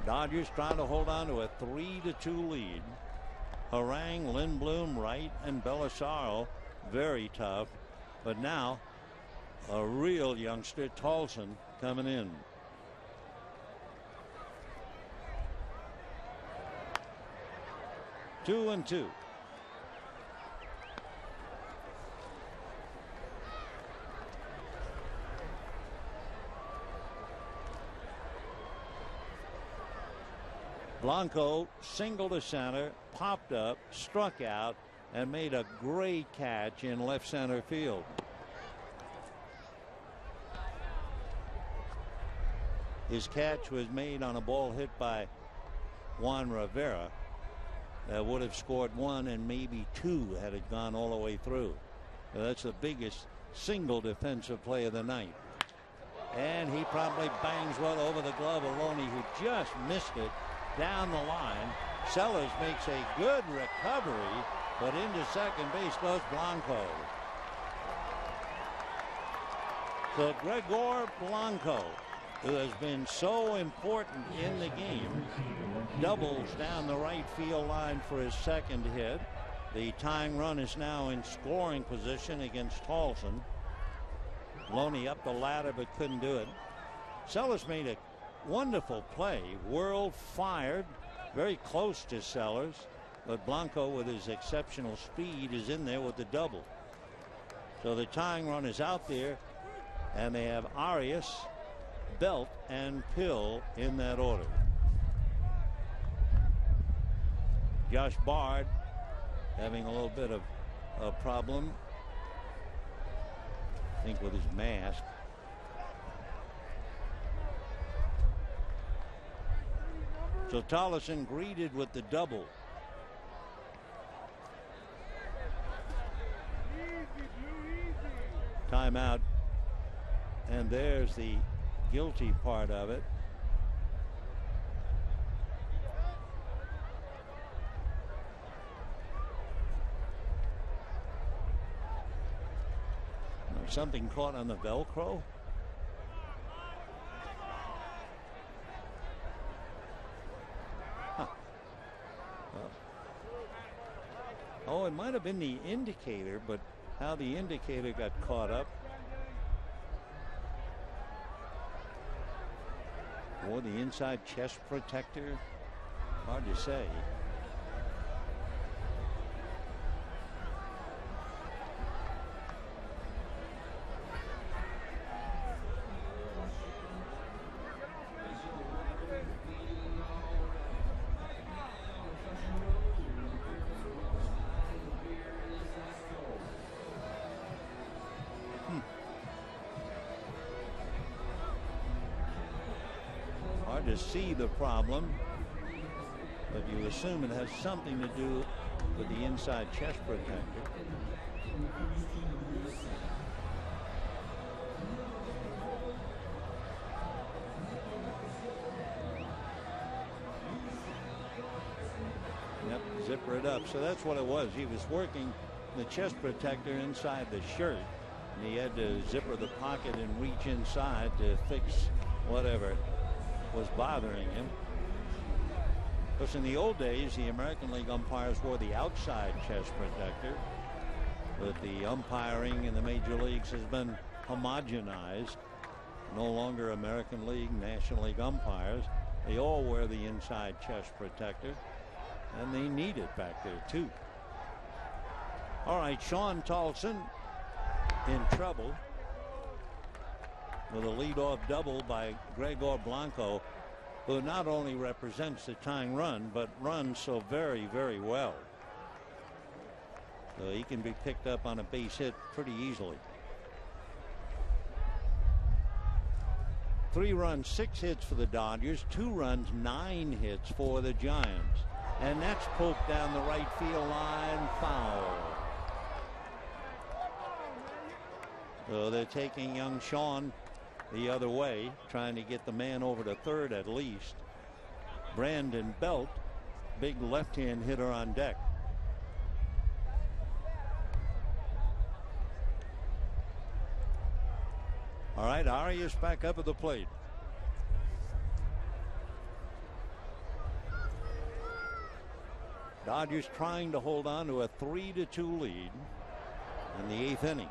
Dodgers trying to hold on to a 3-2 lead. Harang, Lindblom, Wright, and Belisaro very tough, but now a real youngster, Tolson, coming in. Two and two. Blanco single to center, popped up, struck out, and made a great catch in left center field. His catch was made on a ball hit by Juan Rivera that would have scored one and maybe two had it gone all the way through. Now, that's the biggest single defensive play of the night. And he probably bangs well over the glove of Loney, who just missed it down the line. Sellers makes a good recovery, but into second base goes Blanco. So Gregor Blanco, who has been so important in the game, doubles down the right field line for his second hit. The tying run is now in scoring position against Tolson. Loney up the ladder but couldn't do it. Sellers made a wonderful play. World fired very close to Sellers, but Blanco, with his exceptional speed, is in there with the double. So the tying run is out there, and they have Arias, Belt, and Pill in that order. Josh Bard having a little bit of a problem, I think, with his mask. So Tollison greeted with the double. Timeout, and there's the guilty part of it. Something caught on the Velcro. Oh, it might have been the indicator, but how the indicator got caught up, or the inside chest protector, hard to say. To see the problem, but you assume it has something to do with the inside chest protector. Yep, zipper it up. So that's what it was. He was working the chest protector inside the shirt, and he had to zipper the pocket and reach inside to fix whatever was bothering him. Because in the old days, the American League umpires wore the outside chest protector, but the umpiring in the major leagues has been homogenized. No longer American League, National League umpires. They all wear the inside chest protector. And they need it back there, too. All right, Sean Tolson in trouble with a leadoff double by Gregor Blanco, who not only represents the tying run, but runs so very, very well. So he can be picked up on a base hit pretty easily. 3 runs, 6 hits for the Dodgers, 2 runs, 9 hits for the Giants. And that's poked down the right field line, foul. So they're taking young Sean the other way, trying to get the man over to third at least. Brandon Belt, big left-hand hitter on deck. All right, Arias back up at the plate. Dodgers trying to hold on to a 3-2 lead in the 8th inning.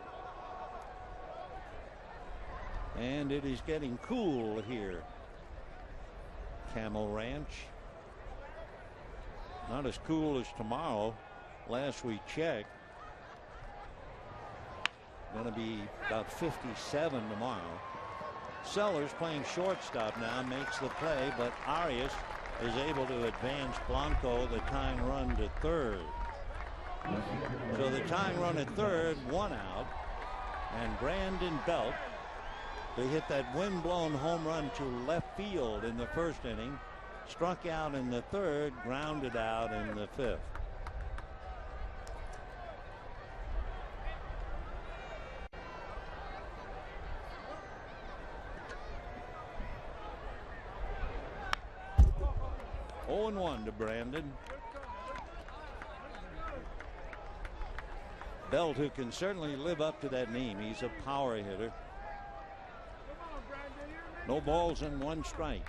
And it is getting cool here. Camel Ranch. Not as cool as tomorrow. Last we checked. Going to be about 57 tomorrow. Sellers playing shortstop now makes the play, but Arias is able to advance Blanco, the tying run, to third. So the tying run at third, 1 out, and Brandon Belt, who hit that wind-blown home run to left field in the first inning, struck out in the third, grounded out in the 5th. Oh, 0-1 to Brandon. Belt, who can certainly live up to that name. He's a power hitter. No balls and 1 strike.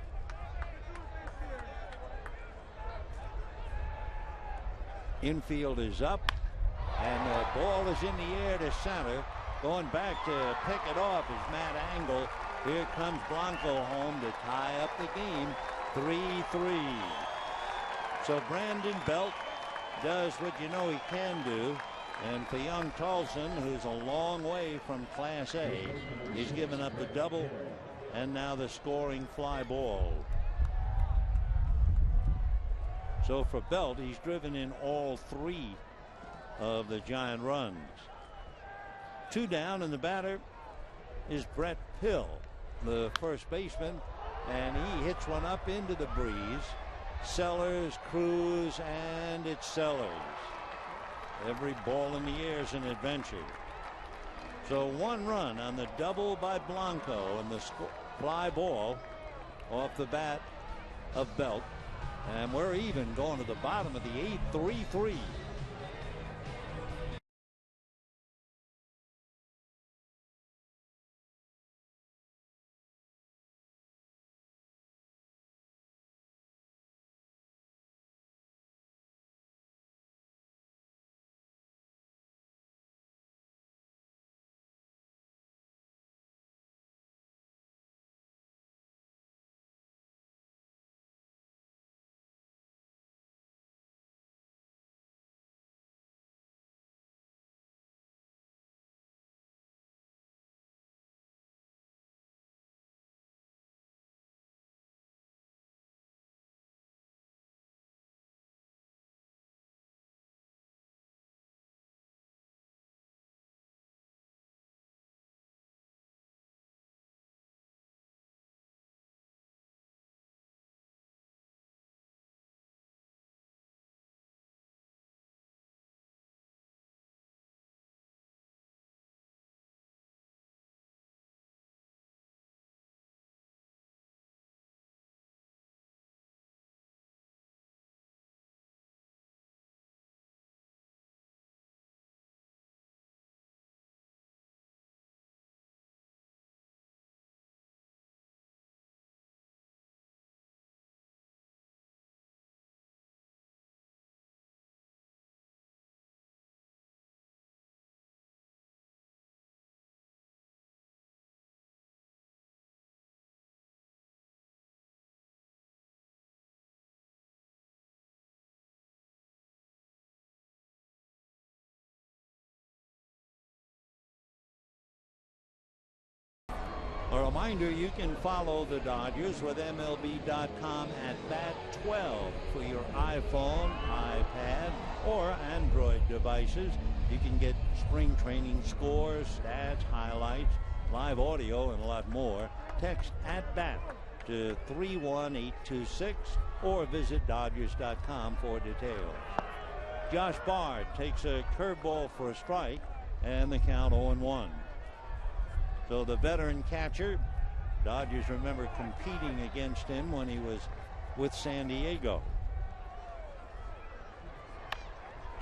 Infield is up, and the ball is in the air to center. Going back to pick it off is Matt Angle. Here comes Blanco home to tie up the game. 3-3. So Brandon Belt does what you know he can do. And for young Tolson, who's a long way from Class A, he's given up the double and now the scoring fly ball. So for Belt, he's driven in all 3 of the Giant runs. 2 down, and the batter is Brett Pill, the first baseman, and he hits one up into the breeze. Sellers, Cruz, and it's Sellers. Every ball in the air is an adventure. So 1 run on the double by Blanco and the fly ball off the bat of Belt. And we're even going to the bottom of the 8th, 3-3. A reminder, you can follow the Dodgers with MLB.com at Bat 12 for your iPhone, iPad, or Android devices. You can get spring training scores, stats, highlights, live audio, and a lot more. Text at Bat to 31826 or visit Dodgers.com for details. Josh Bard takes a curveball for a strike, and the count 0-1. So the veteran catcher, Dodgers remember competing against him when he was with San Diego.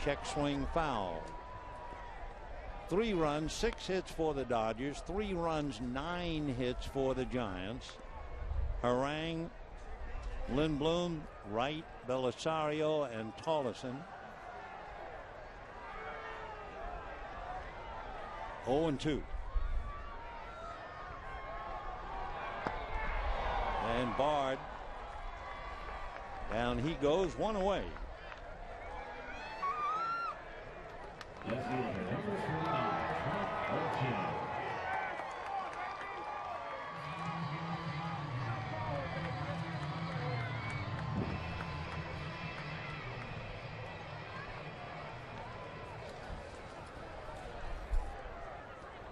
Check swing foul. 3 runs, 6 hits for the Dodgers, 3 runs, 9 hits for the Giants. Harang, Lindblom, Wright, Belisario, and Tolleson. 0-2. And Bard, down he goes, 1 away. Left fielder number 49, Trent Olson.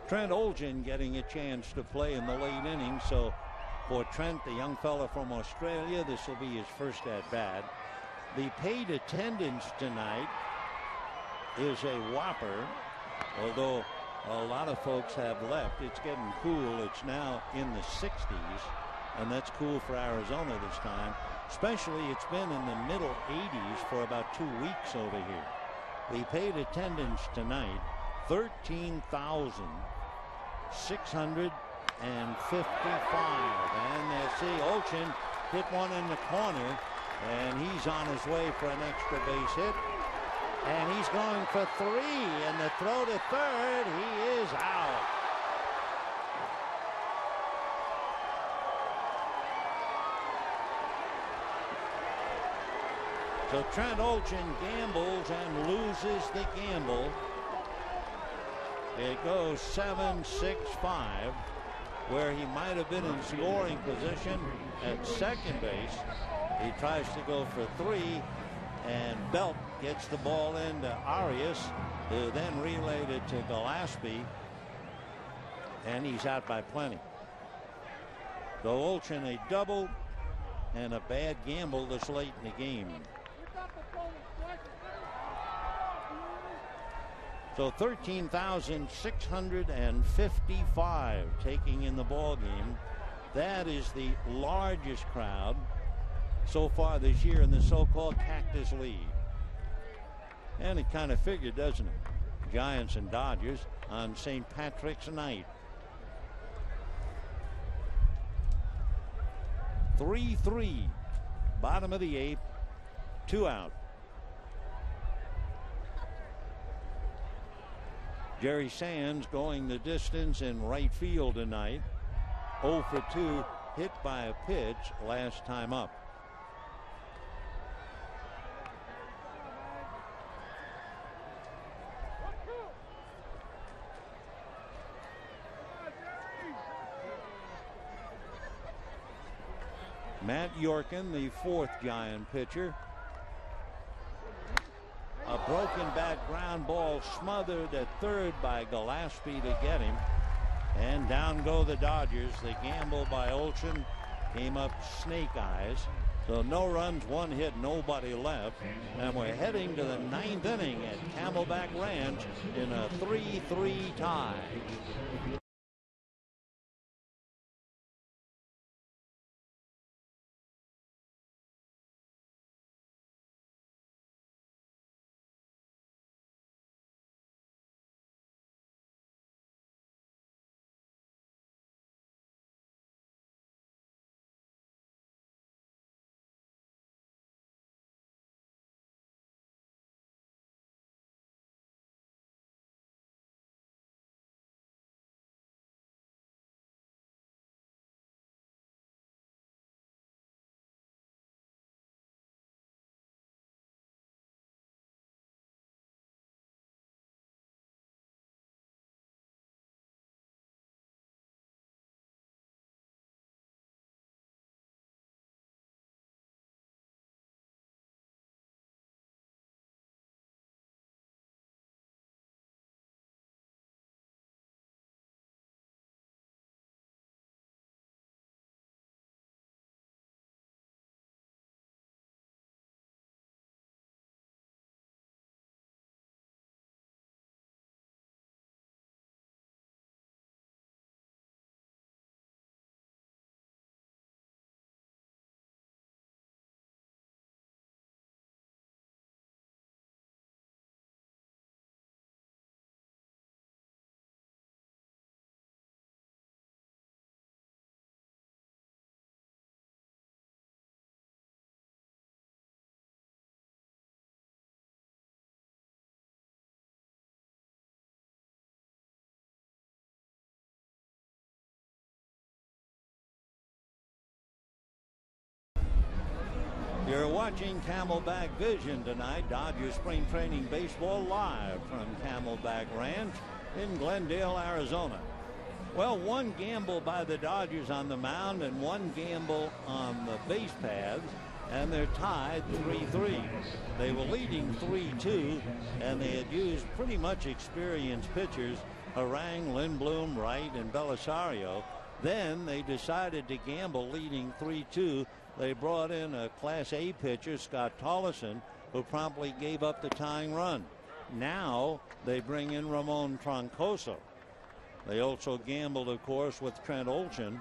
Trent Olson getting a chance to play in the late innings. So for Trent, the young fella from Australia, this will be his first at bat. The paid attendance tonight is a whopper, although a lot of folks have left. It's getting cool. It's now in the 60s, and that's cool for Arizona this time. Especially, it's been in the middle 80s for about 2 weeks over here. The paid attendance tonight, 13,655. And see, Olson hit one in the corner, and he's on his way for an extra base hit. And he's going for 3, and the throw to third, he is out. So Trent Olson gambles and loses the gamble. It goes 7-6-5, where he might have been in scoring position at second base. He tries to go for 3, and Belt gets the ball into Arias, who then relayed it to Gillespie, and he's out by plenty. So Olson a double and a bad gamble this late in the game. So 13,655 taking in the ball game. That is the largest crowd so far this year in the so-called Cactus League. And it kind of figured, doesn't it? Giants and Dodgers on St. Patrick's night. 3-3, bottom of the 8th, 2 out. Jerry Sands going the distance in right field tonight. 0 for 2, hit by a pitch last time up. Matt Yorkin, the 4th Giant pitcher. A broken back ground ball smothered at third by Gillespie to get him. And down go the Dodgers. The gamble by Olson came up snake eyes. So no runs, 1 hit, nobody left. And we're heading to the 9th inning at Camelback Ranch in a 3-3 tie. You're watching Camelback Vision tonight. Dodgers spring training baseball live from Camelback Ranch in Glendale, Arizona. Well, one gamble by the Dodgers on the mound and one gamble on the base paths, and they're tied 3-3. They were leading 3-2, and they had used pretty much experienced pitchers, Harang, Lindblom, Wright, and Belisario. Then they decided to gamble, leading 3-2. They brought in a Class A pitcher, Scott Tolleson, who promptly gave up the tying run. Now they bring in Ramon Troncoso. They also gambled, of course, with Trent Olson,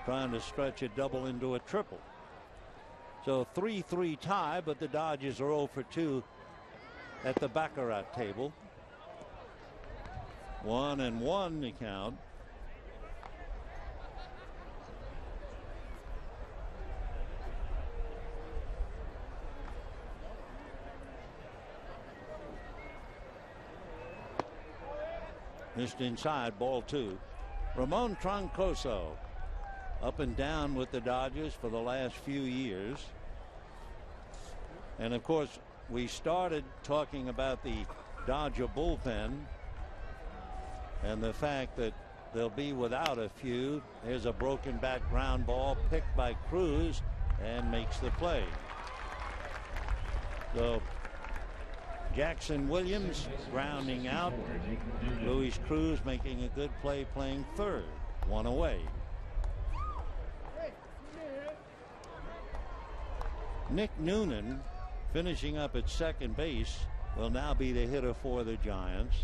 trying to stretch a double into a triple. So 3-3 tie, but the Dodgers are 0 for 2 at the Baccarat table. 1-1 the count. Missed inside, ball 2. Ramon Troncoso up and down with the Dodgers for the last few years. And of course, we started talking about the Dodger bullpen and the fact that they'll be without a few. There's a broken back ground ball picked by Cruz and makes the play. So Jackson Williams grounding out. Luis Cruz making a good play, playing third. One away. Nick Noonan, finishing up at second base, will now be the hitter for the Giants.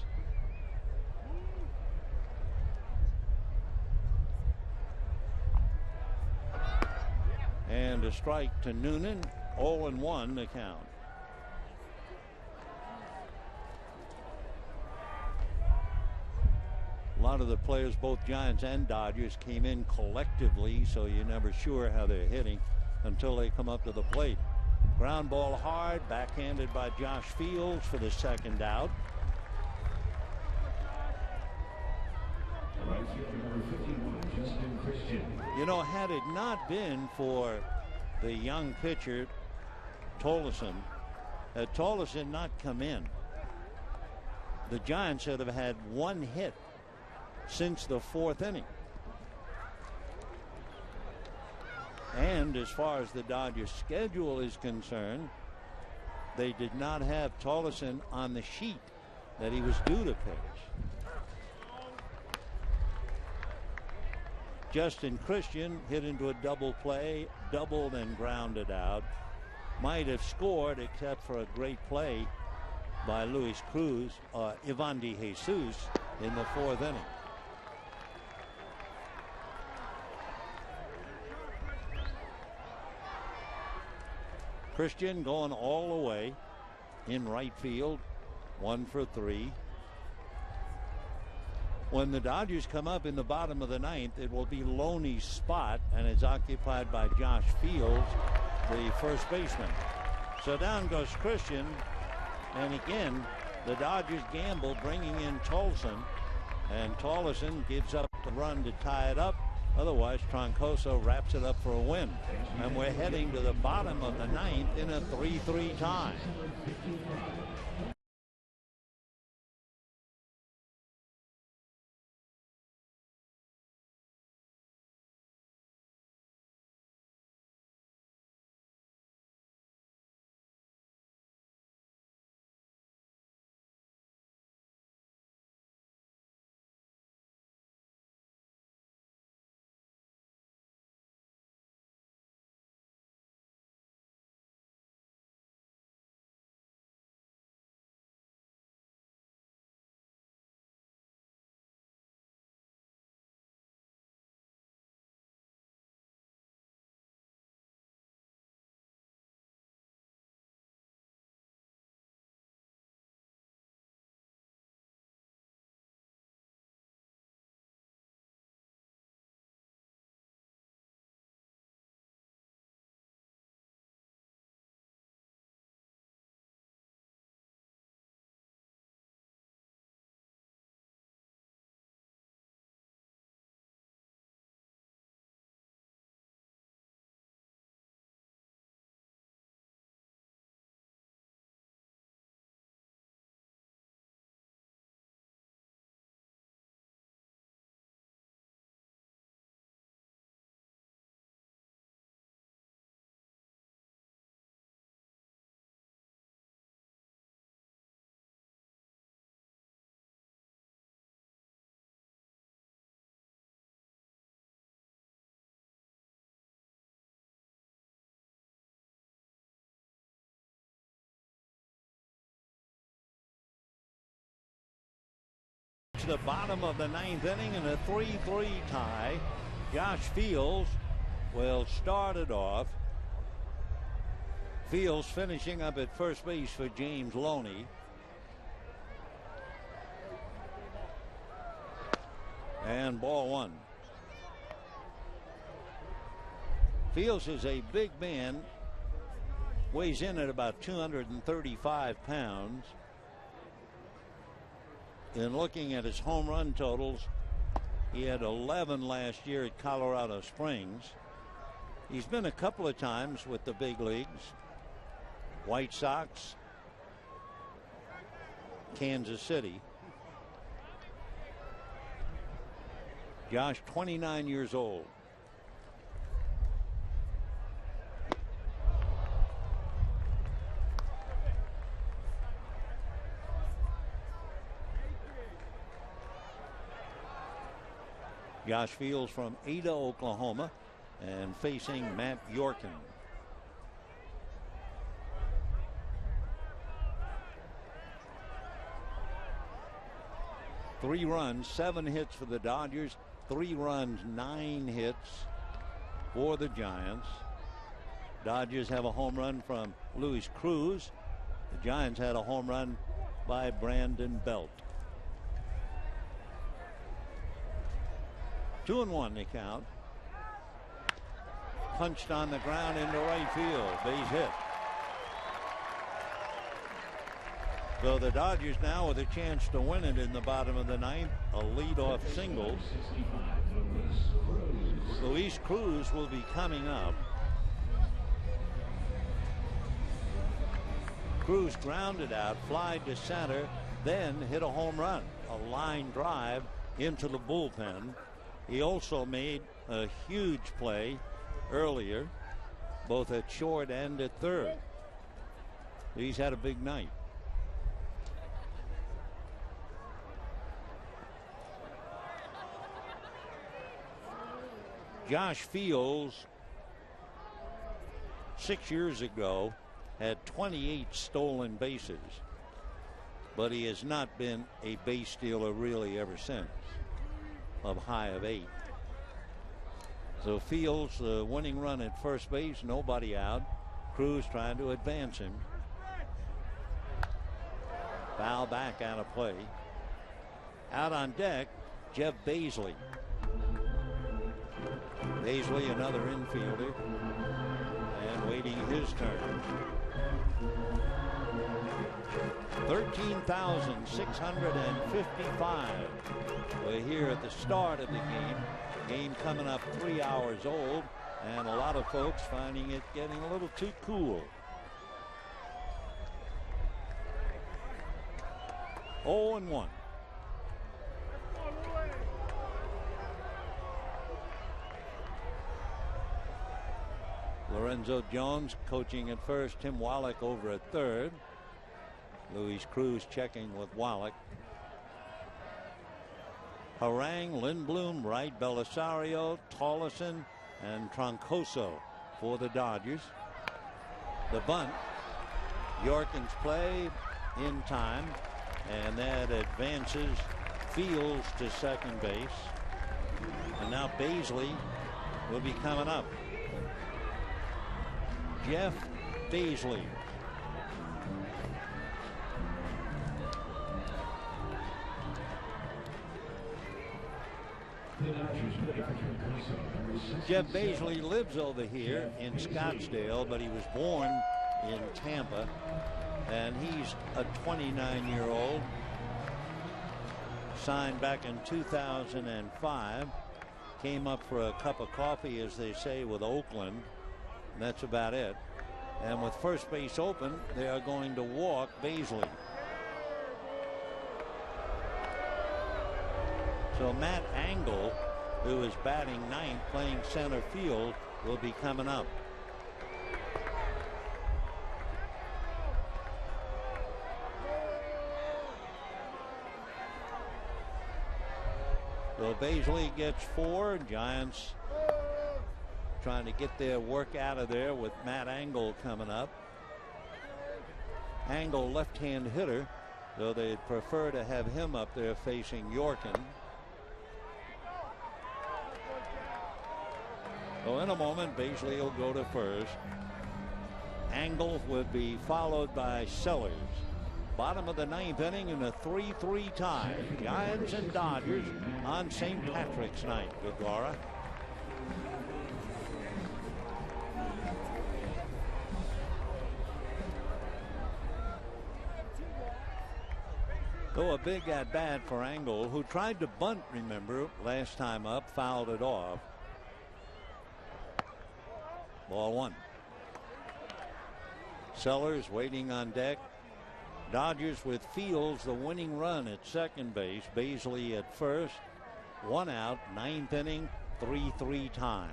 And a strike to Noonan. 0-1 the count. A lot of the players, both Giants and Dodgers, came in collectively, so you're never sure how they're hitting until they come up to the plate. Ground ball hard, backhanded by Josh Fields for the second out. Right fielder number 51, Justin Christian. You know, had it not been for the young pitcher Tolleson, had Tolleson not come in, the Giants would have had one hit since the fourth inning. And as far as the Dodgers schedule is concerned, they did not have Tolleson on the sheet that he was due to pitch. Justin Christian hit into a double play, doubled and grounded out. Might have scored except for a great play by Luis Cruz, Ivan De Jesus, in the fourth inning. Christian going all the way in right field, 1 for 3. When the Dodgers come up in the bottom of the ninth, it will be Loney's spot, and it's occupied by Josh Fields, the first baseman. So down goes Christian, and again the Dodgers gamble, bringing in Tolleson, and Tolleson gives up the run to tie it up. Otherwise, Troncoso wraps it up for a win. And we're heading to the bottom of the ninth in a 3-3 tie. the bottom of the ninth inning in a 3-3 tie. Josh Fields will start it off. Fields finishing up at first base for James Loney. And ball one. Fields is a big man, weighs in at about 235 pounds. In looking at his home run totals, he had 11 last year at Colorado Springs. He's been a couple of times with the big leagues. White Sox, Kansas City. Josh, 29 years old. Josh Fields from Ada, Oklahoma, and facing Matt Yorkin. Three runs, 7 hits for the Dodgers. 3 runs, 9 hits for the Giants. Dodgers have a home run from Luis Cruz. The Giants had a home run by Brandon Belt. 2-1 the count. Punched on the ground into right field. Base hit. So the Dodgers now with a chance to win it in the bottom of the ninth. A leadoff single. Luis Cruz will be coming up. Cruz grounded out, fly to center, then hit a home run. A line drive into the bullpen. He also made a huge play earlier, both at short and at third. He's had a big night. Josh Fields, 6 years ago, had 28 stolen bases, but he has not been a base stealer really ever since, of high of 8. So Fields, the winning run at first base, nobody out. Cruz trying to advance him. Foul back out of play. Out on deck, Jeff Baisley. Baisley, another infielder, and waiting his turn. 13,655. We're here at the start of the game. Game coming up 3 hours old, and a lot of folks finding it getting a little too cool. 0-1. Lorenzo Jones coaching at first. Tim Wallach over at third. Luis Cruz checking with Wallach. Harang, Lindblom, Wright, Belisario, Tolleson, and Troncoso for the Dodgers. The bunt. Yorkin's play in time, and that advances Fields to second base. And now Baisley will be coming up. Jeff Baisley. Jeff Baisley lives over here in Scottsdale, but he was born in Tampa, and he's a 29-year-old. Signed back in 2005. Came up for a cup of coffee, as they say, with Oakland. And that's about it. And with first base open, they are going to walk Baisley. So Matt Angle, who is batting ninth, playing center field, will be coming up. So Baisley gets 4. Giants trying to get their work out of there with Matt Angle coming up. Angle, left-hand hitter, So they'd prefer to have him up there facing Yorkin. So in a moment, Baisley will go to first. Angle would be followed by Sellers. Bottom of the ninth inning in a 3-3 tie. Giants and Dodgers on St. Patrick's night, Gagara. So a big at bat for Angle, who tried to bunt, remember, last time up, fouled it off. Ball one. Sellers waiting on deck. Dodgers with Fields the winning run at second base. Baisley at first. One out, ninth inning, 3-3 tie.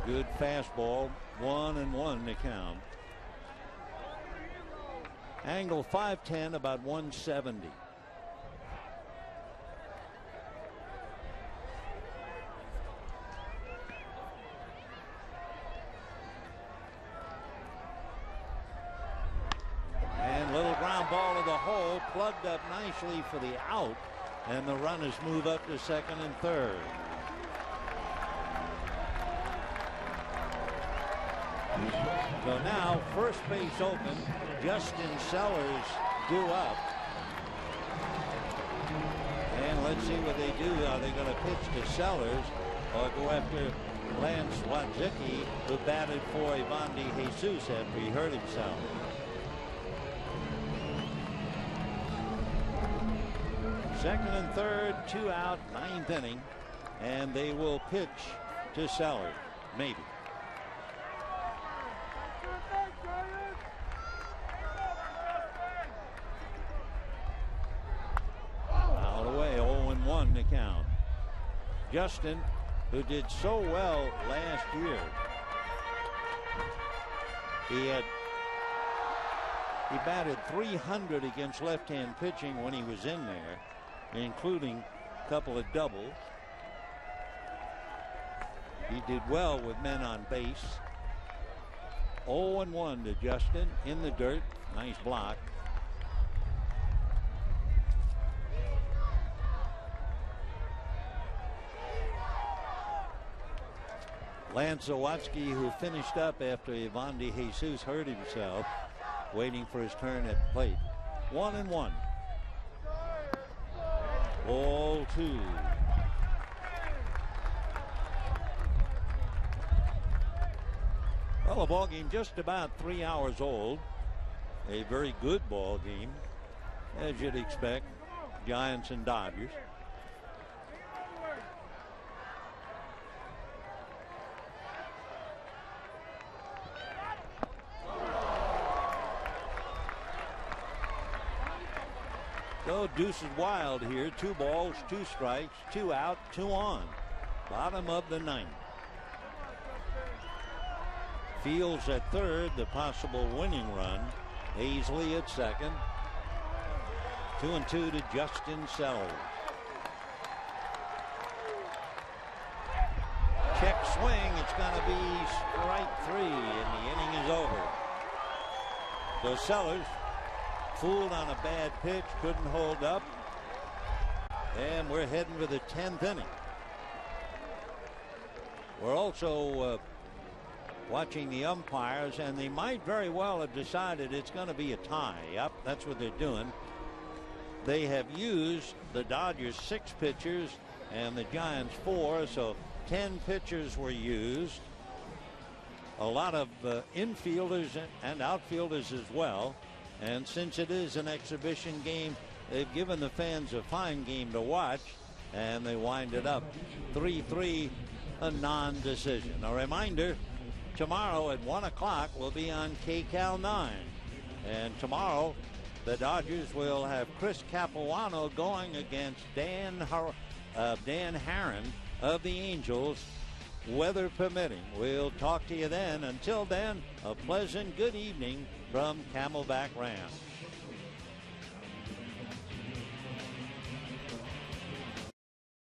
Good fastball, 1-1 to count. Angle 5'10", about 170. And little ground ball to the hole, plugged up nicely for the out, and the runners move up to second and third. So now first base open. Justin Sellers due up. And let's see what they do. Are they going to pitch to Sellers or go after Lance Wadzicki, who batted for Ivan De Jesus after he hurt himself? Second and third, 2 out, ninth inning. And they will pitch to Sellers. Maybe. To count. Justin, who did so well last year, he batted .300 against left-hand pitching when he was in there, including a couple of doubles. He did well with men on base. 0-1 to Justin in the dirt. Nice block. Lance Zawatsky, who finished up after Ivan De Jesus hurt himself, waiting for his turn at plate. 1-1. Ball two. Well, a ball game just about 3 hours old. A very good ball game, as you'd expect. Giants and Dodgers. So deuce is wild here. 2 balls, 2 strikes, 2 out, 2 on. Bottom of the ninth. Fields at third, the possible winning run. Baisley at second. 2-2 to Justin Sellers. Check swing. It's going to be strike 3, and the inning is over. So Sellers, fooled on a bad pitch, couldn't hold up, and we're heading for the 10th inning. We're also watching the umpires, and they might very well have decided it's going to be a tie. Yep, that's what they're doing. They have used the Dodgers 6 pitchers and the Giants 4, so 10 pitchers were used. A lot of infielders and outfielders as well. And since it is an exhibition game, they've given the fans a fine game to watch, and they wind it up 3-3, a non-decision. A reminder, tomorrow at 1 o'clock we'll be on KCAL 9. And tomorrow the Dodgers will have Chris Capuano going against Dan Herron of the Angels, weather permitting. We'll talk to you then. Until then, a pleasant good evening from Camelback Ram.